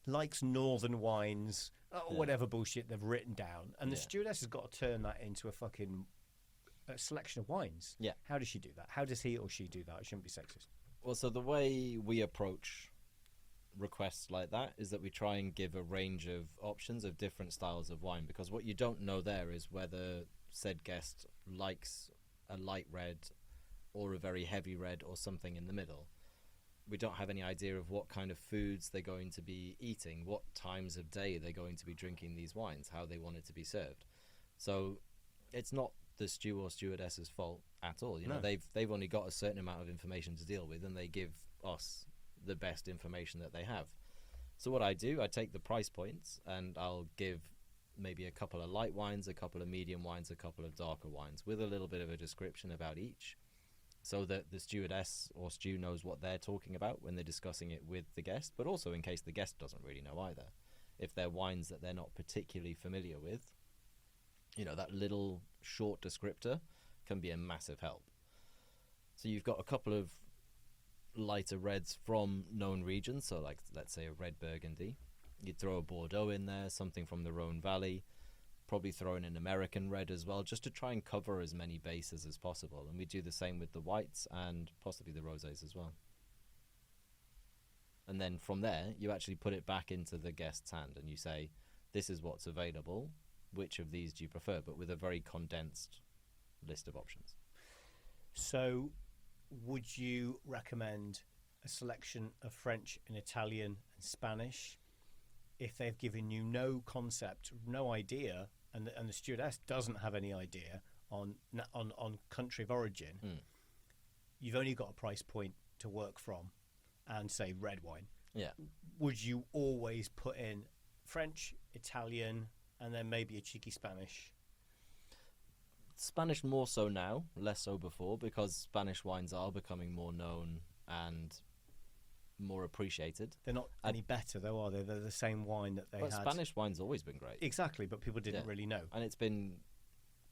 [SPEAKER 1] Likes northern wines, whatever bullshit they've written down, and the stewardess has got to turn that into a fucking selection of wines. Yeah. How does she do that? How does he or she do that? It shouldn't be sexist.
[SPEAKER 2] Well, so the way we approach requests like that is that we try and give a range of options of different styles of wine, because what you don't know there is whether said guest likes a light red or a very heavy red or something in the middle. We don't have any idea of what kind of foods they're going to be eating, what times of day they're going to be drinking these wines, how they want it to be served. So it's not the stew or stewardess's fault at all. You know, they've only got a certain amount of information to deal with, and they give us the best information that they have. So what I do, I take the price points and I'll give maybe a couple of light wines, a couple of medium wines, a couple of darker wines with a little bit of a description about each, so that the stewardess or stew knows what they're talking about when they're discussing it with the guest, but also in case the guest doesn't really know either. If they're wines that they're not particularly familiar with, you know, that little short descriptor can be a massive help. So you've got a couple of lighter reds from known regions, so like let's say a red Burgundy. You'd throw a Bordeaux in there, something from the Rhone Valley, probably throw in an American red as well, just to try and cover as many bases as possible. And we do the same with the whites and possibly the rosés as well. And then from there, you actually put it back into the guest's hand and you say, this is what's available. Which of these do you prefer? But with a very condensed list of options.
[SPEAKER 1] So would you recommend a selection of French and Italian and Spanish if they've given you no concept, no idea, and the stewardess doesn't have any idea on country of origin? You've only got a price point to work from and say red wine.
[SPEAKER 2] Yeah.
[SPEAKER 1] Would you always put in French, Italian, and then maybe a cheeky Spanish?
[SPEAKER 2] Spanish more so now, less so before, because Spanish wines are becoming more known and more appreciated.
[SPEAKER 1] They're not any better though, are they? They're the same wine that they had.
[SPEAKER 2] Spanish wine's always been great.
[SPEAKER 1] Exactly, but people didn't really know.
[SPEAKER 2] And it's been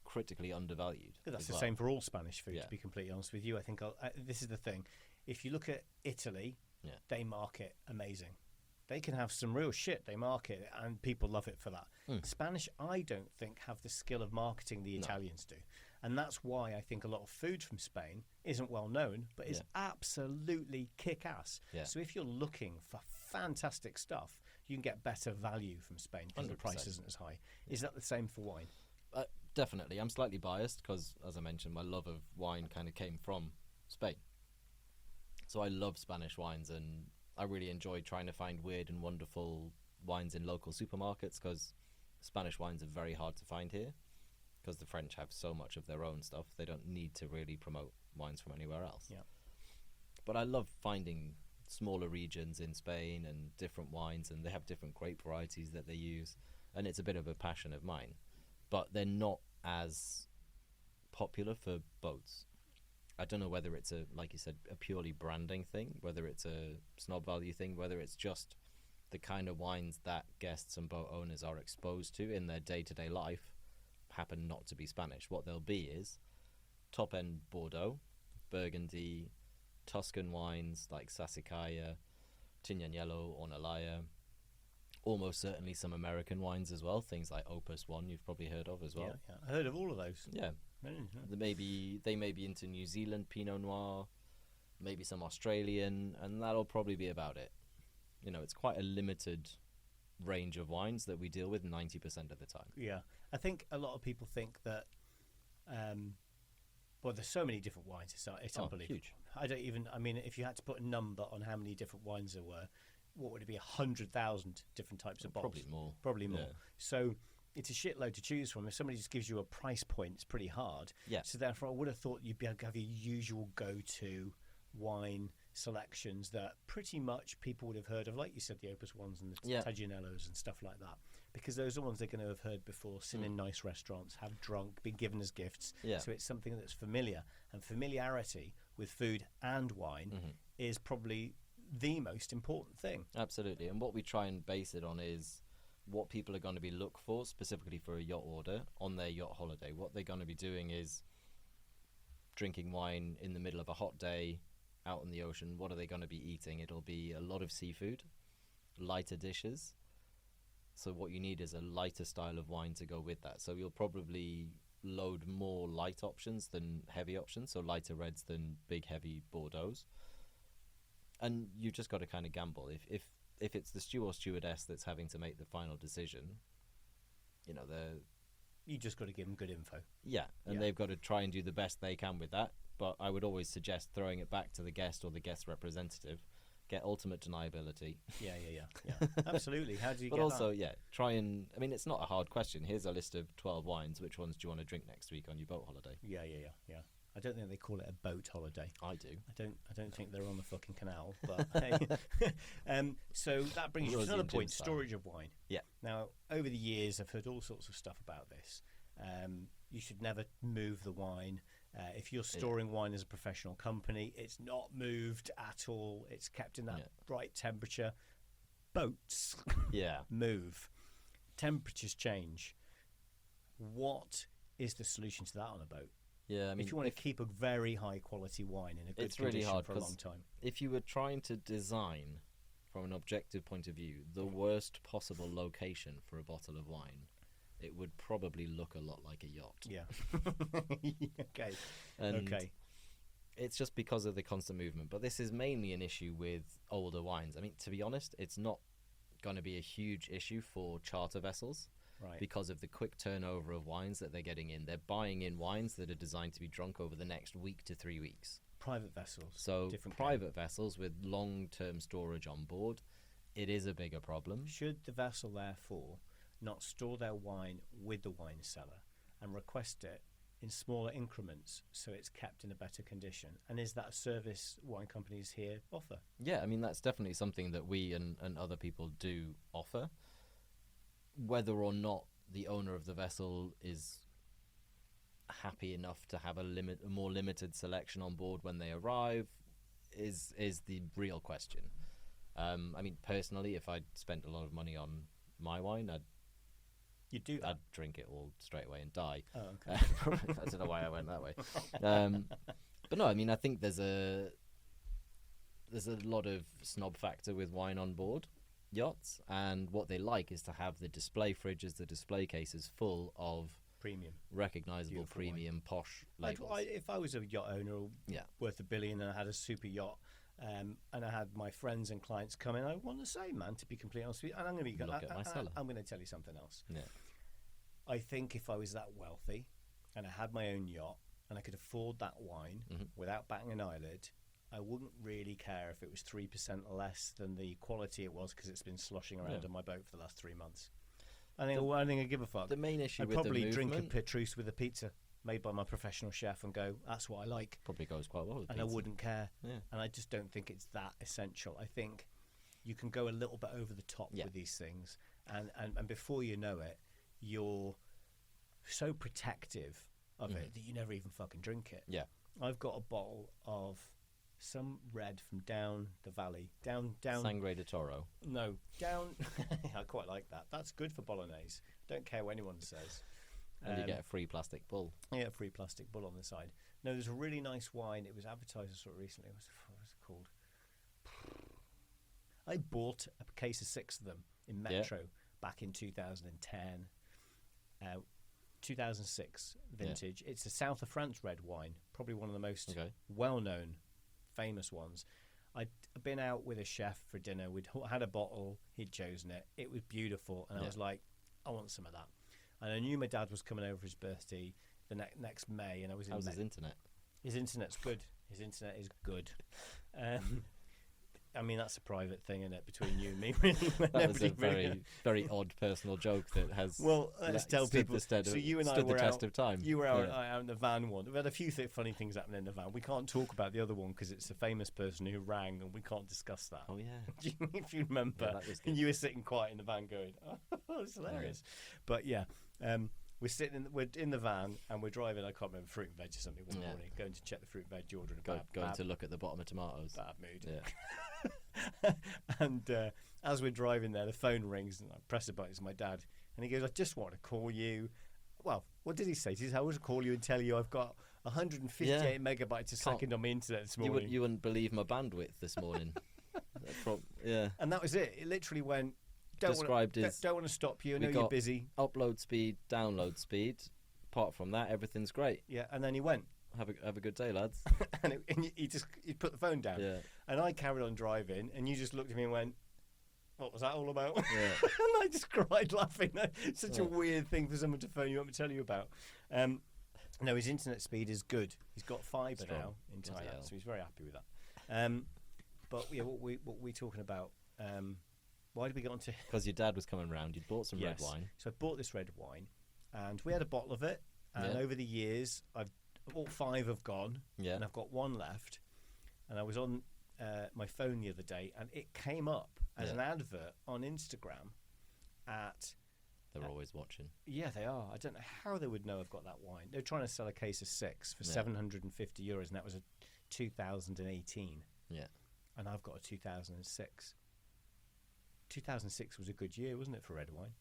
[SPEAKER 2] critically undervalued.
[SPEAKER 1] That's the same for all Spanish food, to be completely honest with you. I think this is the thing. If you look at Italy, they market amazing. They can have some real shit, they market it, and people love it for that. Spanish, I don't think, have the skill of marketing the Italians do. And that's why I think a lot of food from Spain isn't well known, but is absolutely kick-ass. So if you're looking for fantastic stuff, you can get better value from Spain because the price isn't as high. Is that the same for wine?
[SPEAKER 2] Definitely. I'm slightly biased because, as I mentioned, my love of wine kind of came from Spain. So I love Spanish wines, and I really enjoy trying to find weird and wonderful wines in local supermarkets, because Spanish wines are very hard to find here because the French have so much of their own stuff. They don't need to really promote wines from anywhere else. But I love finding smaller regions in Spain and different wines, and they have different grape varieties that they use, and it's a bit of a passion of mine. But they're not as popular for boats. I don't know whether it's like you said, a purely branding thing, whether it's a snob value thing, whether it's just the kind of wines that guests and boat owners are exposed to in their day-to-day life happen not to be Spanish. What they'll be is top-end Bordeaux, Burgundy, Tuscan wines like Sassicaia, Tignanello, Ornellaia, almost certainly some American wines as well, things like Opus One you've probably heard of as well.
[SPEAKER 1] I heard of all of those.
[SPEAKER 2] They may be into New Zealand Pinot Noir, maybe some Australian, and that'll probably be about it. You know, it's quite a limited range of wines that we deal with 90% of the time.
[SPEAKER 1] I think a lot of people think that there's so many different wines, it's unbelievable.
[SPEAKER 2] Huge.
[SPEAKER 1] I mean, if you had to put a number on how many different wines there were, what would it be, 100,000 different types of bottles? Probably more. So it's a shitload to choose from. If somebody just gives you a price point, it's pretty hard. So therefore, I would have thought you'd be able to have your usual go-to wine selections that pretty much people would have heard of, like you said, the Opus Ones and the Taglianellos and stuff like that, because those are ones they're going to have heard before, seen in nice restaurants, have drunk, been given as gifts. So it's something that's familiar, and familiarity with food and wine is probably the most important thing.
[SPEAKER 2] Absolutely. And what we try and base it on is what people are going to be look for specifically for a yacht order on their yacht holiday. What they're going to be doing is drinking wine in the middle of a hot day out in the ocean. What are they going to be eating? It'll be a lot of seafood, lighter dishes. So what you need is a lighter style of wine to go with that. So you'll probably load more light options than heavy options, so lighter reds than big heavy Bordeauxs. And you've just got to kind of gamble. If it's the stew or stewardess that's having to make the final decision, you know,
[SPEAKER 1] You just got to give them good info.
[SPEAKER 2] Yeah, and
[SPEAKER 1] Yeah.
[SPEAKER 2] they've got to try and do the best they can with that. But I would always suggest throwing it back to the guest or the guest representative. Get ultimate deniability.
[SPEAKER 1] Yeah. Absolutely. How do you
[SPEAKER 2] But
[SPEAKER 1] get
[SPEAKER 2] also,
[SPEAKER 1] that?
[SPEAKER 2] yeah, try and... I mean, it's not a hard question. Here's a list of 12 wines. Which ones do you want to drink next week on your boat holiday?
[SPEAKER 1] Yeah. I don't think they call it a boat holiday.
[SPEAKER 2] I do.
[SPEAKER 1] I don't think they're on the fucking canal. But hey. So that brings you to
[SPEAKER 2] Rosie
[SPEAKER 1] another
[SPEAKER 2] and
[SPEAKER 1] point:
[SPEAKER 2] Jim style.
[SPEAKER 1] storage of wine.
[SPEAKER 2] Yeah.
[SPEAKER 1] Now, over the years, I've heard all sorts of stuff about this. You should never move the wine. If you're storing wine as a professional company, it's not moved at all. It's kept in that right temperature. Boats
[SPEAKER 2] Yeah.
[SPEAKER 1] move. Temperatures change. What is the solution to that on a boat?
[SPEAKER 2] Yeah, I mean,
[SPEAKER 1] if you want to keep a very high quality wine in a good
[SPEAKER 2] it's really
[SPEAKER 1] condition
[SPEAKER 2] hard
[SPEAKER 1] for a long
[SPEAKER 2] 'cause
[SPEAKER 1] time.
[SPEAKER 2] if you were trying to design, from an objective point of view, the worst possible location for a bottle of wine, it would probably look a lot like a yacht.
[SPEAKER 1] Yeah. Okay.
[SPEAKER 2] And
[SPEAKER 1] Okay.
[SPEAKER 2] it's just because of the constant movement. But this is mainly an issue with older wines. I mean, to be honest, it's not going to be a huge issue for charter vessels
[SPEAKER 1] Right.
[SPEAKER 2] because of the quick turnover of wines that they're getting in. They're buying in wines that are designed to be drunk over the next week to 3 weeks.
[SPEAKER 1] Private vessels.
[SPEAKER 2] So
[SPEAKER 1] different
[SPEAKER 2] private vessels with long-term storage on board, it is a bigger problem.
[SPEAKER 1] Should the vessel therefore not store their wine with the wine cellar and request it in smaller increments so it's kept in a better condition? And is that a service wine companies here offer?
[SPEAKER 2] Yeah, I mean, that's definitely something that we and other people do offer. Whether or not the owner of the vessel is happy enough to have a more limited selection on board when they arrive is the real question. I mean, personally, if I'd spent a lot of money on my wine,
[SPEAKER 1] You do that?
[SPEAKER 2] I'd drink it all straight away and die.
[SPEAKER 1] Oh, okay.
[SPEAKER 2] I don't know why I went that way. But no, I mean, I think there's a lot of snob factor with wine on board yachts, and what they like is to have the display fridges, the display cases full of
[SPEAKER 1] Premium.
[SPEAKER 2] recognizable
[SPEAKER 1] Beautiful wine.
[SPEAKER 2] premium posh labels.
[SPEAKER 1] If I was a yacht owner worth $1 billion and I had a super yacht, and I had my friends and clients come in, I want the same, man, to be completely honest with you. And I'm going to be
[SPEAKER 2] Look at my cellar.
[SPEAKER 1] I'm going to tell you something else.
[SPEAKER 2] Yeah.
[SPEAKER 1] I think if I was that wealthy and I had my own yacht and I could afford that wine without batting an eyelid, I wouldn't really care if it was 3% less than the quality it was because it's been sloshing around on my boat for the last 3 months. I think I'd give a fuck.
[SPEAKER 2] The main issue
[SPEAKER 1] I'd
[SPEAKER 2] with
[SPEAKER 1] probably
[SPEAKER 2] the
[SPEAKER 1] drink a
[SPEAKER 2] movement
[SPEAKER 1] Petrus with a pizza made by my professional chef and go, that's what I like.
[SPEAKER 2] probably goes quite well with
[SPEAKER 1] And I
[SPEAKER 2] pizza.
[SPEAKER 1] wouldn't care.
[SPEAKER 2] Yeah.
[SPEAKER 1] And I just don't think it's that essential. I think you can go a little bit over the top with these things. And before you know it, you're so protective of it that you never even fucking drink it.
[SPEAKER 2] Yeah.
[SPEAKER 1] I've got a bottle of some red from down the valley. Down.
[SPEAKER 2] Sangre de Toro.
[SPEAKER 1] No, down. I quite like that. That's good for bolognese. Don't care what anyone says.
[SPEAKER 2] And you get a free plastic bull.
[SPEAKER 1] Yeah, free plastic bull on the side. No, there's a really nice wine. It was advertised sort of recently. What was it called? I bought a case of 6 of them in Metro back in 2010. 2006 vintage. It's a South of France red wine, probably one of the most well-known, famous ones. I'd been out with a chef for dinner. We'd had a bottle. He'd chosen it. It was beautiful, and I was like, I want some of that. And I knew my dad was coming over for his birthday the next May, and I was in
[SPEAKER 2] How's his internet?
[SPEAKER 1] His internet's good. His internet is good. I mean, that's a private thing, isn't it, between you and me? Really,
[SPEAKER 2] That was a very odd personal joke that has
[SPEAKER 1] let's tell
[SPEAKER 2] stood
[SPEAKER 1] people.
[SPEAKER 2] The stead
[SPEAKER 1] so
[SPEAKER 2] of,
[SPEAKER 1] you and I
[SPEAKER 2] stood
[SPEAKER 1] were
[SPEAKER 2] the test
[SPEAKER 1] out,
[SPEAKER 2] of time.
[SPEAKER 1] You were out in the van one. We had a few funny things happening in the van. We can't talk about the other one because it's a famous person who rang, and we can't discuss that.
[SPEAKER 2] Oh yeah.
[SPEAKER 1] If you remember,
[SPEAKER 2] that was good.
[SPEAKER 1] and you were sitting quiet in the van going, "Oh, it's hilarious." But yeah. We're in the van and we're driving. I can't remember, fruit and veg or something one morning. Going to check the fruit and veg order.
[SPEAKER 2] Going to look at the bottom of tomatoes.
[SPEAKER 1] Bad mood.
[SPEAKER 2] Yeah.
[SPEAKER 1] And as we're driving there, the phone rings and I press the button. It's my dad, and he goes, "I just want to call you." Well, what did he say? He says, "I want to call you and tell you I've got 158 megabytes a second on my internet this morning."
[SPEAKER 2] You wouldn't believe my bandwidth this morning. Yeah.
[SPEAKER 1] And that was it. It literally went. Don't want to stop you. I know you're busy.
[SPEAKER 2] Upload speed, download speed. Apart from that, everything's great.
[SPEAKER 1] Yeah, and then he went.
[SPEAKER 2] Have a good day, lads.
[SPEAKER 1] and he put the phone down.
[SPEAKER 2] Yeah.
[SPEAKER 1] And I carried on driving, and you just looked at me and went, what was that all about?
[SPEAKER 2] Yeah.
[SPEAKER 1] And I just cried laughing. It's such a weird thing for someone to phone you up and tell you about. No, his internet speed is good. He's got fibre now in Thailand, so he's very happy with that. But yeah, what we talking about? Why did we get onto?
[SPEAKER 2] Because your dad was coming round. You bought some red wine.
[SPEAKER 1] So I bought this red wine, and we had a bottle of it. And over the years, all 5 have gone, and I've got 1 left. And I was on my phone the other day, and it came up as an advert on Instagram.
[SPEAKER 2] They're always watching.
[SPEAKER 1] Yeah, they are. I don't know how they would know I've got that wine. They're trying to sell a case of 6 for €750, and that was a 2018.
[SPEAKER 2] Yeah.
[SPEAKER 1] And I've got a 2006. 2006 was a good year, wasn't it, for red wine?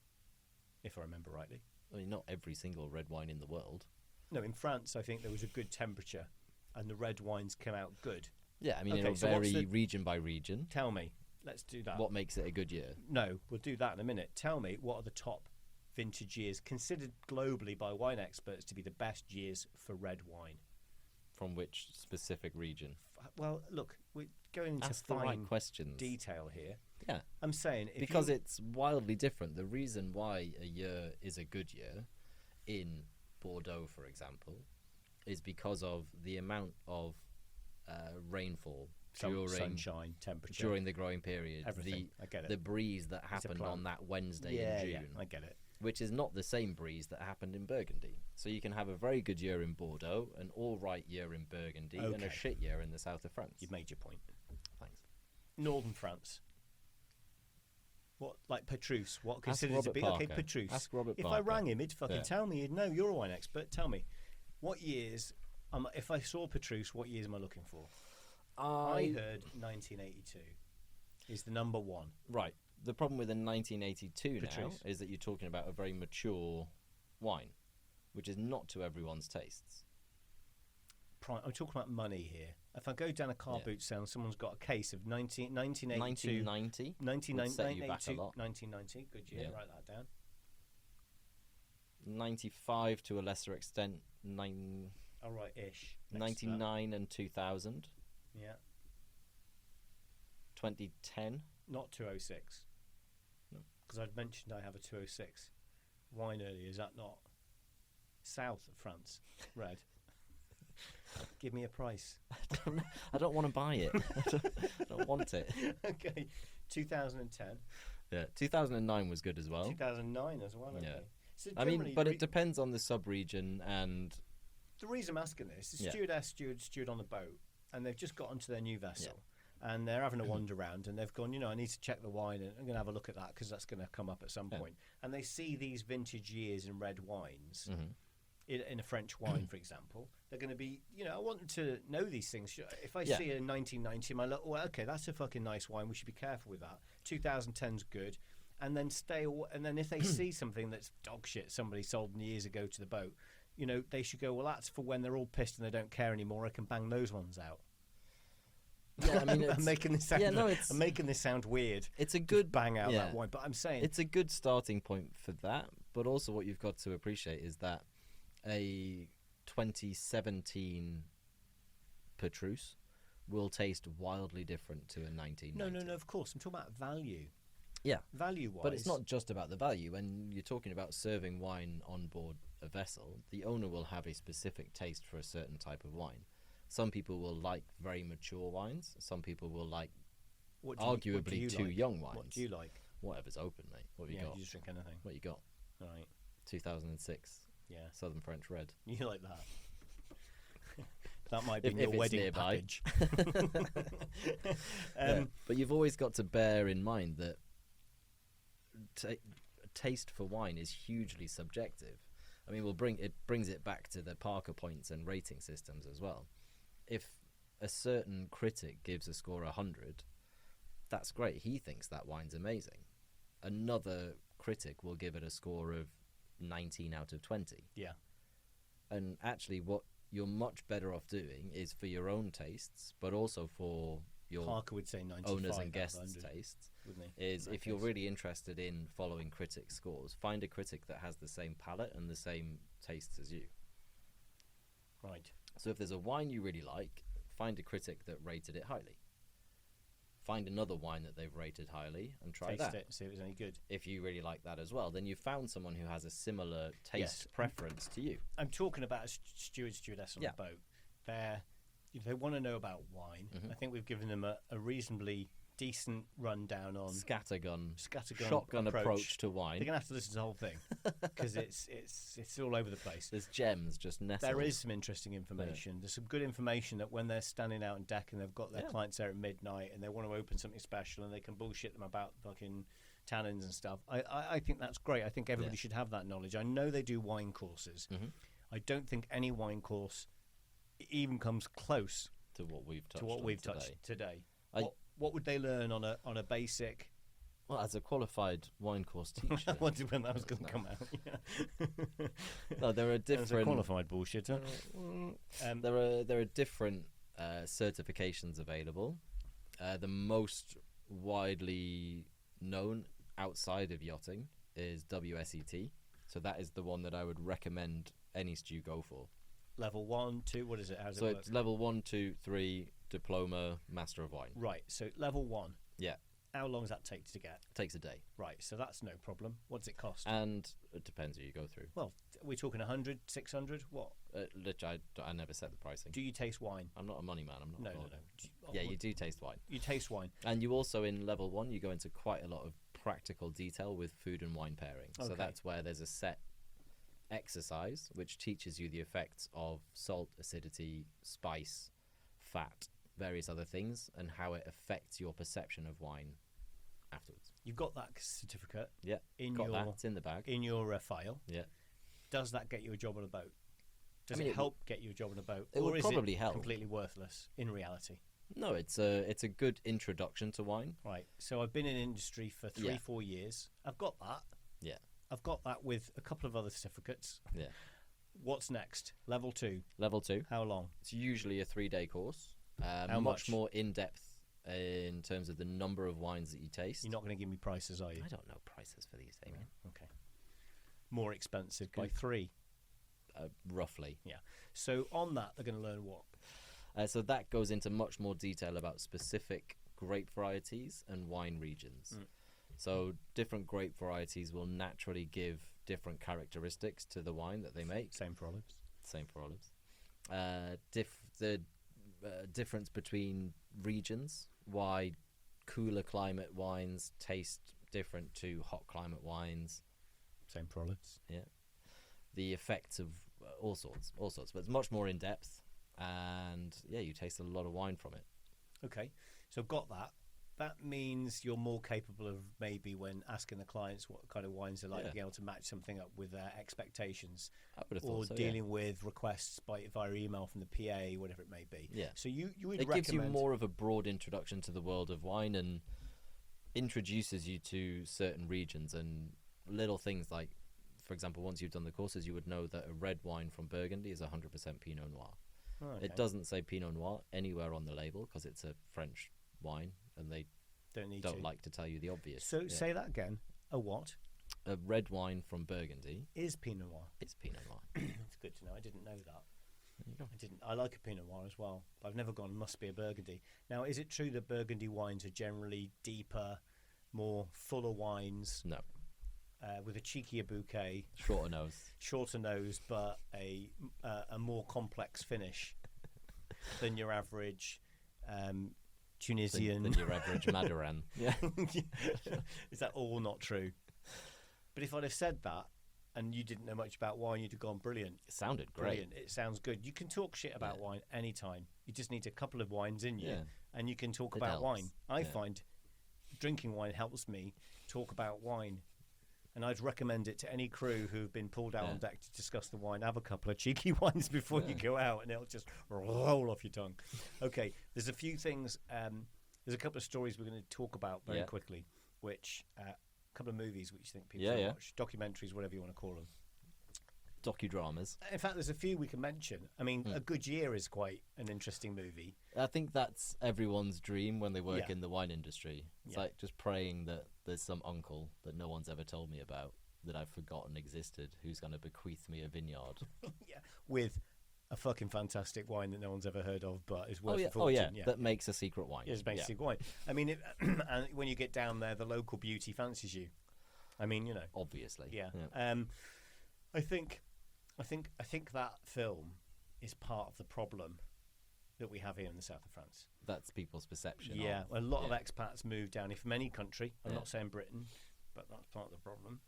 [SPEAKER 1] If I remember rightly.
[SPEAKER 2] I mean, not every single red wine in the world.
[SPEAKER 1] No, in France, I think there was a good temperature, and the red wines came out good.
[SPEAKER 2] Yeah, I mean, it'll vary region by region.
[SPEAKER 1] Tell me. Let's do that.
[SPEAKER 2] What makes it a good year?
[SPEAKER 1] No, we'll do that in a minute. Tell me, what are the top vintage years considered globally by wine experts to be the best years for red wine?
[SPEAKER 2] From which specific region?
[SPEAKER 1] Well, look, we're going into
[SPEAKER 2] Ask the right questions.
[SPEAKER 1] Detail here.
[SPEAKER 2] Yeah.
[SPEAKER 1] I'm saying...
[SPEAKER 2] because it's wildly different. The reason why a year is a good year in Bordeaux, for example, is because of the amount of rainfall during
[SPEAKER 1] sunshine, temperature,
[SPEAKER 2] during the growing period,
[SPEAKER 1] everything. I get it.
[SPEAKER 2] The breeze that happened on that Wednesday in June.
[SPEAKER 1] Yeah, I get it.
[SPEAKER 2] Which is not the same breeze that happened in Burgundy. So you can have a very good year in Bordeaux, an all right year in Burgundy, and a shit year in the south of France.
[SPEAKER 1] You've made your point.
[SPEAKER 2] Thanks.
[SPEAKER 1] Northern France. What, like Petrus? What
[SPEAKER 2] Ask
[SPEAKER 1] considered to be
[SPEAKER 2] Robert
[SPEAKER 1] okay?
[SPEAKER 2] Parker.
[SPEAKER 1] Petrus.
[SPEAKER 2] Ask Robert
[SPEAKER 1] if
[SPEAKER 2] Parker.
[SPEAKER 1] I rang him, he'd fucking tell me. He'd know. You're a wine expert. Tell me, what years? If I saw Petrus, what years am I looking for? I heard 1982 is the number 1.
[SPEAKER 2] Right. The problem with a 1982 now
[SPEAKER 1] Petrus.
[SPEAKER 2] is that you're talking about a very mature wine, which is not to everyone's tastes.
[SPEAKER 1] I'm talking about money here. If I go down a car boot sale and someone's got a case of 1982...
[SPEAKER 2] 1990?
[SPEAKER 1] 1990, good year, write that down.
[SPEAKER 2] 95 to a lesser extent,
[SPEAKER 1] All right, ish.
[SPEAKER 2] 99 and 2000.
[SPEAKER 1] Yeah.
[SPEAKER 2] 2010.
[SPEAKER 1] Not 206.
[SPEAKER 2] No.
[SPEAKER 1] Because I'd mentioned I have a 206 wine earlier. Is that not south of France? Red. Give me a price.
[SPEAKER 2] I don't want to buy it. I don't want it.
[SPEAKER 1] Okay. 2010.
[SPEAKER 2] Yeah. 2009 was good as well.
[SPEAKER 1] 2009 as well. Okay.
[SPEAKER 2] Yeah.
[SPEAKER 1] So
[SPEAKER 2] I mean, but it depends on the sub-region and...
[SPEAKER 1] The reason I'm asking this is steward on the boat, and they've just got onto their new vessel. Yeah. And they're having a wander around, and they've gone, I need to check the wine, and I'm going to have a look at that because that's going to come up at some point. And they see these vintage years in red wines, in a French wine, for example. They're going to be, I want them to know these things. If I see a 1990, I look, well, okay, that's a fucking nice wine. We should be careful with that. 2010's good. And then and then if they see something that's dog shit somebody sold them years ago to the boat, they should go, well, that's for when they're all pissed and they don't care anymore. I can bang those ones out. Yeah, I mean, I'm making this sound. I'm making this sound weird.
[SPEAKER 2] It's a good
[SPEAKER 1] bang out that wine, but I'm saying
[SPEAKER 2] it's a good starting point for that. But also, what you've got to appreciate is that a 2017 Petrus will taste wildly different to a 1990.
[SPEAKER 1] No. Of course, I'm talking about value.
[SPEAKER 2] Yeah,
[SPEAKER 1] value-wise.
[SPEAKER 2] But it's not just about the value. When you're talking about serving wine on board a vessel, the owner will have a specific taste for a certain type of wine. Some people will like very mature wines. Some people will like arguably too young wines.
[SPEAKER 1] What do you like?
[SPEAKER 2] Whatever's open, mate. What have you got?
[SPEAKER 1] You just drink anything.
[SPEAKER 2] What you got?
[SPEAKER 1] Right.
[SPEAKER 2] 2006.
[SPEAKER 1] Yeah.
[SPEAKER 2] Southern French Red.
[SPEAKER 1] You like that? That might be in your wedding
[SPEAKER 2] nearby.
[SPEAKER 1] package.
[SPEAKER 2] But you've always got to bear in mind that taste for wine is hugely subjective. I mean, it brings it back to the Parker points and rating systems as well. If a certain critic gives a score 100, that's great. He thinks that wine's amazing. Another critic will give it a score of 19 out of 20.
[SPEAKER 1] Yeah.
[SPEAKER 2] And actually, what you're much better off doing is for your own tastes, but also for your
[SPEAKER 1] Parker would say 95
[SPEAKER 2] owners and guests' tastes, is if you're really interested in following critic scores, find a critic that has the same palate and the same tastes as you.
[SPEAKER 1] Right.
[SPEAKER 2] So if there's a wine you really like, find a critic that rated it highly. find another wine that they've rated highly and try
[SPEAKER 1] Taste
[SPEAKER 2] that.
[SPEAKER 1] it, see if it's any good.
[SPEAKER 2] If you really like that as well, then you've found someone who has a similar taste preference to you.
[SPEAKER 1] I'm talking about a stewardess on a boat. If they want to know about wine, I think we've given them a reasonably decent rundown on
[SPEAKER 2] Scattergun
[SPEAKER 1] shotgun
[SPEAKER 2] approach to wine.
[SPEAKER 1] They're gonna have to listen to the whole thing because it's all over the place.
[SPEAKER 2] There's gems just nestled.
[SPEAKER 1] There is some interesting information. There's some good information that when they're standing out on deck and they've got their clients there at midnight and they want to open something special and they can bullshit them about fucking tannins and stuff. I think that's great. I think everybody should have that knowledge. I know they do wine courses. I don't think any wine course even comes close
[SPEAKER 2] to what we've touched
[SPEAKER 1] today. What would they learn on a basic?
[SPEAKER 2] Well, as a qualified wine course teacher,
[SPEAKER 1] I wondered when that was going to come out.
[SPEAKER 2] No, there are different.
[SPEAKER 1] As a qualified bullshitter.
[SPEAKER 2] There are different certifications available. The most widely known outside of yachting is WSET. So that is the one that I would recommend any stew go for.
[SPEAKER 1] Level 1, 2, what is it? How does it work?
[SPEAKER 2] So it's level 1, 2, 3, diploma, master of wine.
[SPEAKER 1] Right, so level 1.
[SPEAKER 2] Yeah.
[SPEAKER 1] How long does that take to get?
[SPEAKER 2] It takes a day.
[SPEAKER 1] Right, so that's no problem. What does it cost?
[SPEAKER 2] And it depends who you go through.
[SPEAKER 1] Well, are we talking 100, 600? What?
[SPEAKER 2] Literally, I never set the pricing.
[SPEAKER 1] Do you taste wine?
[SPEAKER 2] I'm not a money man. I'm not.
[SPEAKER 1] No.
[SPEAKER 2] Yeah, you do taste wine.
[SPEAKER 1] You taste wine.
[SPEAKER 2] And you also, in level 1, you go into quite a lot of practical detail with food and wine pairing.
[SPEAKER 1] Okay.
[SPEAKER 2] So that's where there's a set exercise which teaches you the effects of salt, acidity, spice, fat, various other things, and how it affects your perception of wine afterwards.
[SPEAKER 1] You've got that certificate.
[SPEAKER 2] Yeah, it's in the bag.
[SPEAKER 1] In your file.
[SPEAKER 2] Yeah.
[SPEAKER 1] Does that get you a job on a boat? Does it help get you a job on a boat?
[SPEAKER 2] It would probably help.
[SPEAKER 1] Completely worthless in reality?
[SPEAKER 2] No, it's a good introduction to wine.
[SPEAKER 1] Right. So I've been in industry for 3-4 years. I've got that.
[SPEAKER 2] Yeah.
[SPEAKER 1] I've got that with a couple of other certificates.
[SPEAKER 2] Yeah.
[SPEAKER 1] What's next? Level 2.
[SPEAKER 2] Level 2.
[SPEAKER 1] How long?
[SPEAKER 2] It's usually a 3-day course.
[SPEAKER 1] How much?
[SPEAKER 2] More in depth in terms of the number of wines that you taste.
[SPEAKER 1] You're not going to give me prices, are you?
[SPEAKER 2] I don't know prices for these, Damian.
[SPEAKER 1] Okay. More expensive by 3.
[SPEAKER 2] Roughly.
[SPEAKER 1] Yeah. So on that, they're going to learn what?
[SPEAKER 2] So that goes into much more detail about specific grape varieties and wine regions. So different grape varieties will naturally give different characteristics to the wine that they make.
[SPEAKER 1] Same for olives.
[SPEAKER 2] Same for olives. The difference between regions, why cooler climate wines taste different to hot climate wines.
[SPEAKER 1] Same for olives.
[SPEAKER 2] Yeah. The effects of all sorts. But it's much more in depth, and you taste a lot of wine from it.
[SPEAKER 1] Okay, so got that. That means you're more capable of maybe when asking the clients what kind of wines they like, being able to match something up with their expectations,
[SPEAKER 2] I would have thought so,
[SPEAKER 1] dealing with requests via email from the PA, whatever it may be.
[SPEAKER 2] Yeah.
[SPEAKER 1] So you would
[SPEAKER 2] it
[SPEAKER 1] recommend...
[SPEAKER 2] gives you more of a broad introduction to the world of wine and introduces you to certain regions and little things like, for example, once you've done the courses, you would know that a red wine from Burgundy is 100% Pinot Noir.
[SPEAKER 1] Oh, okay.
[SPEAKER 2] It doesn't say Pinot Noir anywhere on the label because it's a French wine and they don't like to tell you the obvious.
[SPEAKER 1] So say that again. A what?
[SPEAKER 2] A red wine from Burgundy
[SPEAKER 1] is Pinot Noir.
[SPEAKER 2] It's Pinot Noir.
[SPEAKER 1] That's good to know. I didn't know that. I didn't. I like a Pinot Noir as well. But I've never gone, must be a Burgundy. Now, is it true that Burgundy wines are generally deeper, more fuller wines?
[SPEAKER 2] No.
[SPEAKER 1] With a cheekier bouquet. Shorter nose, but a more complex finish than your average Tunisian.
[SPEAKER 2] Than your average Madaran. Yeah.
[SPEAKER 1] Is that all not true? But if I'd have said that and you didn't know much about wine, you'd have gone brilliant.
[SPEAKER 2] It sounded great.
[SPEAKER 1] Brilliant. It sounds good. You can talk shit about wine anytime. You just need a couple of wines in you and you can talk about wine. I find drinking wine helps me talk about wine. And I'd recommend it to any crew who've been pulled out on deck to discuss the wine. Have a couple of cheeky wines before you go out, and it'll just roll off your tongue. Okay, there's a few things. There's a couple of stories we're going to talk about very quickly, which a couple of movies which I think people should watch, documentaries, whatever you want to call them.
[SPEAKER 2] Docudramas.
[SPEAKER 1] In fact, there's a few we can mention. I mean, A Good Year is quite an interesting movie.
[SPEAKER 2] I think that's everyone's dream when they work in the wine industry. It's like just praying that there's some uncle that no one's ever told me about that I've forgotten existed who's going to bequeath me a vineyard.
[SPEAKER 1] With a fucking fantastic wine that no one's ever heard of, but is worth
[SPEAKER 2] Oh yeah,
[SPEAKER 1] a fortune.
[SPEAKER 2] that makes a secret wine.
[SPEAKER 1] It's basic wine. I mean, and when you get down there, the local beauty fancies you. I mean, you know,
[SPEAKER 2] obviously.
[SPEAKER 1] Yeah. I think that film is part of the problem that we have here in the south of France.
[SPEAKER 2] That's people's perception.
[SPEAKER 1] Yeah, a lot of expats move down here from any country. I'm not saying Britain, but that's part of the problem.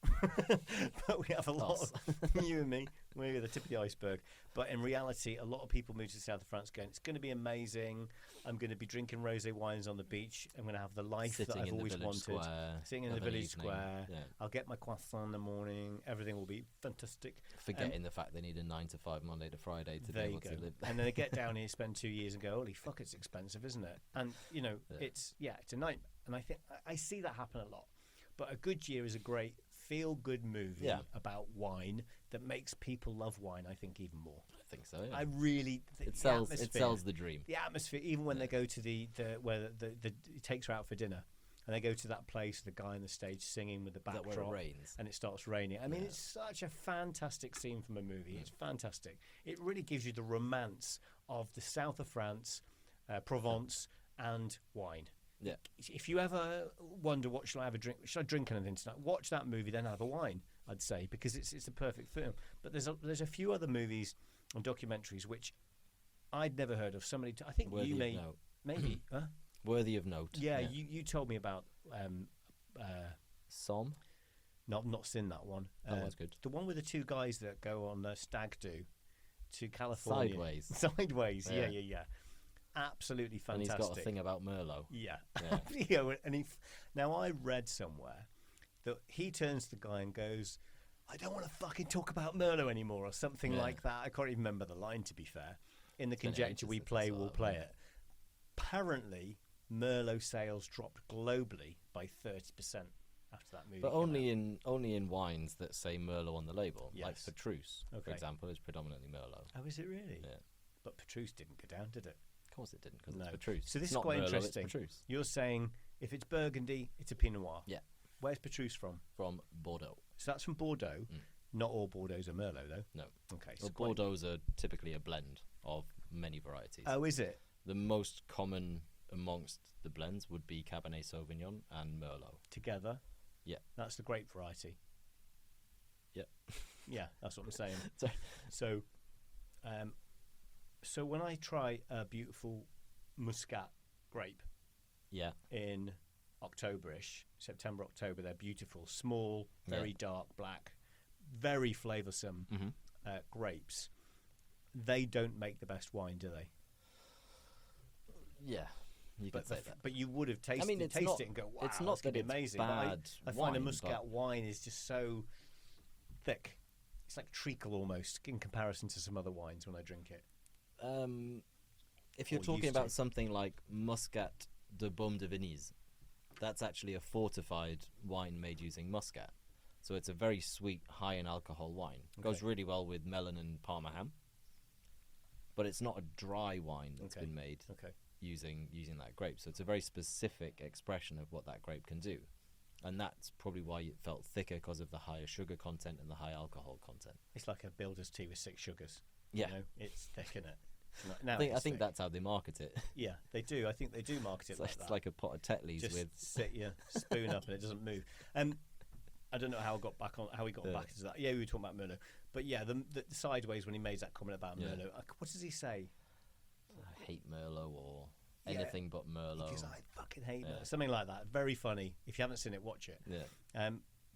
[SPEAKER 1] But we have a lot of, you and me, we're the tip of the iceberg. But in reality, a lot of people move to the south of France going, it's going to be amazing. I'm going to be drinking rosé wines on the beach. I'm going to have the life that I've always wanted. Sitting in the village square. Yeah. I'll get my croissant in the morning. Everything will be fantastic.
[SPEAKER 2] Forgetting the fact they need a 9 to 5 Monday to Friday to be able to live there.
[SPEAKER 1] And then they get down here, spend 2 years and go, holy fuck, it's expensive, isn't it? And, you know, it's a nightmare. And I think I see that happen a lot. But A Good Year is a great feel-good movie about wine that makes people love wine, I think, even more.
[SPEAKER 2] I think so, yeah.
[SPEAKER 1] I really think
[SPEAKER 2] it sells the dream.
[SPEAKER 1] The atmosphere, even when they go to where it takes her out for dinner, and they go to that place, the guy on the stage singing with the backdrop,
[SPEAKER 2] where it rains?
[SPEAKER 1] And it starts raining. I mean, it's such a fantastic scene from a movie. It's fantastic. It really gives you the romance of the south of France, Provence, and wine.
[SPEAKER 2] Yeah.
[SPEAKER 1] If you ever wonder what should I have a drink, should I drink anything tonight? Watch that movie, then have a wine. I'd say, because it's a perfect film. But there's a few other movies and documentaries which I'd never heard of. Somebody, I think
[SPEAKER 2] Worthy
[SPEAKER 1] you may,
[SPEAKER 2] of note.
[SPEAKER 1] Maybe, huh?
[SPEAKER 2] Worthy of note.
[SPEAKER 1] Yeah, you told me about
[SPEAKER 2] Somme.
[SPEAKER 1] No, I've not seen that one.
[SPEAKER 2] That one's good.
[SPEAKER 1] The one with the two guys that go on stag do to California. Sideways. Yeah. Absolutely fantastic.
[SPEAKER 2] And he's got a thing about Merlot.
[SPEAKER 1] Yeah. And now I read somewhere that he turns to the guy and goes, I don't want to fucking talk about Merlot anymore, or something like that. I can't even remember the line, to be fair. In the conjecture we play, we'll play it. Apparently, Merlot sales dropped globally by 30% after that movie.
[SPEAKER 2] But only in wines that say Merlot on the label.
[SPEAKER 1] Yes.
[SPEAKER 2] Like Petrus, for example, is predominantly Merlot.
[SPEAKER 1] Oh, is it really?
[SPEAKER 2] Yeah.
[SPEAKER 1] But Petrus didn't go down, did it?
[SPEAKER 2] Of course it didn't, because it's Petrus.
[SPEAKER 1] So this
[SPEAKER 2] it's
[SPEAKER 1] is
[SPEAKER 2] not
[SPEAKER 1] quite
[SPEAKER 2] Merlot,
[SPEAKER 1] interesting.
[SPEAKER 2] It's Petrus.
[SPEAKER 1] You're saying if it's Burgundy, it's a Pinot Noir.
[SPEAKER 2] Yeah.
[SPEAKER 1] Where's Petrus from?
[SPEAKER 2] From Bordeaux.
[SPEAKER 1] So that's from Bordeaux. Not all Bordeaux's are Merlot, though.
[SPEAKER 2] No.
[SPEAKER 1] Okay.
[SPEAKER 2] Well, Bordeaux's are typically a blend of many varieties.
[SPEAKER 1] Oh, is it?
[SPEAKER 2] The most common amongst the blends would be Cabernet Sauvignon and Merlot.
[SPEAKER 1] Together?
[SPEAKER 2] Yeah.
[SPEAKER 1] That's the grape variety.
[SPEAKER 2] Yeah.
[SPEAKER 1] Yeah, that's what I'm saying. So when I try a beautiful Muscat grape in October-ish, September, October, they're beautiful, small, very dark black, very flavoursome grapes. They don't make the best wine, do they?
[SPEAKER 2] Yeah, you could say that.
[SPEAKER 1] But you would have tasted, it and go, wow,
[SPEAKER 2] it's not that it's
[SPEAKER 1] amazing.
[SPEAKER 2] bad
[SPEAKER 1] I find a Muscat wine is just so thick. It's like treacle almost in comparison to some other wines when I drink it.
[SPEAKER 2] If you're talking about something like Muscat de Baume de Venise, that's actually a fortified wine made using Muscat. So it's a very sweet, high in alcohol wine. Goes really well with melon and Parma ham. But it's not a dry wine that's been made using that grape. So it's a very specific expression of what that grape can do. And that's probably why it felt thicker, because of the higher sugar content and the high alcohol content.
[SPEAKER 1] It's like a builder's tea with 6 sugars.
[SPEAKER 2] Yeah.
[SPEAKER 1] You know, it's thick, isn't it?
[SPEAKER 2] I think that's how they market it.
[SPEAKER 1] Yeah, they do. I think they do market it like that.
[SPEAKER 2] It's like a pot of Tetleys
[SPEAKER 1] just sit your spoon up and it doesn't move. I don't know how we got back into that. Yeah, we were talking about Merlot. But yeah, the sideways when he made that comment about Merlot. What does he say?
[SPEAKER 2] I hate Merlot or anything but Merlot.
[SPEAKER 1] Because I fucking hate Merlot. Something like that. Very funny. If you haven't seen it, watch it.
[SPEAKER 2] Yeah.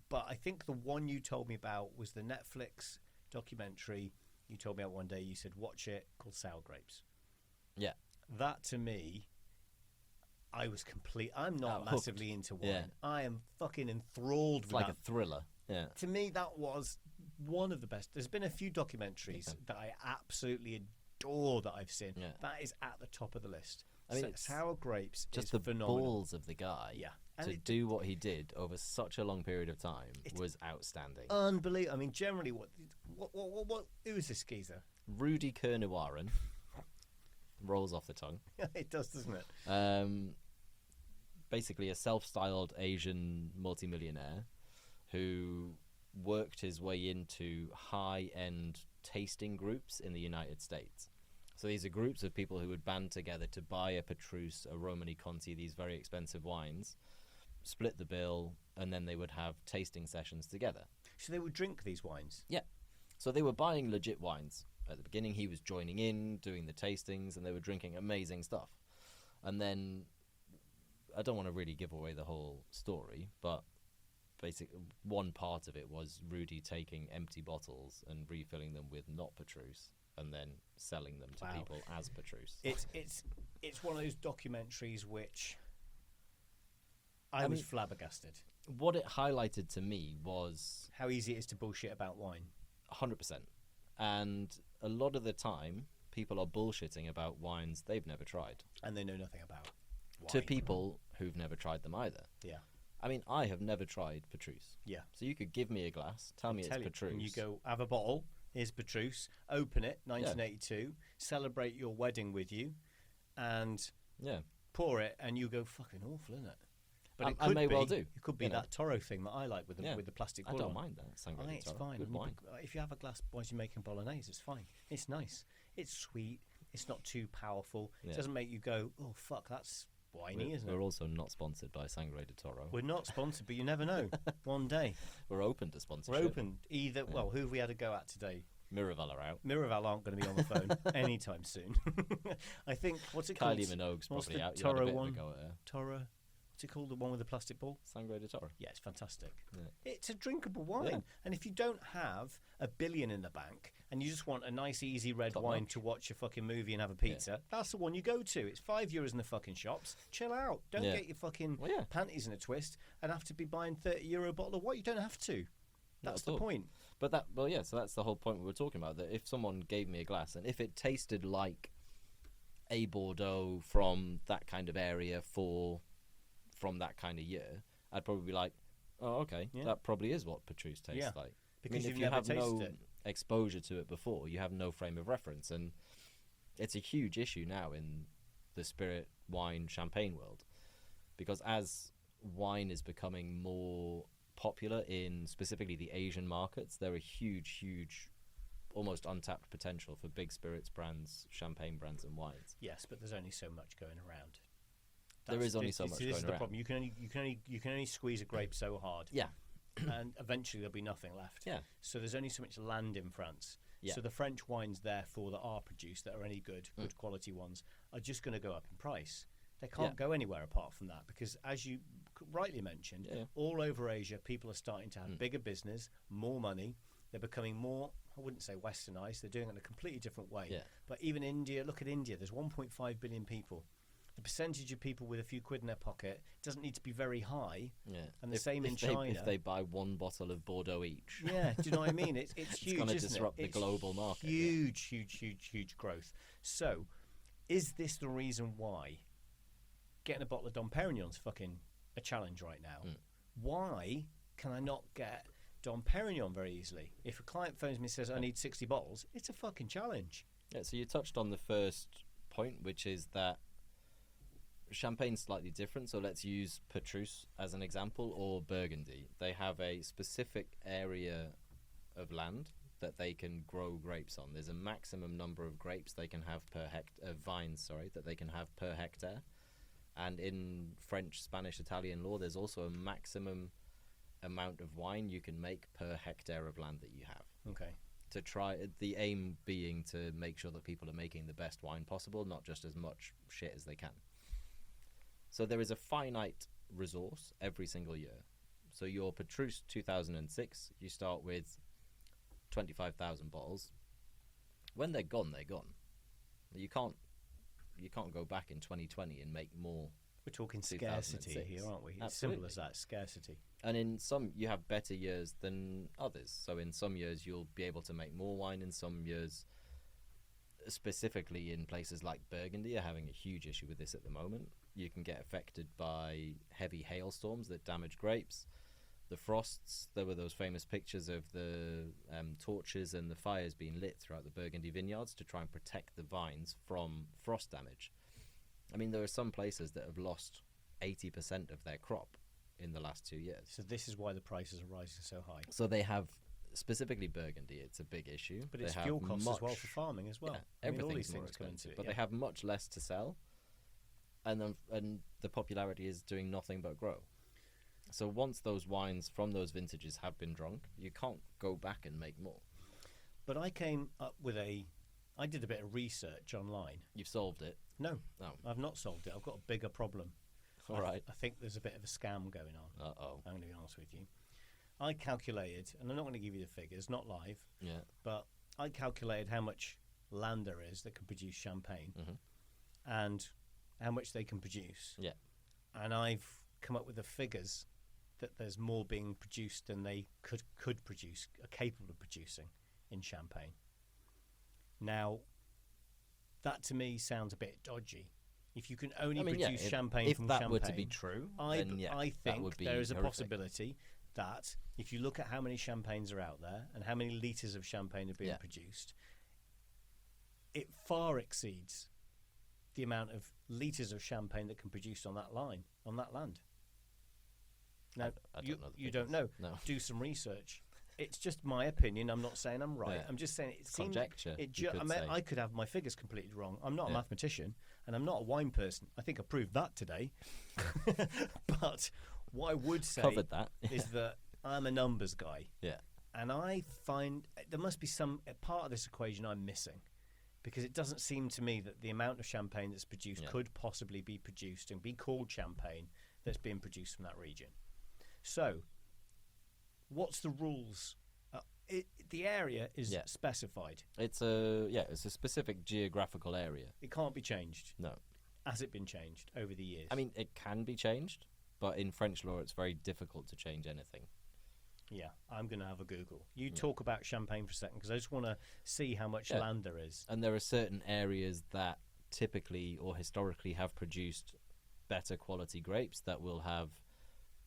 [SPEAKER 1] But I think the one you told me about was the Netflix documentary. You told me about one day, you said, watch it, called Sour Grapes.
[SPEAKER 2] Yeah.
[SPEAKER 1] That, to me, I'm not massively into wine.
[SPEAKER 2] Yeah.
[SPEAKER 1] I am fucking enthralled with
[SPEAKER 2] like
[SPEAKER 1] that.
[SPEAKER 2] a thriller. Yeah.
[SPEAKER 1] To me, that was one of the best. There's been a few documentaries that I absolutely adore that I've seen. Yeah. That is at the top of the list. I mean, Sour Grapes
[SPEAKER 2] just
[SPEAKER 1] is
[SPEAKER 2] the
[SPEAKER 1] phenomenal.
[SPEAKER 2] balls of the guy.
[SPEAKER 1] Yeah.
[SPEAKER 2] To do what he did over such a long period of time was outstanding.
[SPEAKER 1] Unbelievable. I mean, generally, who is this geezer?
[SPEAKER 2] Rudy Kernuaren. Rolls off the tongue.
[SPEAKER 1] It does, doesn't it?
[SPEAKER 2] Basically, a self-styled Asian multimillionaire who worked his way into high-end tasting groups in the United States. So these are groups of people who would band together to buy a Petrus, a Romani Conti, these very expensive wines, split the bill, and then they would have tasting sessions together.
[SPEAKER 1] So they would drink these wines?
[SPEAKER 2] Yeah. So they were buying legit wines. At the beginning, he was joining in, doing the tastings, and they were drinking amazing stuff. And then, I don't want to really give away the whole story, but basically one part of it was Rudy taking empty bottles and refilling them with not Petrus, and then selling them to people as Petrus.
[SPEAKER 1] It's one of those documentaries which I was flabbergasted.
[SPEAKER 2] What it highlighted to me was
[SPEAKER 1] how easy it is to bullshit about wine.
[SPEAKER 2] 100%. And a lot of the time, people are bullshitting about wines they've never tried.
[SPEAKER 1] And they know nothing about wine.
[SPEAKER 2] To people who've never tried them either.
[SPEAKER 1] Yeah.
[SPEAKER 2] I mean, I have never tried Petrus.
[SPEAKER 1] Yeah.
[SPEAKER 2] So you could give me a glass, tell me it's Petrus.
[SPEAKER 1] And you go, have a bottle, here's Petrus, open it, 1982, celebrate your wedding with you, and pour it, and you go, fucking awful, isn't it? But it could
[SPEAKER 2] well do.
[SPEAKER 1] It could be that Toro thing that I like with the plastic bottle.
[SPEAKER 2] I don't mind that. Sangre
[SPEAKER 1] it's
[SPEAKER 2] Toro.
[SPEAKER 1] fine.
[SPEAKER 2] Good wine.
[SPEAKER 1] If you have a glass while you're making bolognese, it's fine. It's nice. It's sweet. It's not too powerful. It doesn't make you go, oh, fuck, that's whiny, isn't it?
[SPEAKER 2] We're also not sponsored by Sangre de Toro.
[SPEAKER 1] We're not sponsored, but you never know. One day.
[SPEAKER 2] We're open to sponsorship.
[SPEAKER 1] We're open. Either, well, who have we had a go at today?
[SPEAKER 2] Miraval are out.
[SPEAKER 1] Miraval aren't going to be on the phone anytime soon. I think, what's it called?
[SPEAKER 2] Kylie Minogue's probably out.
[SPEAKER 1] Toro
[SPEAKER 2] you had a bit
[SPEAKER 1] one?
[SPEAKER 2] Of a go at her.
[SPEAKER 1] Toro. What's it called? The one with the plastic ball?
[SPEAKER 2] Sangre de Toro.
[SPEAKER 1] Yeah, it's fantastic.
[SPEAKER 2] Yeah.
[SPEAKER 1] It's a drinkable wine. Yeah. And if you don't have $1 billion in the bank and you just want a nice, easy red wine to watch a fucking movie and have a pizza, that's the one you go to. It's €5 in the fucking shops. Chill out. Don't get your fucking panties in a twist and have to be buying €30 bottle of wine. You don't have to. That's the point.
[SPEAKER 2] But so that's the whole point we were talking about. That if someone gave me a glass and if it tasted like a Bordeaux from that kind of area from that kind of year, I'd probably be like, oh, okay, that probably is what Petrus tastes like.
[SPEAKER 1] Because
[SPEAKER 2] if you have no exposure to it before, you have no frame of reference. And it's a huge issue now in the spirit, wine, champagne world. Because as wine is becoming more popular in specifically the Asian markets, there are huge, almost untapped potential for big spirits brands, champagne brands and wines.
[SPEAKER 1] Yes, but there's only so much going around.
[SPEAKER 2] There is only so much going around.
[SPEAKER 1] This is the problem. You can only squeeze a grape so hard.
[SPEAKER 2] Yeah.
[SPEAKER 1] And eventually there'll be nothing left.
[SPEAKER 2] Yeah.
[SPEAKER 1] So there's only so much land in France. Yeah. So the French wines, therefore, that are produced, that are any good quality ones, are just going to go up in price. They can't go anywhere apart from that because, as you rightly mentioned, all over Asia, people are starting to have bigger business, more money. They're becoming more, I wouldn't say westernized, they're doing it in a completely different way. Yeah. But even India, look at India, there's 1.5 billion people. The percentage of people with a few quid in their pocket doesn't need to be very high. Yeah. And same in China.
[SPEAKER 2] If they buy one bottle of Bordeaux each.
[SPEAKER 1] Yeah, do you know what I mean? It's huge,
[SPEAKER 2] going to disrupt the global market.
[SPEAKER 1] Huge growth. So, is this the reason why getting a bottle of Dom Perignon's fucking a challenge right now? Why can I not get Dom Perignon very easily? If a client phones me and says, I need 60 bottles, it's a fucking challenge.
[SPEAKER 2] Yeah, so you touched on the first point, which is that Champagne's slightly different, so let's use Petrus as an example, or Burgundy. They have a specific area of land that they can grow grapes on. There's a maximum number of grapes they can have per vines, that they can have per hectare. And in French, Spanish, Italian law, there's also a maximum amount of wine you can make per hectare of land that you have.
[SPEAKER 1] Okay.
[SPEAKER 2] To try, the aim being to make sure that people are making the best wine possible, not just as much shit as they can. So there is a finite resource every single year. So your Petrus 2006, you start with 25,000 bottles. When they're gone, they're gone. You can't go back in 2020 and make more.
[SPEAKER 1] We're talking scarcity here, aren't we? It's
[SPEAKER 2] Absolutely.
[SPEAKER 1] simple as that, scarcity.
[SPEAKER 2] And in some, you have better years than others. So in some years, you'll be able to make more wine. In some years, specifically in places like Burgundy, are having a huge issue with this at the moment. You can get affected by heavy hailstorms that damage grapes. The frosts, there were those famous pictures of the torches and the fires being lit throughout the Burgundy vineyards to try and protect the vines from frost damage. I mean, there are some places that have lost 80% of their crop in the last 2 years.
[SPEAKER 1] So this is why the prices are rising so high.
[SPEAKER 2] So they have specifically Burgundy, it's a big issue.
[SPEAKER 1] But
[SPEAKER 2] They
[SPEAKER 1] it's
[SPEAKER 2] have
[SPEAKER 1] fuel costs as well
[SPEAKER 2] much-
[SPEAKER 1] for farming as well.
[SPEAKER 2] Yeah,
[SPEAKER 1] I mean, all
[SPEAKER 2] everything's
[SPEAKER 1] these
[SPEAKER 2] more
[SPEAKER 1] things come into
[SPEAKER 2] expensive,
[SPEAKER 1] it.
[SPEAKER 2] but
[SPEAKER 1] yeah.
[SPEAKER 2] they have much less to sell, and the popularity is doing nothing but grow. So once those wines from those vintages have been drunk, you can't go back and make more.
[SPEAKER 1] But I came up with I did a bit of research online.
[SPEAKER 2] You've solved it.
[SPEAKER 1] No,
[SPEAKER 2] No.
[SPEAKER 1] I've not solved it. I've got a bigger problem.
[SPEAKER 2] All right.
[SPEAKER 1] I think there's a bit of a scam going on.
[SPEAKER 2] Uh-oh.
[SPEAKER 1] I'm going to be honest with you. I calculated, and I'm not going to give you the figures, not live,
[SPEAKER 2] Yeah.
[SPEAKER 1] but I calculated how much land there is that can produce champagne and how much they can produce.
[SPEAKER 2] Yeah.
[SPEAKER 1] And I've come up with the figures that there's more being produced than they could produce, are capable of producing in Champagne. Now, that to me sounds a bit dodgy. If you can only produce champagne from
[SPEAKER 2] that
[SPEAKER 1] champagne,
[SPEAKER 2] were to be true, then yeah,
[SPEAKER 1] I
[SPEAKER 2] that
[SPEAKER 1] think
[SPEAKER 2] would be
[SPEAKER 1] there is a
[SPEAKER 2] horrific.
[SPEAKER 1] possibility that if you look at how many champagnes are out there and how many litres of champagne are being
[SPEAKER 2] Yeah.
[SPEAKER 1] produced, it far exceeds the amount of litres of champagne that can produce on that line, on that land. Now,
[SPEAKER 2] I don't
[SPEAKER 1] you,
[SPEAKER 2] know the
[SPEAKER 1] you don't
[SPEAKER 2] figures.
[SPEAKER 1] know.
[SPEAKER 2] No.
[SPEAKER 1] Do some research. It's just my opinion. I'm not saying I'm right.
[SPEAKER 2] Yeah.
[SPEAKER 1] I'm just saying it seems.
[SPEAKER 2] Conjecture,
[SPEAKER 1] It
[SPEAKER 2] you could say.
[SPEAKER 1] I could have my figures completely wrong. I'm not a
[SPEAKER 2] Yeah.
[SPEAKER 1] mathematician, and I'm not a wine person. I think I proved that today. But what I would say
[SPEAKER 2] Covered that.
[SPEAKER 1] is that I'm a numbers guy,
[SPEAKER 2] Yeah.
[SPEAKER 1] and I find there must be some a part of this equation I'm missing, because it doesn't seem to me that the amount of champagne that's produced
[SPEAKER 2] Yeah.
[SPEAKER 1] could possibly be produced and be called champagne that's being produced from that region. So, what's the rules? The area is
[SPEAKER 2] Yeah.
[SPEAKER 1] specified.
[SPEAKER 2] It's a specific geographical area.
[SPEAKER 1] It can't be changed.
[SPEAKER 2] No.
[SPEAKER 1] Has it been changed over the years?
[SPEAKER 2] I mean, it can be changed, but in French law, it's very difficult to change anything.
[SPEAKER 1] yeah, I'm going to have a Google. You talk about champagne for a second, because I just want to see how much
[SPEAKER 2] Yeah.
[SPEAKER 1] land there is.
[SPEAKER 2] And there are certain areas that typically or historically have produced better quality grapes that will have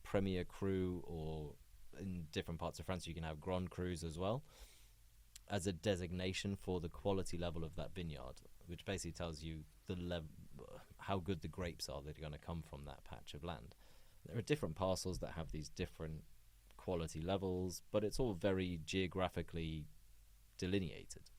[SPEAKER 2] Premier Cru, or in different parts of France you can have Grand Crus as well, as a designation for the quality level of that vineyard, which basically tells you how good the grapes are that are going to come from that patch of land. There are different parcels that have these different quality levels, but it's all very geographically delineated.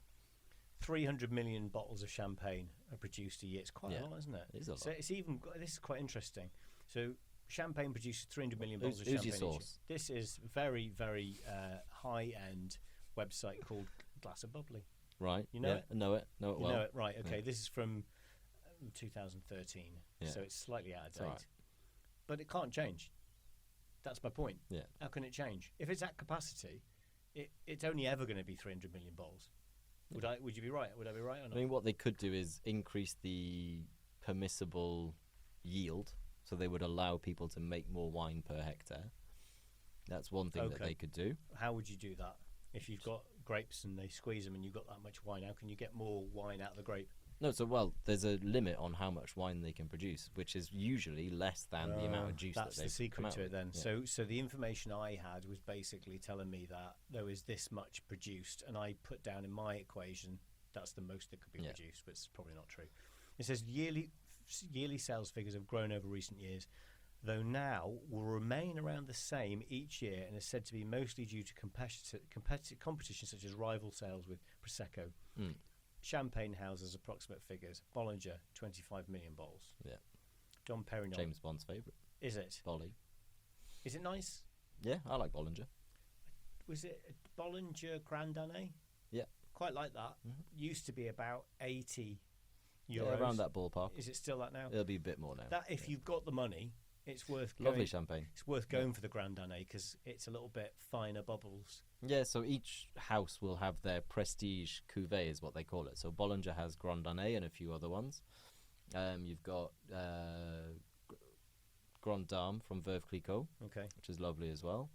[SPEAKER 1] 300 million bottles of champagne are produced a year. It's quite
[SPEAKER 2] Yeah,
[SPEAKER 1] a lot, isn't it?
[SPEAKER 2] it is a
[SPEAKER 1] So
[SPEAKER 2] lot.
[SPEAKER 1] it's even. This is quite interesting. So champagne produces 300 million bottles of
[SPEAKER 2] Who's
[SPEAKER 1] champagne.
[SPEAKER 2] your
[SPEAKER 1] each year.
[SPEAKER 2] source?
[SPEAKER 1] This is very, very high-end website called Glass of Bubbly.
[SPEAKER 2] Right?
[SPEAKER 1] You know
[SPEAKER 2] yeah,
[SPEAKER 1] it?
[SPEAKER 2] Know it
[SPEAKER 1] You
[SPEAKER 2] well.
[SPEAKER 1] know it, right? Okay,
[SPEAKER 2] Yeah.
[SPEAKER 1] this is from 2013,
[SPEAKER 2] Yeah.
[SPEAKER 1] so it's slightly out of
[SPEAKER 2] It's
[SPEAKER 1] date.
[SPEAKER 2] all right.
[SPEAKER 1] But it can't change. That's my point.
[SPEAKER 2] Yeah.
[SPEAKER 1] How can it change? If it's at capacity, it's only ever going to be 300 million bottles. Would you be right? Would I be right or not?
[SPEAKER 2] I mean, what they could do is increase the permissible yield, so they would allow people to make more wine per hectare. That's one thing that
[SPEAKER 1] Okay.
[SPEAKER 2] they could do.
[SPEAKER 1] How would you do that? If you've got grapes and they squeeze them and you've got that much wine, how can you get more wine out of the grape?
[SPEAKER 2] No, there's a limit on how much wine they can produce, which is usually less than the amount of juice
[SPEAKER 1] That's
[SPEAKER 2] that
[SPEAKER 1] the
[SPEAKER 2] they've come
[SPEAKER 1] secret
[SPEAKER 2] out
[SPEAKER 1] to it
[SPEAKER 2] with.
[SPEAKER 1] then.
[SPEAKER 2] Yeah.
[SPEAKER 1] So the information I had was basically telling me that there was this much produced, and I put down in my equation that's the most that could be
[SPEAKER 2] Yeah.
[SPEAKER 1] produced, but it's probably not true. It says yearly sales figures have grown over recent years, though now will remain around the same each year, and is said to be mostly due to competitive competition such as rival sales with Prosecco.
[SPEAKER 2] Mm.
[SPEAKER 1] Champagne houses approximate figures. Bollinger, 25 million bottles.
[SPEAKER 2] Yeah.
[SPEAKER 1] Dom Perignon.
[SPEAKER 2] James Bond's favourite,
[SPEAKER 1] Is it?
[SPEAKER 2] Bolly.
[SPEAKER 1] Is it nice?
[SPEAKER 2] Yeah, I like Bollinger.
[SPEAKER 1] Was it Bollinger Grand Année?
[SPEAKER 2] Yeah.
[SPEAKER 1] Quite like that.
[SPEAKER 2] Mhm.
[SPEAKER 1] Used to be about 80
[SPEAKER 2] Yeah,
[SPEAKER 1] euros.
[SPEAKER 2] around that ballpark.
[SPEAKER 1] Is it still that now?
[SPEAKER 2] It'll be a bit more now.
[SPEAKER 1] That if you've got the money, it's worth
[SPEAKER 2] Lovely
[SPEAKER 1] going.
[SPEAKER 2] champagne.
[SPEAKER 1] It's worth going for the Grand Année because it's a little bit finer bubbles.
[SPEAKER 2] Yeah, so each house will have their prestige cuvée, is what they call it. So Bollinger has Grand Année and a few other ones. You've got Grand Dame from Veuve Clicquot,
[SPEAKER 1] Okay.
[SPEAKER 2] which is lovely as well.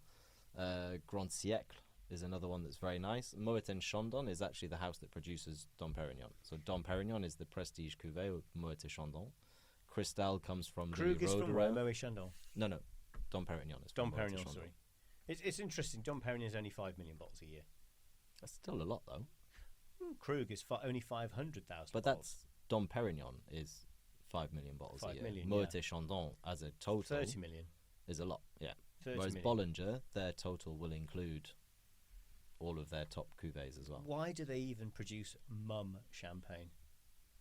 [SPEAKER 2] Grand Siècle is another one that's very nice. Moet and Chandon is actually the house that produces Dom Perignon. So Dom Perignon is the prestige cuvée of Moet et Chandon. Cristal comes from
[SPEAKER 1] Krug
[SPEAKER 2] the
[SPEAKER 1] is from
[SPEAKER 2] Roederer.
[SPEAKER 1] Moet Chandon.
[SPEAKER 2] No, Dom Perignon is
[SPEAKER 1] Dom
[SPEAKER 2] from Moet et
[SPEAKER 1] Perignon,
[SPEAKER 2] Chandon.
[SPEAKER 1] sorry. It's interesting. Dom Perignon is only 5 million bottles a year.
[SPEAKER 2] That's still a lot, though.
[SPEAKER 1] Krug is only 500,000
[SPEAKER 2] But
[SPEAKER 1] bottles.
[SPEAKER 2] that's Dom Perignon is 5 million bottles
[SPEAKER 1] 5
[SPEAKER 2] a year.
[SPEAKER 1] million,
[SPEAKER 2] Moet
[SPEAKER 1] yeah.
[SPEAKER 2] et Chandon as a total
[SPEAKER 1] 30 million.
[SPEAKER 2] is a lot, yeah.
[SPEAKER 1] 30
[SPEAKER 2] Whereas
[SPEAKER 1] million.
[SPEAKER 2] Bollinger, their total will include all of their top cuvées as well.
[SPEAKER 1] Why do they even produce mum champagne?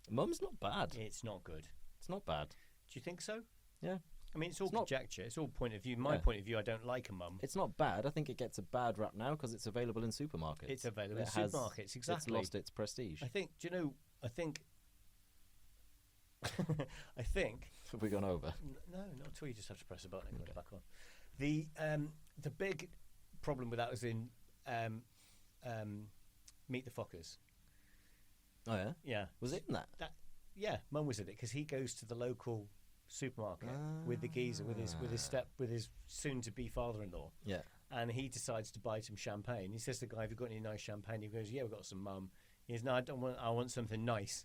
[SPEAKER 2] Mum's not bad.
[SPEAKER 1] It's not good.
[SPEAKER 2] It's not bad.
[SPEAKER 1] Do you think so?
[SPEAKER 2] Yeah.
[SPEAKER 1] I mean, it's all conjecture. It's all point of view. My
[SPEAKER 2] Yeah.
[SPEAKER 1] point of view, I don't like a mum.
[SPEAKER 2] It's not bad. I think it gets a bad rap now because it's available in supermarkets.
[SPEAKER 1] It's available in supermarkets, exactly.
[SPEAKER 2] It's lost its prestige.
[SPEAKER 1] I think, do you know, I think... I think...
[SPEAKER 2] Have we gone over?
[SPEAKER 1] No, not at all. You just have to press a button and put it back on. The big problem with that was in Meet the Fockers.
[SPEAKER 2] Oh, yeah?
[SPEAKER 1] Yeah.
[SPEAKER 2] Was it in that?
[SPEAKER 1] Yeah, Mum was in it because he goes to the local supermarket with the geezer, with his soon-to-be father-in-law.
[SPEAKER 2] Yeah.
[SPEAKER 1] And he decides to buy some champagne. He says to the guy, "Have you got any nice champagne?" He goes, "Yeah, we've got some, Mum." He goes, "No, I want something nice."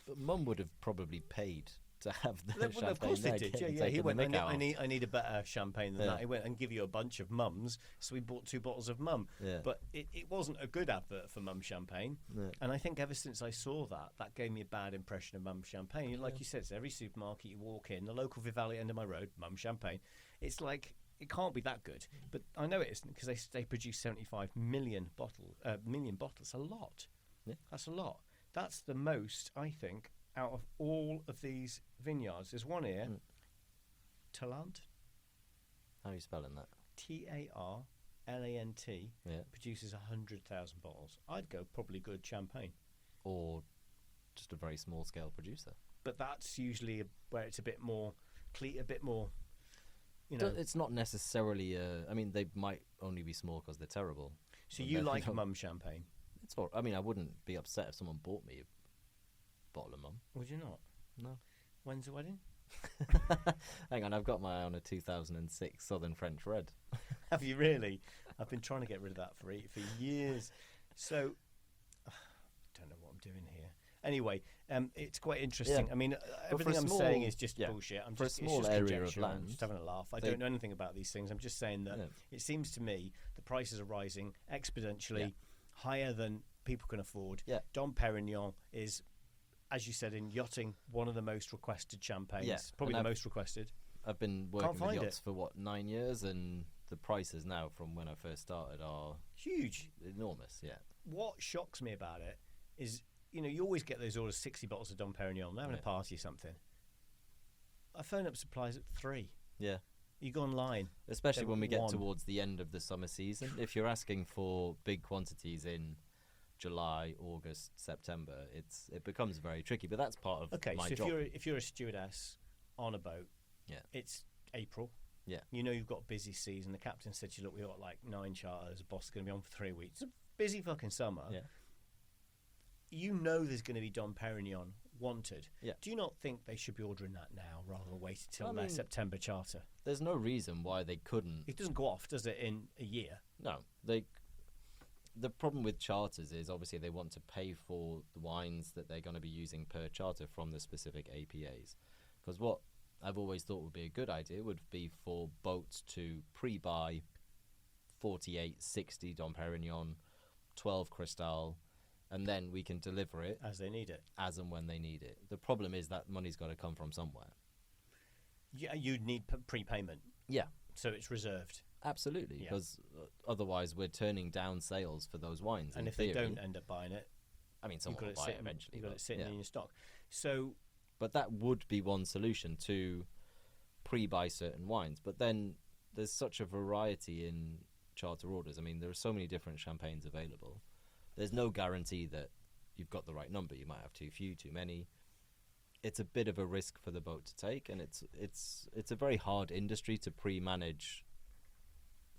[SPEAKER 2] But Mum would have probably paid to have the champagne.
[SPEAKER 1] Of course they
[SPEAKER 2] there,
[SPEAKER 1] did.
[SPEAKER 2] getting
[SPEAKER 1] Yeah, he
[SPEAKER 2] taken
[SPEAKER 1] went,
[SPEAKER 2] the mick out
[SPEAKER 1] I
[SPEAKER 2] of.
[SPEAKER 1] need a better champagne than that. He went and give you a bunch of Mums, so we bought 2 bottles of Mum.
[SPEAKER 2] Yeah.
[SPEAKER 1] But it wasn't a good advert for Mum champagne.
[SPEAKER 2] Yeah.
[SPEAKER 1] And I think ever since I saw that gave me a bad impression of Mum champagne. Like you said, it's every supermarket you walk in, the local Vivalli end of my road, Mum champagne. It's like, it can't be that good. But I know it isn't because they produce 75 million bottles. A lot.
[SPEAKER 2] Yeah.
[SPEAKER 1] That's a lot. That's the most, I think, out of all of these vineyards. There's one here, Tallant,
[SPEAKER 2] How are you spelling that?
[SPEAKER 1] Tarlant,
[SPEAKER 2] Yeah.
[SPEAKER 1] produces 100,000 bottles. I'd go probably good champagne.
[SPEAKER 2] Or just a very small scale producer.
[SPEAKER 1] But that's usually where it's a bit more, you know.
[SPEAKER 2] It's not necessarily I mean, they might only be small because they're terrible.
[SPEAKER 1] So
[SPEAKER 2] But
[SPEAKER 1] you
[SPEAKER 2] then,
[SPEAKER 1] like
[SPEAKER 2] know,
[SPEAKER 1] Mum champagne?
[SPEAKER 2] It's all, I mean, I wouldn't be upset if someone bought me a bottle of Mum.
[SPEAKER 1] Would you not?
[SPEAKER 2] No.
[SPEAKER 1] When's the wedding?
[SPEAKER 2] Hang on, I've got my own a 2006 Southern French Red.
[SPEAKER 1] Have you really? I've been trying to get rid of that for years. So, I don't know what I'm doing here. Anyway, it's quite interesting.
[SPEAKER 2] Yeah.
[SPEAKER 1] I mean,
[SPEAKER 2] But for
[SPEAKER 1] everything
[SPEAKER 2] a
[SPEAKER 1] I'm
[SPEAKER 2] small-
[SPEAKER 1] saying is just
[SPEAKER 2] yeah,
[SPEAKER 1] bullshit.
[SPEAKER 2] for a
[SPEAKER 1] it's
[SPEAKER 2] small
[SPEAKER 1] just
[SPEAKER 2] area of
[SPEAKER 1] conjecture. I'm
[SPEAKER 2] land,
[SPEAKER 1] just having a laugh. I
[SPEAKER 2] they-
[SPEAKER 1] don't know anything about these things. I'm just saying that
[SPEAKER 2] Yeah.
[SPEAKER 1] it seems to me the prices are rising exponentially,
[SPEAKER 2] Yeah.
[SPEAKER 1] higher than people can afford.
[SPEAKER 2] Yeah.
[SPEAKER 1] Dom Perignon is, as you said, in yachting, one of the most requested champagnes.
[SPEAKER 2] Yeah,
[SPEAKER 1] Probably
[SPEAKER 2] and
[SPEAKER 1] the most requested.
[SPEAKER 2] I've been working with
[SPEAKER 1] find
[SPEAKER 2] yachts
[SPEAKER 1] it.
[SPEAKER 2] for, 9 years, and the prices now from when I first started are
[SPEAKER 1] Huge.
[SPEAKER 2] enormous, yeah.
[SPEAKER 1] What shocks me about it is, you know, you always get those orders, 60 bottles of Dom Perignon, they're having a
[SPEAKER 2] Yeah.
[SPEAKER 1] party or something. I phone up supplies at 3.
[SPEAKER 2] Yeah.
[SPEAKER 1] You go online.
[SPEAKER 2] Especially
[SPEAKER 1] They're
[SPEAKER 2] when we get
[SPEAKER 1] 1.
[SPEAKER 2] towards the end of the summer season. If you're asking for big quantities in July, August, September, it becomes very tricky. But that's part of
[SPEAKER 1] Okay,
[SPEAKER 2] my
[SPEAKER 1] so
[SPEAKER 2] job.
[SPEAKER 1] if you're a stewardess on a boat,
[SPEAKER 2] Yeah.
[SPEAKER 1] it's April.
[SPEAKER 2] Yeah.
[SPEAKER 1] You know you've got a busy season. The captain said to you, "Look, we've got like 9 charters. The boss is going to be on for 3 weeks. It's a busy fucking summer."
[SPEAKER 2] Yeah.
[SPEAKER 1] You know there's going to be Dom Perignon wanted.
[SPEAKER 2] Yeah.
[SPEAKER 1] Do you not think they should be ordering that now rather than waiting till
[SPEAKER 2] I
[SPEAKER 1] their
[SPEAKER 2] mean-
[SPEAKER 1] September charter?
[SPEAKER 2] There's no reason why they couldn't.
[SPEAKER 1] It doesn't go off, does it, in a year?
[SPEAKER 2] No, the problem with charters is obviously they want to pay for the wines that they're going to be using per charter from the specific APAs. Because what I've always thought would be a good idea would be for boats to pre-buy 48, 60 Dom Perignon, 12 Cristal, and then we can deliver it
[SPEAKER 1] As they need it.
[SPEAKER 2] as and when they need it. The problem is that money's got to come from somewhere.
[SPEAKER 1] Yeah, you'd need prepayment,
[SPEAKER 2] Yeah,
[SPEAKER 1] so it's reserved.
[SPEAKER 2] absolutely.
[SPEAKER 1] Yeah.
[SPEAKER 2] Because otherwise we're turning down sales for those wines.
[SPEAKER 1] And
[SPEAKER 2] in
[SPEAKER 1] if they
[SPEAKER 2] theory.
[SPEAKER 1] don't end up buying it,
[SPEAKER 2] I mean,
[SPEAKER 1] you've
[SPEAKER 2] someone
[SPEAKER 1] got
[SPEAKER 2] will
[SPEAKER 1] it
[SPEAKER 2] buy it
[SPEAKER 1] sitting,
[SPEAKER 2] eventually.
[SPEAKER 1] you've got
[SPEAKER 2] but
[SPEAKER 1] it sitting
[SPEAKER 2] yeah.
[SPEAKER 1] in your stock. So
[SPEAKER 2] But that would be one solution to pre-buy certain wines. But then there's such a variety in charter orders. I mean, there are so many different champagnes available. There's no guarantee that you've got the right number. You might have too few, too many. It's a bit of a risk for the boat to take, and it's a very hard industry to pre-manage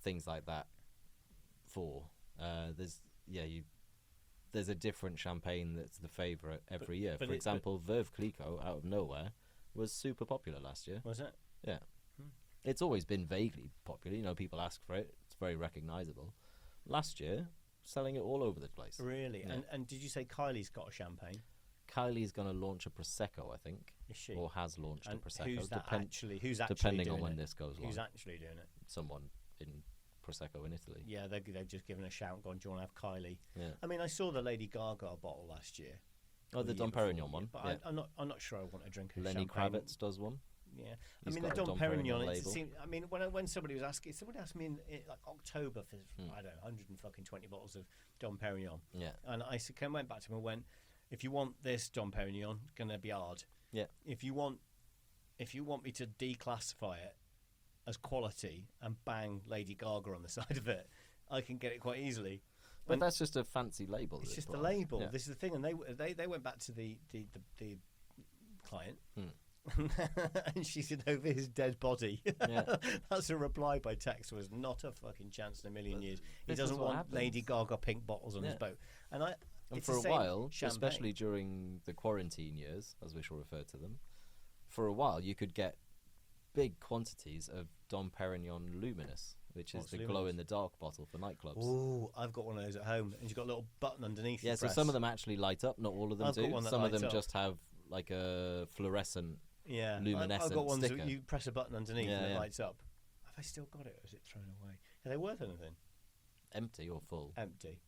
[SPEAKER 2] things like that for. There's a different champagne that's the favourite every year.
[SPEAKER 1] but
[SPEAKER 2] For example, Veuve Clicquot, out of nowhere, was super popular last year.
[SPEAKER 1] was it?
[SPEAKER 2] Yeah. It's always been vaguely popular. You know, people ask for it. It's very recognisable. Last year, selling it all over the place.
[SPEAKER 1] Really?
[SPEAKER 2] Yeah.
[SPEAKER 1] And did you say Kylie's got a champagne?
[SPEAKER 2] Kylie's going to launch a Prosecco, I think,
[SPEAKER 1] Is she?
[SPEAKER 2] or has launched
[SPEAKER 1] And
[SPEAKER 2] a Prosecco.
[SPEAKER 1] who's actually
[SPEAKER 2] depending on
[SPEAKER 1] doing
[SPEAKER 2] when
[SPEAKER 1] it?
[SPEAKER 2] this goes
[SPEAKER 1] Who's
[SPEAKER 2] live.
[SPEAKER 1] actually doing it?
[SPEAKER 2] Someone in Prosecco in Italy.
[SPEAKER 1] Yeah, they've just given a shout and gone, "Do you want to have Kylie?"
[SPEAKER 2] Yeah.
[SPEAKER 1] I mean, I saw the Lady Gaga bottle last year.
[SPEAKER 2] Oh,
[SPEAKER 1] or
[SPEAKER 2] the
[SPEAKER 1] year
[SPEAKER 2] Dom
[SPEAKER 1] before,
[SPEAKER 2] Perignon one.
[SPEAKER 1] But
[SPEAKER 2] yeah.
[SPEAKER 1] I'm not sure I want to drink a
[SPEAKER 2] Lenny
[SPEAKER 1] champagne.
[SPEAKER 2] Kravitz does one.
[SPEAKER 1] Yeah,
[SPEAKER 2] He's
[SPEAKER 1] I mean the
[SPEAKER 2] got a
[SPEAKER 1] Dom
[SPEAKER 2] Dom Perignon
[SPEAKER 1] Perignon.
[SPEAKER 2] label.
[SPEAKER 1] I mean, when somebody was asking, somebody asked me in like October for I don't know 120 bottles of Dom Perignon.
[SPEAKER 2] Yeah.
[SPEAKER 1] And I went back to him and went, if you want this Dom Perignon, it's gonna be hard.
[SPEAKER 2] Yeah.
[SPEAKER 1] If you want me to declassify it as quality and bang Lady Gaga on the side of it, I can get it quite easily.
[SPEAKER 2] But
[SPEAKER 1] And
[SPEAKER 2] that's just a fancy label.
[SPEAKER 1] it's just the
[SPEAKER 2] the
[SPEAKER 1] label.
[SPEAKER 2] Yeah.
[SPEAKER 1] This is the thing, and they went back to the client. And she said, over his dead body.
[SPEAKER 2] Yeah.
[SPEAKER 1] That's a reply by text. Was not a fucking chance in a million years. He
[SPEAKER 2] this is
[SPEAKER 1] doesn't
[SPEAKER 2] what
[SPEAKER 1] want
[SPEAKER 2] happens.
[SPEAKER 1] Lady Gaga pink bottles on his
[SPEAKER 2] Yeah.
[SPEAKER 1] boat. And it's
[SPEAKER 2] for
[SPEAKER 1] the
[SPEAKER 2] a
[SPEAKER 1] same
[SPEAKER 2] while,
[SPEAKER 1] champagne.
[SPEAKER 2] especially during the quarantine years, as we shall refer to them, for a while you could get big quantities of Dom Perignon Luminous, which is
[SPEAKER 1] What's
[SPEAKER 2] the
[SPEAKER 1] Luminous?
[SPEAKER 2] glow-in-the-dark bottle for nightclubs.
[SPEAKER 1] Oh, I've got one of those at home, and you've got a little button underneath.
[SPEAKER 2] Yeah,
[SPEAKER 1] you
[SPEAKER 2] so
[SPEAKER 1] press.
[SPEAKER 2] some of them actually light up, not all of them
[SPEAKER 1] I've got
[SPEAKER 2] do.
[SPEAKER 1] one that
[SPEAKER 2] Some of
[SPEAKER 1] lights
[SPEAKER 2] them
[SPEAKER 1] up.
[SPEAKER 2] just have like a fluorescent.
[SPEAKER 1] Yeah,
[SPEAKER 2] luminescent
[SPEAKER 1] I've got ones
[SPEAKER 2] sticker.
[SPEAKER 1] that you press a button underneath
[SPEAKER 2] Yeah,
[SPEAKER 1] and it
[SPEAKER 2] yeah.
[SPEAKER 1] lights up. Have I still got it, or is it thrown away? Are they worth anything?
[SPEAKER 2] Empty or full?
[SPEAKER 1] Empty.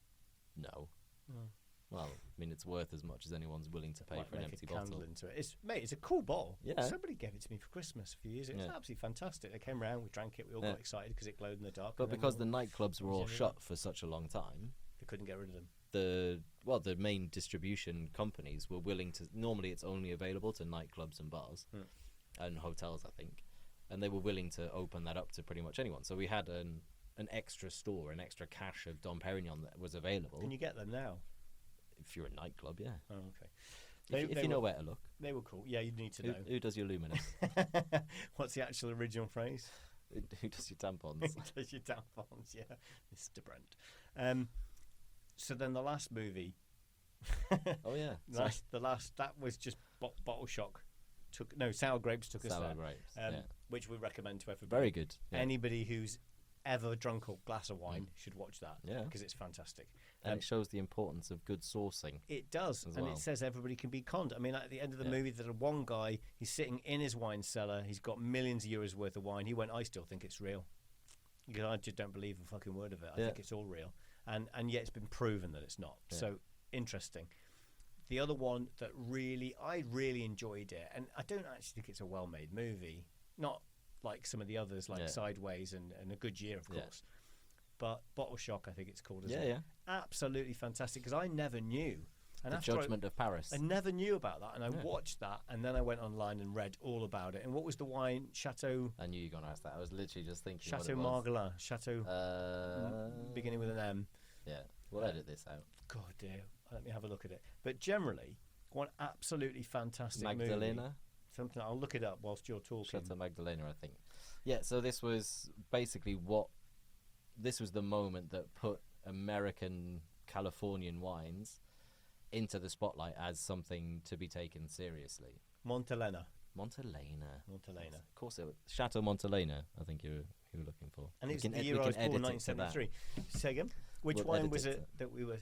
[SPEAKER 2] No.
[SPEAKER 1] Oh.
[SPEAKER 2] Well, I mean, it's worth as much as anyone's willing to pay
[SPEAKER 1] Might
[SPEAKER 2] for an
[SPEAKER 1] make
[SPEAKER 2] empty
[SPEAKER 1] a candle
[SPEAKER 2] bottle.
[SPEAKER 1] into it. It's a cool bottle.
[SPEAKER 2] Yeah.
[SPEAKER 1] Somebody gave it to me for Christmas a few years ago. It's
[SPEAKER 2] Yeah.
[SPEAKER 1] absolutely fantastic. They came round, we drank it, we all
[SPEAKER 2] Yeah.
[SPEAKER 1] got excited because it glowed in the dark.
[SPEAKER 2] But
[SPEAKER 1] and then
[SPEAKER 2] because the
[SPEAKER 1] we
[SPEAKER 2] nightclubs were all
[SPEAKER 1] Generally
[SPEAKER 2] shut for such a long time,
[SPEAKER 1] they couldn't get rid of them.
[SPEAKER 2] the main distribution companies were willing to. Normally, it's only available to nightclubs and bars and hotels, I think, and they were willing to open that up to pretty much anyone. So we had an extra store, an extra cache of Dom Perignon that was available.
[SPEAKER 1] Can you get them now?
[SPEAKER 2] If you're a nightclub, yeah.
[SPEAKER 1] Oh, okay.
[SPEAKER 2] If you know where to look.
[SPEAKER 1] They were cool. Yeah, you'd need to know.
[SPEAKER 2] Who does your luminous?
[SPEAKER 1] What's the actual original phrase?
[SPEAKER 2] Who does your tampons?
[SPEAKER 1] Does your tampons? Yeah, Mr. Brent. So then the last movie.
[SPEAKER 2] Oh yeah,
[SPEAKER 1] that was just Bottle Shock. Sour Grapes took us
[SPEAKER 2] Sour
[SPEAKER 1] there.
[SPEAKER 2] Grapes.
[SPEAKER 1] Yeah. Which we recommend to everybody.
[SPEAKER 2] Very good. Yeah.
[SPEAKER 1] Anybody who's ever drunk a glass of wine should watch that.
[SPEAKER 2] Yeah.
[SPEAKER 1] Because it's fantastic.
[SPEAKER 2] And it shows the importance of good sourcing.
[SPEAKER 1] It does,
[SPEAKER 2] as
[SPEAKER 1] and
[SPEAKER 2] well.
[SPEAKER 1] it says everybody can be conned. I mean, at the end of the movie, there's one guy. He's sitting in his wine cellar. He's got millions of euros worth of wine. He went, "I still think it's real." Because I just don't believe a fucking word of it. I think it's all real, and yet it's been proven that it's not.
[SPEAKER 2] Yeah.
[SPEAKER 1] So interesting. The other one that I really enjoyed it, and I don't actually think it's a well-made movie. Not like some of the others, like Sideways and A Good Year, of course. But Bottle Shock, I think it's called as well.
[SPEAKER 2] Yeah.
[SPEAKER 1] Absolutely fantastic, because I never knew. And
[SPEAKER 2] The
[SPEAKER 1] after
[SPEAKER 2] Judgment of Paris.
[SPEAKER 1] I never knew about that, and I watched that, and then I went online and read all about it. And what was the wine? Chateau...
[SPEAKER 2] I knew you were going to ask that. I was literally just thinking
[SPEAKER 1] Chateau
[SPEAKER 2] what it was.
[SPEAKER 1] Margolin. Chateau... beginning with an M.
[SPEAKER 2] Yeah, we'll edit this out.
[SPEAKER 1] God, dear. Let me have a look at it. But generally, one absolutely fantastic movie.
[SPEAKER 2] Magdalena?
[SPEAKER 1] Something. I'll look it up whilst you're talking.
[SPEAKER 2] Chateau Magdalena, I think. Yeah, so this was basically this was the moment that put American Californian wines into the spotlight as something to be taken seriously.
[SPEAKER 1] Montelena.
[SPEAKER 2] Montelena.
[SPEAKER 1] Montelena.
[SPEAKER 2] Of course, it was Chateau Montelena, I think you were looking for.
[SPEAKER 1] And
[SPEAKER 2] We
[SPEAKER 1] it's
[SPEAKER 2] can
[SPEAKER 1] the
[SPEAKER 2] ed-
[SPEAKER 1] year
[SPEAKER 2] we
[SPEAKER 1] I was
[SPEAKER 2] can
[SPEAKER 1] born,
[SPEAKER 2] edit it to that.
[SPEAKER 1] 1973. Say again? Which
[SPEAKER 2] We'll
[SPEAKER 1] wine
[SPEAKER 2] edit
[SPEAKER 1] was
[SPEAKER 2] it
[SPEAKER 1] it that we were...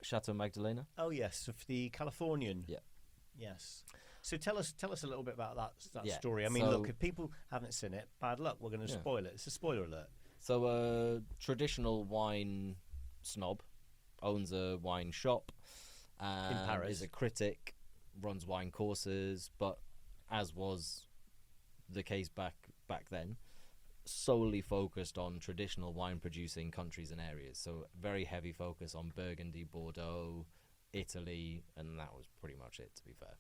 [SPEAKER 2] Chateau Magdalena?
[SPEAKER 1] Oh, yes, of the Californian.
[SPEAKER 2] Yeah.
[SPEAKER 1] Yes. So tell us a little bit about that
[SPEAKER 2] Yeah,
[SPEAKER 1] story. I mean,
[SPEAKER 2] so-
[SPEAKER 1] look, if people haven't seen it, bad luck. We're going to spoil it. It's a spoiler alert.
[SPEAKER 2] So a traditional wine snob owns a wine shop and
[SPEAKER 1] In Paris.
[SPEAKER 2] is a critic, runs wine courses, but as was the case back then, solely focused on traditional wine producing countries and areas. So very heavy focus on Burgundy, Bordeaux, Italy, and that was pretty much it, to be fair.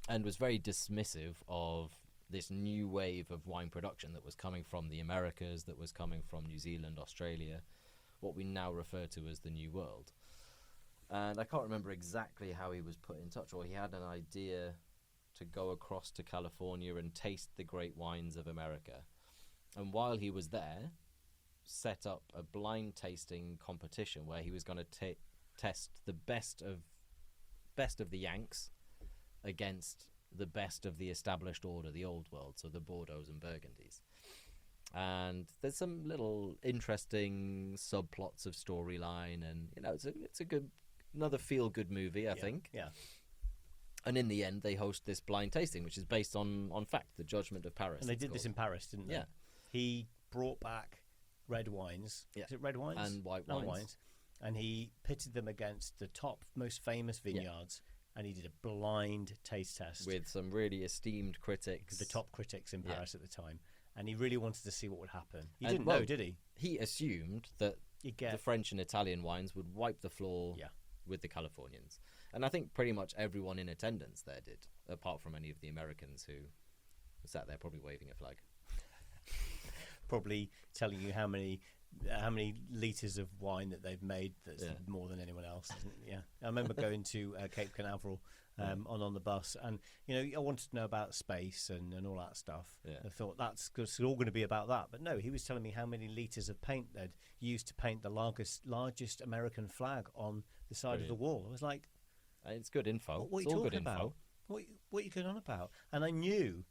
[SPEAKER 2] And was very dismissive of this new wave of wine production that was coming from the Americas, that was coming from New Zealand, Australia, what we now refer to as the New World. And I can't remember exactly how he was put in touch, or he had an idea to go across to California and taste the great wines of America. And while he was there, set up a blind tasting competition where he was going to test the best of the Yanks against the best of the established order, the old world, so the Bordeaux and Burgundies. And there's some little interesting subplots of storyline, and it's a good, another feel good movie, I think.
[SPEAKER 1] Yeah.
[SPEAKER 2] And in the end, they host this blind tasting, which is based on fact, the Judgment of Paris.
[SPEAKER 1] And they did this in Paris, didn't they?
[SPEAKER 2] Yeah.
[SPEAKER 1] He brought back red wines.
[SPEAKER 2] Yeah.
[SPEAKER 1] Is it red wines?
[SPEAKER 2] And white
[SPEAKER 1] No,
[SPEAKER 2] wines.
[SPEAKER 1] And he pitted them against the top, most famous vineyards and he did a blind taste test
[SPEAKER 2] with some really esteemed critics,
[SPEAKER 1] the top critics in Paris at the time, and he really wanted to see what would happen. He
[SPEAKER 2] And,
[SPEAKER 1] didn't
[SPEAKER 2] well,
[SPEAKER 1] know, did he?
[SPEAKER 2] He assumed that
[SPEAKER 1] You'd get
[SPEAKER 2] the French and Italian wines would wipe the floor with the Californians. And I think pretty much everyone in attendance there did, apart from any of the Americans who sat there probably waving a flag.
[SPEAKER 1] probably telling you how many litres of wine that they've made that's more than anyone else. Yeah, I remember going to Cape Canaveral on the bus, and I wanted to know about space and all that stuff. I thought it's all going to be about that, but no, he was telling me how many litres of paint they'd used to paint the largest American flag on the side of the wall. I was like,
[SPEAKER 2] it's good info.
[SPEAKER 1] What are you talking about? What are you going on about? And I knew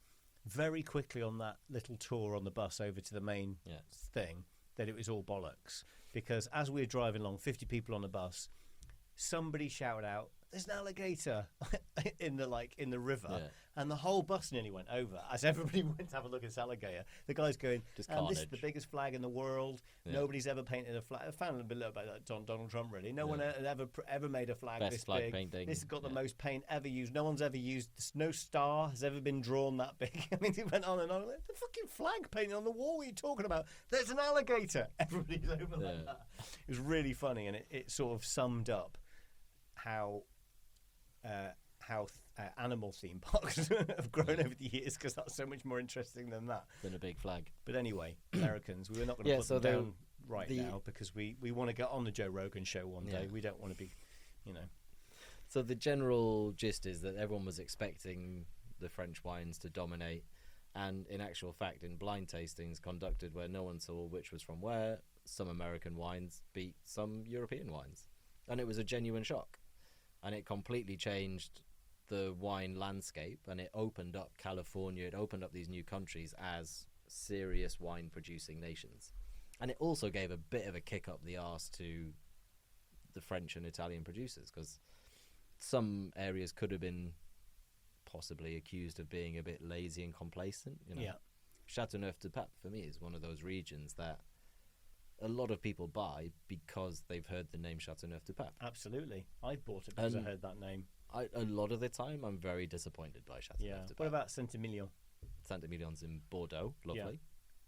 [SPEAKER 1] very quickly on that little tour on the bus over to the main thing that it was all bollocks, because as we were driving along, 50 people on the bus, somebody shouted out, "There's an alligator in the river," and the whole bus nearly went over as everybody went to have a look at this alligator. The guy's going, "This is the biggest flag in the world. Nobody's ever painted a flag." I found a bit about that Donald Trump, really. No one had ever made a flag
[SPEAKER 2] Best
[SPEAKER 1] this
[SPEAKER 2] flag
[SPEAKER 1] big.
[SPEAKER 2] painting.
[SPEAKER 1] This has got the most paint ever used. No one's ever used. No star has ever been drawn that big. I mean, he went on and on. Like, the fucking flag painting on the wall. What are you talking about? There's an alligator. Everybody's over like that. It was really funny, and it sort of summed up how animal theme parks have grown over the years, because that's so much more interesting than
[SPEAKER 2] a big flag.
[SPEAKER 1] But anyway, Americans, we were not going to put them down now, because we want to get on the Joe Rogan show one day. We don't want to be,
[SPEAKER 2] So the general gist is that everyone was expecting the French wines to dominate, and in actual fact, in blind tastings conducted where no one saw which was from where, some American wines beat some European wines, and it was a genuine shock, and it completely changed the wine landscape, and it opened up California, it opened up these new countries as serious wine producing nations, and it also gave a bit of a kick up the arse to the French and Italian producers, because some areas could have been possibly accused of being a bit lazy and complacent. Châteauneuf-du-Pape for me is one of those regions that a lot of people buy because they've heard the name Châteauneuf-du-Pape.
[SPEAKER 1] Absolutely. I bought it because I heard that name.
[SPEAKER 2] A lot of the time, I'm very disappointed by Châteauneuf-du-Pape.
[SPEAKER 1] What about Saint-Emilion?
[SPEAKER 2] Saint-Emilion's in Bordeaux, lovely.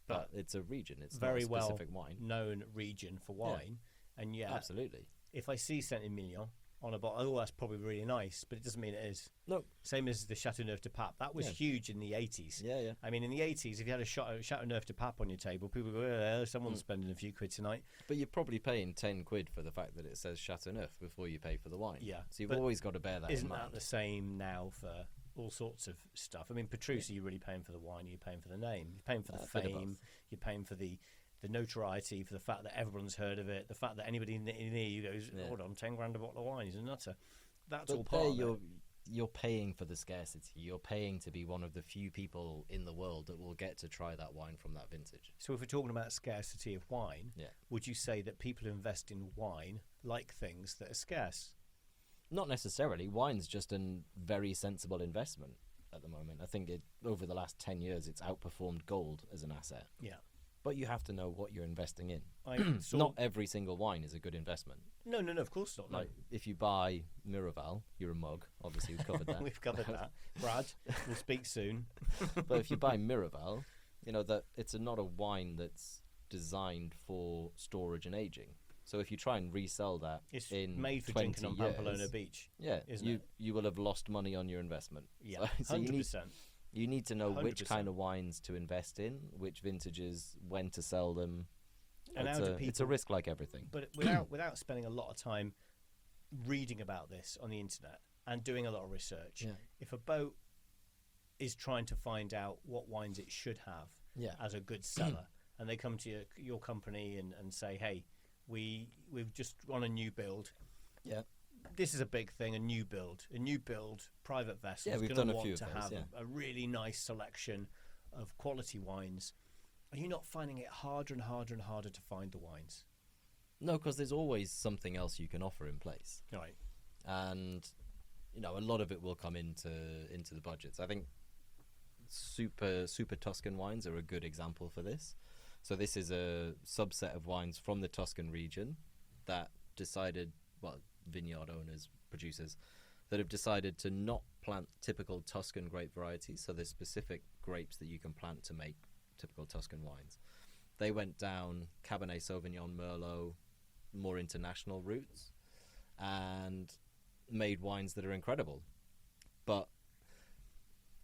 [SPEAKER 2] But it's a region. It's
[SPEAKER 1] very
[SPEAKER 2] not a specific wine.
[SPEAKER 1] Known region for wine. And
[SPEAKER 2] absolutely.
[SPEAKER 1] If I see Saint-Emilion on a bottle, that's probably really nice, but it doesn't mean it is.
[SPEAKER 2] No.
[SPEAKER 1] Same as the Châteauneuf-du-Pape. That was huge in the 80s.
[SPEAKER 2] Yeah.
[SPEAKER 1] I mean, in the 80s, if you had a Châteauneuf-du-Pape on your table, people go, someone's spending a few quid tonight.
[SPEAKER 2] But you're probably paying 10 quid for the fact that it says Châteauneuf before you pay for the wine.
[SPEAKER 1] Yeah.
[SPEAKER 2] So you've always got to bear that in mind.
[SPEAKER 1] Isn't that the same now for all sorts of stuff? I mean, Petrucci, you're really paying for the wine, you're paying for the name, you're paying for the fame, you're paying for the notoriety, for the fact that everyone's heard of it, the fact that anybody near you goes, hold on, 10 grand a bottle of wine, he's a nutter. That's all part of it.
[SPEAKER 2] You're paying for the scarcity. You're paying to be one of the few people in the world that will get to try that wine from that vintage.
[SPEAKER 1] So if we're talking about scarcity of wine, would you say that people who invest in wine like things that are scarce?
[SPEAKER 2] Not necessarily. Wine's just a very sensible investment at the moment. I think over the last 10 years, it's outperformed gold as an asset.
[SPEAKER 1] Yeah.
[SPEAKER 2] But you have to know what you're investing in.
[SPEAKER 1] So
[SPEAKER 2] not every single wine is a good investment.
[SPEAKER 1] No, of course not.
[SPEAKER 2] Like, if you buy Miraval, you're a mug. Obviously, we've covered that.
[SPEAKER 1] We've covered that. Brad, we'll speak soon.
[SPEAKER 2] But if you buy Miraval, that it's not a wine that's designed for storage and aging. So if you try and resell that
[SPEAKER 1] it's
[SPEAKER 2] in
[SPEAKER 1] made for
[SPEAKER 2] 20
[SPEAKER 1] drinking on
[SPEAKER 2] years,
[SPEAKER 1] Pamplona Beach.
[SPEAKER 2] You will have lost money on your investment.
[SPEAKER 1] Yeah,
[SPEAKER 2] so
[SPEAKER 1] 100%.
[SPEAKER 2] You need to know
[SPEAKER 1] 100%.
[SPEAKER 2] which kind of wines to invest in, which vintages, when to sell them.
[SPEAKER 1] And
[SPEAKER 2] it's a risk like everything.
[SPEAKER 1] But without spending a lot of time reading about this on the internet and doing a lot of research, if a boat is trying to find out what wines it should have as a good seller, and they come to your company and say, hey, we've just on a new build.
[SPEAKER 2] Yeah.
[SPEAKER 1] This is a big thing, a new build, private vessel.
[SPEAKER 2] We've done a few
[SPEAKER 1] to
[SPEAKER 2] of those,
[SPEAKER 1] have a really nice selection of quality wines. Are you not finding it harder and harder and harder to find the wines?
[SPEAKER 2] No, because there's always something else you can offer in place.
[SPEAKER 1] Right.
[SPEAKER 2] And, a lot of it will come into the budgets. I think super Tuscan wines are a good example for this. So this is a subset of wines from the Tuscan region that decided, vineyard owners, producers, that have decided to not plant typical Tuscan grape varieties. So there's specific grapes that you can plant to make typical Tuscan wines. They went down Cabernet Sauvignon, Merlot, more international routes, and made wines that are incredible. But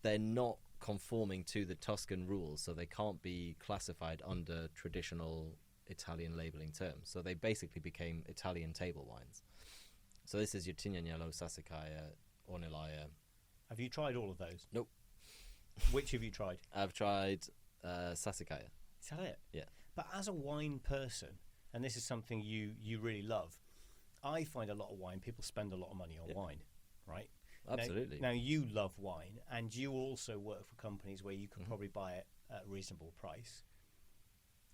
[SPEAKER 2] they're not conforming to the Tuscan rules, so they can't be classified under traditional Italian labeling terms. So they basically became Italian table wines. So this is your Tignanello, Sassicaia, Ornellaia.
[SPEAKER 1] Have you tried all of those?
[SPEAKER 2] Nope.
[SPEAKER 1] Which have you tried?
[SPEAKER 2] I've tried Sassicaia.
[SPEAKER 1] Is that it?
[SPEAKER 2] Yeah.
[SPEAKER 1] But as a wine person, and this is something you really love, I find a lot of wine, people spend a lot of money on wine, right?
[SPEAKER 2] Absolutely.
[SPEAKER 1] Now, you love wine, and you also work for companies where you can probably buy it at a reasonable price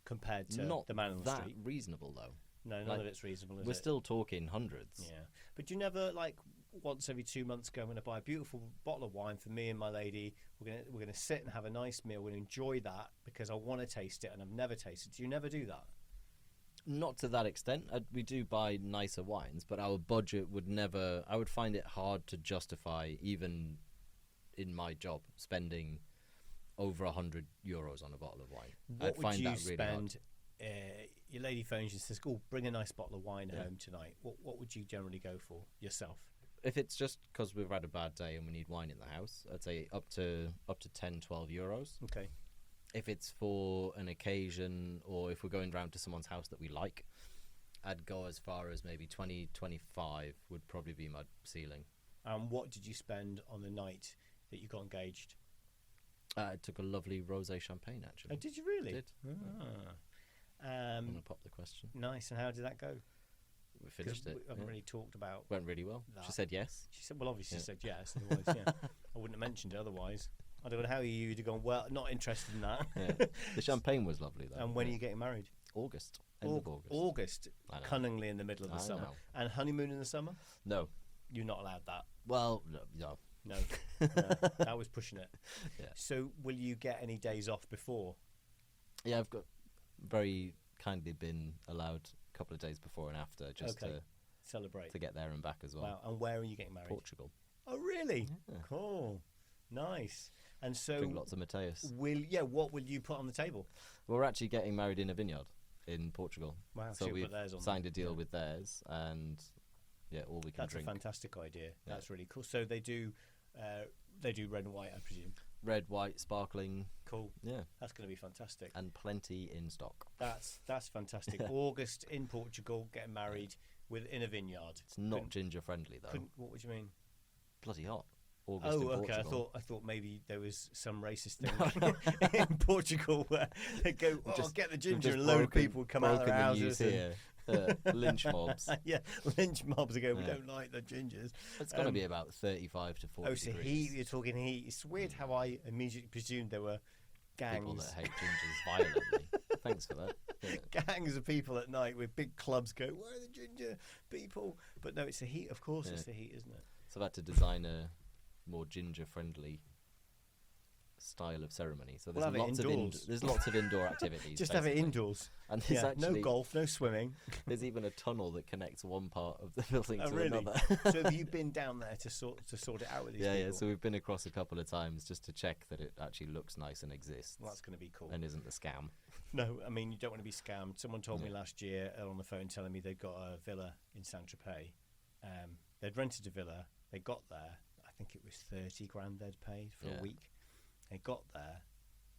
[SPEAKER 1] compared to
[SPEAKER 2] Not
[SPEAKER 1] the man on the
[SPEAKER 2] that
[SPEAKER 1] street.
[SPEAKER 2] reasonable, though.
[SPEAKER 1] No, none
[SPEAKER 2] like,
[SPEAKER 1] of it's reasonable, is
[SPEAKER 2] We're
[SPEAKER 1] it?
[SPEAKER 2] still talking hundreds.
[SPEAKER 1] Yeah. But you never, like, once every 2 months go, I'm going to buy a beautiful bottle of wine for me and my lady. We're gonna sit and have a nice meal. We're going to enjoy that because I want to taste it and I've never tasted it. Do you never do that?
[SPEAKER 2] Not to that extent. We do buy nicer wines, but our budget would never... I would find it hard to justify, even in my job, spending over €100 on a bottle of wine.
[SPEAKER 1] What
[SPEAKER 2] I'd find
[SPEAKER 1] would you
[SPEAKER 2] that really hard.
[SPEAKER 1] spend? Your lady phones you and says, "Oh, bring a nice bottle of wine home tonight." What would you generally go for yourself?
[SPEAKER 2] If it's just because we've had a bad day and we need wine in the house, I'd say up to 10, €12.
[SPEAKER 1] Okay.
[SPEAKER 2] If it's for an occasion or if we're going round to someone's house that we like, I'd go as far as maybe 20, 25 would probably be my ceiling.
[SPEAKER 1] And what did you spend on the night that you got engaged?
[SPEAKER 2] I took a lovely rosé champagne, actually.
[SPEAKER 1] Oh, did you really?
[SPEAKER 2] Did. I'm going to pop the question.
[SPEAKER 1] Nice. And how did that go?
[SPEAKER 2] We finished it.
[SPEAKER 1] We haven't really talked about.
[SPEAKER 2] Went really well.
[SPEAKER 1] that.
[SPEAKER 2] She said yes.
[SPEAKER 1] She said, "Well, obviously, she said yes. Otherwise, yeah, I wouldn't have mentioned it otherwise. I don't know how you'd have gone. Well, not interested in that."
[SPEAKER 2] Yeah. The champagne was lovely, though.
[SPEAKER 1] And when are you getting married?
[SPEAKER 2] August. End of August.
[SPEAKER 1] August,
[SPEAKER 2] I know.
[SPEAKER 1] cunningly in the middle of the
[SPEAKER 2] I
[SPEAKER 1] summer.
[SPEAKER 2] know.
[SPEAKER 1] And honeymoon in the summer?
[SPEAKER 2] No.
[SPEAKER 1] You're not allowed that.
[SPEAKER 2] Well, no.
[SPEAKER 1] No, no, that was pushing it.
[SPEAKER 2] Yeah.
[SPEAKER 1] So, will you get any days off before?
[SPEAKER 2] Yeah, I've got very kindly been allowed a couple of days before and after just
[SPEAKER 1] Celebrate.
[SPEAKER 2] to get there and back as well.
[SPEAKER 1] Wow. And where are you getting married?
[SPEAKER 2] Portugal.
[SPEAKER 1] Oh, really?
[SPEAKER 2] Yeah.
[SPEAKER 1] Cool. Nice. And so,
[SPEAKER 2] Drink lots of Mateus.
[SPEAKER 1] what will you put on the table?
[SPEAKER 2] We're actually getting married in a vineyard in Portugal.
[SPEAKER 1] Wow.
[SPEAKER 2] So
[SPEAKER 1] you'll
[SPEAKER 2] we've
[SPEAKER 1] put theirs on
[SPEAKER 2] signed a
[SPEAKER 1] there.
[SPEAKER 2] deal with theirs, and all we can
[SPEAKER 1] That's
[SPEAKER 2] drink.
[SPEAKER 1] a fantastic idea.
[SPEAKER 2] Yeah.
[SPEAKER 1] That's really cool. So they do red and white, I presume.
[SPEAKER 2] Red, white, sparkling.
[SPEAKER 1] Cool.
[SPEAKER 2] Yeah.
[SPEAKER 1] That's going to be fantastic.
[SPEAKER 2] And plenty in stock.
[SPEAKER 1] That's fantastic. August in Portugal, getting married in a vineyard.
[SPEAKER 2] It's not ginger friendly though.
[SPEAKER 1] What would you mean?
[SPEAKER 2] Bloody hot. August in
[SPEAKER 1] Oh, okay.
[SPEAKER 2] Portugal.
[SPEAKER 1] I thought maybe there was some racist thing in Portugal where they go, "Oh,
[SPEAKER 2] Just-
[SPEAKER 1] get the
[SPEAKER 2] We've
[SPEAKER 1] ginger,"
[SPEAKER 2] just
[SPEAKER 1] and a load of
[SPEAKER 2] broken-
[SPEAKER 1] people come out of their
[SPEAKER 2] broken the news
[SPEAKER 1] houses.
[SPEAKER 2] here. Lynch mobs.
[SPEAKER 1] Yeah, lynch mobs are going, "We
[SPEAKER 2] Yeah.
[SPEAKER 1] don't like the gingers."
[SPEAKER 2] It's going to be about 35 to 40
[SPEAKER 1] Oh, so
[SPEAKER 2] degrees.
[SPEAKER 1] heat. You're talking heat. It's weird how I immediately presumed there were
[SPEAKER 2] People
[SPEAKER 1] gangs.
[SPEAKER 2] that hate gingers violently. Thanks for that. Yeah.
[SPEAKER 1] Gangs of people at night with big clubs go, "Where are the ginger people?" But no, it's the heat. Of course,
[SPEAKER 2] Yeah.
[SPEAKER 1] it's the heat, isn't it?
[SPEAKER 2] So I've had to design a more ginger-friendly style of ceremony. So
[SPEAKER 1] We'll
[SPEAKER 2] there's
[SPEAKER 1] have it
[SPEAKER 2] lots
[SPEAKER 1] indoors.
[SPEAKER 2] of lots of indoor activities.
[SPEAKER 1] Just have it
[SPEAKER 2] basically.
[SPEAKER 1] indoors.
[SPEAKER 2] And there's
[SPEAKER 1] Yeah,
[SPEAKER 2] actually
[SPEAKER 1] no golf, no swimming.
[SPEAKER 2] there's even a tunnel that connects one part of the building
[SPEAKER 1] Oh,
[SPEAKER 2] to
[SPEAKER 1] really?
[SPEAKER 2] another.
[SPEAKER 1] So have you been down there to sort it out with these
[SPEAKER 2] Yeah,
[SPEAKER 1] people?
[SPEAKER 2] yeah. So we've been across a couple of times just to check that it actually looks nice and exists
[SPEAKER 1] Well, that's going to be cool.
[SPEAKER 2] and isn't a scam.
[SPEAKER 1] No, I mean, you don't want to be scammed. Someone told me last year on the phone telling me they'd got a villa in Saint-Tropez. They'd rented a villa. They got there. I think it was 30 grand they'd paid for a week. They got there.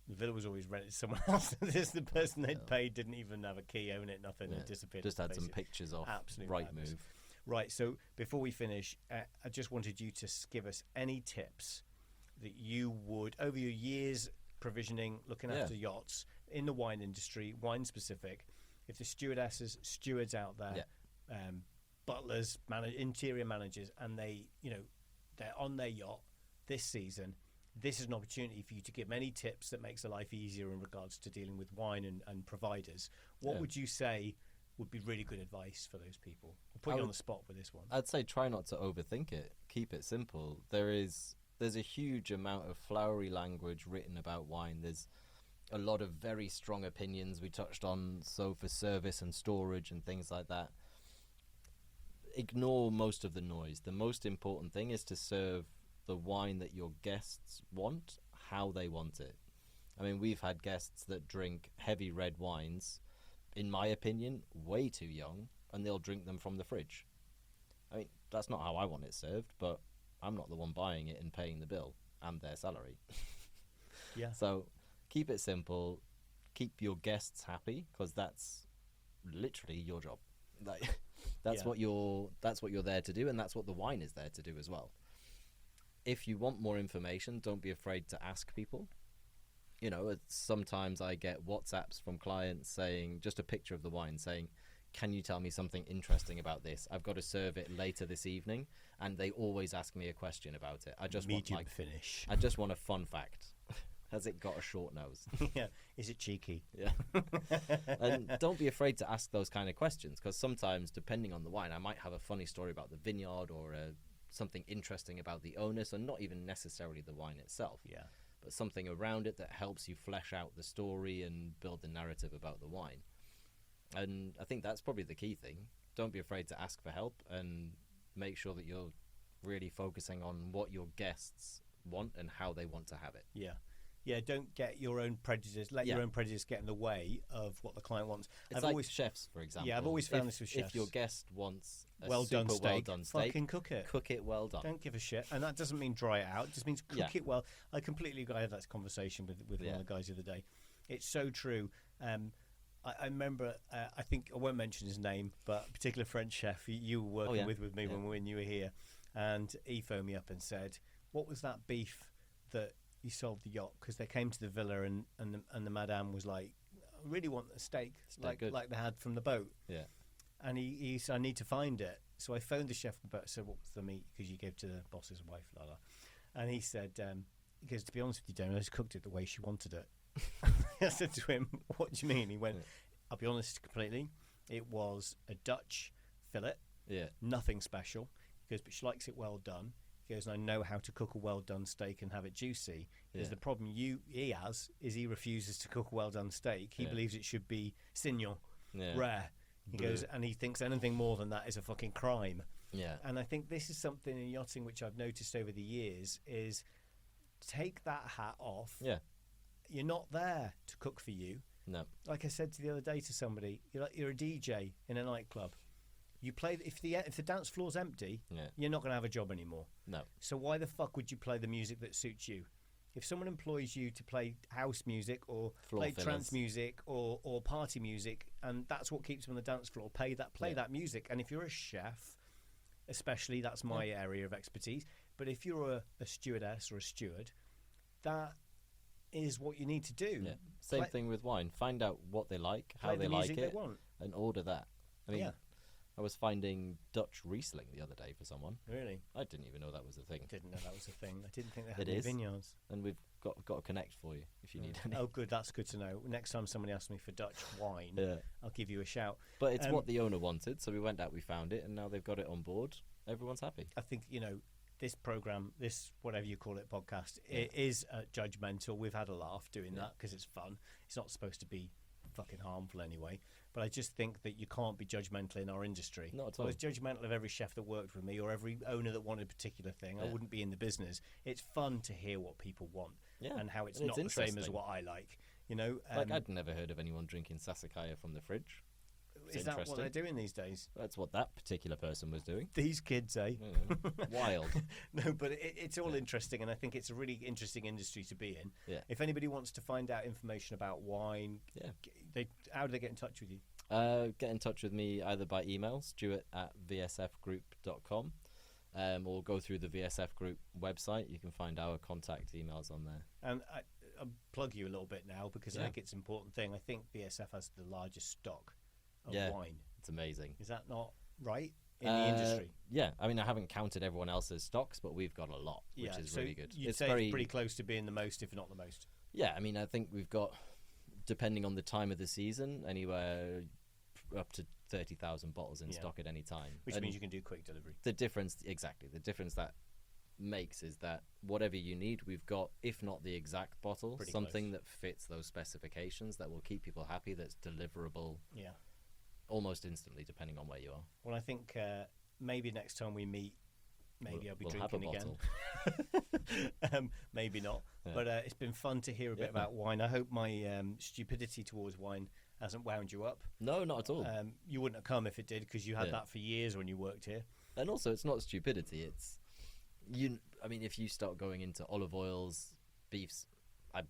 [SPEAKER 1] The villa was always rented to someone else. The person they'd paid didn't even have a key, own it, nothing, and disappeared.
[SPEAKER 2] Just had some
[SPEAKER 1] basically.
[SPEAKER 2] pictures off
[SPEAKER 1] Absolute
[SPEAKER 2] Right
[SPEAKER 1] madness.
[SPEAKER 2] Move.
[SPEAKER 1] Right, so before we finish, I just wanted you to give us any tips that you would, over your years provisioning, looking after yachts, in the wine industry, wine specific, if the stewardesses, stewards out there, butlers, interior managers, and they're on their yacht this season, this is an opportunity for you to give any tips that makes the life easier in regards to dealing with wine and providers. What would you say would be really good advice for those people? We'll put you on the spot with this one.
[SPEAKER 2] I'd say try not to overthink it. Keep it simple. There's a huge amount of flowery language written about wine. There's a lot of very strong opinions we touched on, so for service and storage and things like that. ignore most of the noise. The most important thing is to serve the wine that your guests want, how they want it. I mean, we've had guests that drink heavy red wines, in my opinion, way too young, and they'll drink them from the fridge. I mean, that's not how I want it served, but I'm not the one buying it and paying the bill and their salary.
[SPEAKER 1] Yeah.
[SPEAKER 2] So keep it simple, keep your guests happy, because that's literally your job. Like, that's what you're there to do, and that's what the wine is there to do as well. If you want more information, don't be afraid to ask people. You know, sometimes I get WhatsApps from clients saying, just a picture of the wine, saying, can you tell me something interesting about this? I've got to serve it later this evening, and they always ask me a question about it. I just
[SPEAKER 1] Medium finish.
[SPEAKER 2] I just want a fun fact. Has it got a short nose?
[SPEAKER 1] Yeah. Is it cheeky?
[SPEAKER 2] Yeah. And don't be afraid to ask those kind of questions, because sometimes, depending on the wine, I might have a funny story about the vineyard or something interesting about the owner, so not even necessarily the wine itself.
[SPEAKER 1] Yeah.
[SPEAKER 2] But something around it that helps you flesh out the story and build the narrative about the wine. And I think that's probably the key thing. Don't be afraid to ask for help, and make sure that you're really focusing on what your guests want and how they want to have it.
[SPEAKER 1] Yeah. Yeah, don't get your own prejudice. Let your own prejudice get in the way of what the client wants.
[SPEAKER 2] It's like chefs, for example.
[SPEAKER 1] Yeah, I've always found this with chefs.
[SPEAKER 2] If your guest wants a
[SPEAKER 1] well-done
[SPEAKER 2] super
[SPEAKER 1] steak,
[SPEAKER 2] well-done steak,
[SPEAKER 1] fucking cook it.
[SPEAKER 2] Cook it well done.
[SPEAKER 1] Don't give a shit. And that doesn't mean dry it out. It just means cook it well. I completely agree. I had that conversation with one of the guys the other day. It's so true. I remember, I think, I won't mention his name, but a particular French chef you were working with me when you were here. And he phoned me up and said, what was that beef that you sold the yacht? Because they came to the villa and the madame was like, I really want a steak like they had from the boat.
[SPEAKER 2] Yeah.
[SPEAKER 1] And he said, I need to find it. So I phoned the chef about, said, what was the meat? Because you gave to the boss's wife, And he said, he goes, to be honest with you, Damian, I just cooked it the way she wanted it. I said to him, what do you mean? He went, I'll be honest completely. It was a Dutch fillet.
[SPEAKER 2] Yeah.
[SPEAKER 1] Nothing special. He goes, but she likes it well done. He goes, and I know how to cook a well-done steak and have it juicy. Because the problem he has is he refuses to cook a well-done steak. He believes it should be senior, rare. He goes, and he thinks anything more than that is a fucking crime.
[SPEAKER 2] Yeah.
[SPEAKER 1] And I think this is something in yachting which I've noticed over the years is take that hat off. Yeah. You're not there to cook for you.
[SPEAKER 2] No.
[SPEAKER 1] Like I said the other day to somebody, you're a DJ in a nightclub. You play if the dance floor's empty, you're not going to have a job anymore.
[SPEAKER 2] No.
[SPEAKER 1] So why the fuck would you play the music that suits you? If someone employs you to play house music or play trance music or party music, and that's what keeps them on the dance floor, play that music. And if you're a chef, especially, that's my area of expertise. But if you're a stewardess or a steward, that is what you need to do.
[SPEAKER 2] Yeah. Same thing with wine. Find out what they like, how they like it, and order that. I mean, I was finding Dutch Riesling the other day for someone.
[SPEAKER 1] Really?
[SPEAKER 2] I didn't even know that was a thing.
[SPEAKER 1] Didn't know that was a thing. I didn't think they had
[SPEAKER 2] any
[SPEAKER 1] vineyards.
[SPEAKER 2] And we've got a connect for you if you need any.
[SPEAKER 1] Oh, good. That's good to know. Next time somebody asks me for Dutch wine, I'll give you a shout.
[SPEAKER 2] But it's what the owner wanted, so we went out, we found it, and now they've got it on board. Everyone's happy.
[SPEAKER 1] I think, this program, this whatever you call it, podcast, it is judgmental. We've had a laugh doing that because it's fun. It's not supposed to be fucking harmful anyway. But I just think that you can't be judgmental in our industry.
[SPEAKER 2] Not at all.
[SPEAKER 1] I was judgmental of every chef that worked with me or every owner that wanted a particular thing. I wouldn't be in the business. It's fun to hear what people want and how it's not the same as what I like.
[SPEAKER 2] Like I'd never heard of anyone drinking Sassicaia from the fridge.
[SPEAKER 1] Is that what they're doing these days?
[SPEAKER 2] That's what that particular person was doing.
[SPEAKER 1] These kids, eh?
[SPEAKER 2] Wild.
[SPEAKER 1] No, but it's all interesting, and I think it's a really interesting industry to be in.
[SPEAKER 2] Yeah.
[SPEAKER 1] If anybody wants to find out information about wine, how do they get in touch with you?
[SPEAKER 2] Get in touch with me either by email, stuart@vsfgroup.com, or go through the VSF Group website. You can find our contact emails on there.
[SPEAKER 1] And I'll plug you a little bit now because I think it's an important thing. I think VSF has the largest stock of wine.
[SPEAKER 2] It's amazing.
[SPEAKER 1] Is that not right in the industry?
[SPEAKER 2] Yeah, I mean, I haven't counted everyone else's stocks, but we've got a lot, which is really good.
[SPEAKER 1] You'd say it's pretty close to being the most, if not the most.
[SPEAKER 2] Yeah, I mean, I think we've got, depending on the time of the season, anywhere up to 30,000 bottles in stock at any time.
[SPEAKER 1] Which means you can do quick delivery.
[SPEAKER 2] The difference that makes is that whatever you need, we've got, if not the exact bottle, something that fits those specifications that will keep people happy, that's deliverable almost instantly, depending on where you are.
[SPEAKER 1] Well, I think maybe next time we meet, maybe I'll be
[SPEAKER 2] we'll
[SPEAKER 1] drinking
[SPEAKER 2] have a
[SPEAKER 1] again. Maybe not.
[SPEAKER 2] Yeah.
[SPEAKER 1] But it's been fun to hear a bit about wine. I hope my stupidity towards wine hasn't wound you up.
[SPEAKER 2] No, not at all.
[SPEAKER 1] You wouldn't have come if it did, because you had that for years when you worked here.
[SPEAKER 2] And also, it's not stupidity. It's I mean, if you start going into olive oils, beefs, I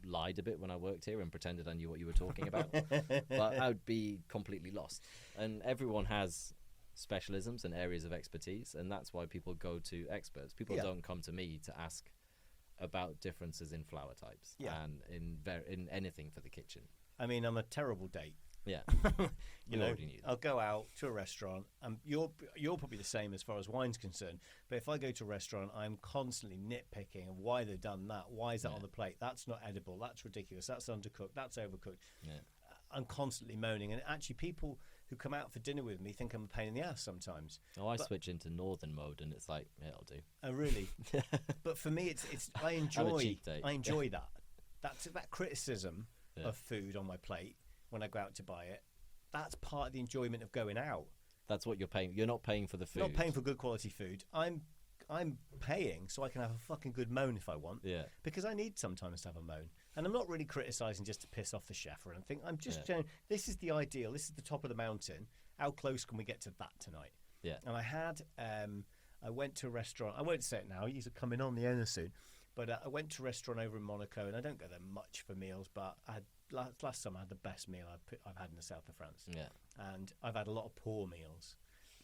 [SPEAKER 2] lied a bit when I worked here and pretended I knew what you were talking about, but I would be completely lost. And everyone has specialisms and areas of expertise, and that's why people go to experts. People don't come to me to ask about differences in flour types and in anything for the kitchen.
[SPEAKER 1] I mean, I'm a terrible date.
[SPEAKER 2] Yeah,
[SPEAKER 1] you know, I'll go out to a restaurant, and you're probably the same as far as wine's concerned. But if I go to a restaurant, I'm constantly nitpicking of why they've done that. Why is that on the plate? That's not edible. That's ridiculous. That's undercooked. That's overcooked. Yeah. I'm constantly moaning, and actually, people who come out for dinner with me think I'm a pain in the ass sometimes.
[SPEAKER 2] Oh, I switch into northern mode, and it's like, yeah, I'll do.
[SPEAKER 1] Oh, really? But for me, it's I enjoy that. That criticism of food on my plate when I go out to buy it. That's part of the enjoyment of going out.
[SPEAKER 2] That's what you're paying. You're not paying for the food.
[SPEAKER 1] Not paying for good quality food. I'm paying so I can have a fucking good moan if I want. Yeah. Because I need sometimes to have a moan. And I'm not really criticising just to piss off the chef or anything. I'm just saying, this is the ideal. This is the top of the mountain. How close can we get to that tonight? Yeah. And I went to a restaurant. I won't say it now. He's coming on the owner soon. But I went to a restaurant over in Monaco, and I don't go there much for meals, but I had last summer I had the best meal I've had in the south of France. Yeah. And I've had a lot of poor meals,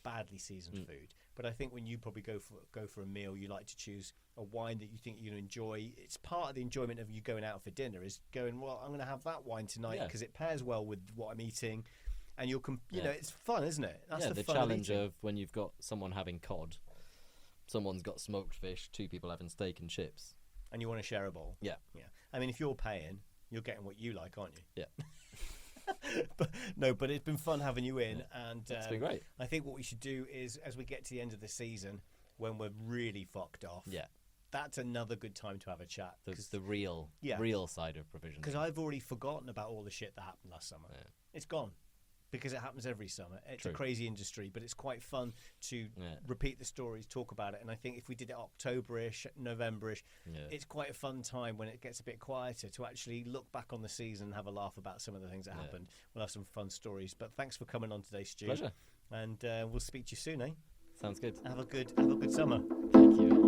[SPEAKER 1] badly seasoned food. But I think when you probably go for a meal, you like to choose a wine that you think you enjoy. It's part of the enjoyment of you going out for dinner is going, well, I'm going to have that wine tonight because it pairs well with what I'm eating. And you know, it's fun, isn't it? That's the fun
[SPEAKER 2] challenge of when you've got someone having cod, someone's got smoked fish, two people having steak and chips.
[SPEAKER 1] And you want to share a bowl. Yeah. Yeah. I mean, if you're paying, you're getting what you like, aren't you? Yeah. but it's been fun having you in, and
[SPEAKER 2] it's been great.
[SPEAKER 1] I think what we should do is, as we get to the end of the season, when we're really fucked off, that's another good time to have a chat.
[SPEAKER 2] The real side of provisioning.
[SPEAKER 1] Because I've already forgotten about all the shit that happened last summer. Yeah. It's gone. Because it happens every summer. It's a crazy industry, but it's quite fun to repeat the stories, talk about it. And I think if we did it October-ish, November-ish, it's quite a fun time when it gets a bit quieter to actually look back on the season and have a laugh about some of the things that happened. We'll have some fun stories. But thanks for coming on today, Stu.
[SPEAKER 2] Pleasure.
[SPEAKER 1] And we'll speak to you soon, eh?
[SPEAKER 2] Sounds good.
[SPEAKER 1] Have a good summer.
[SPEAKER 2] Thank you.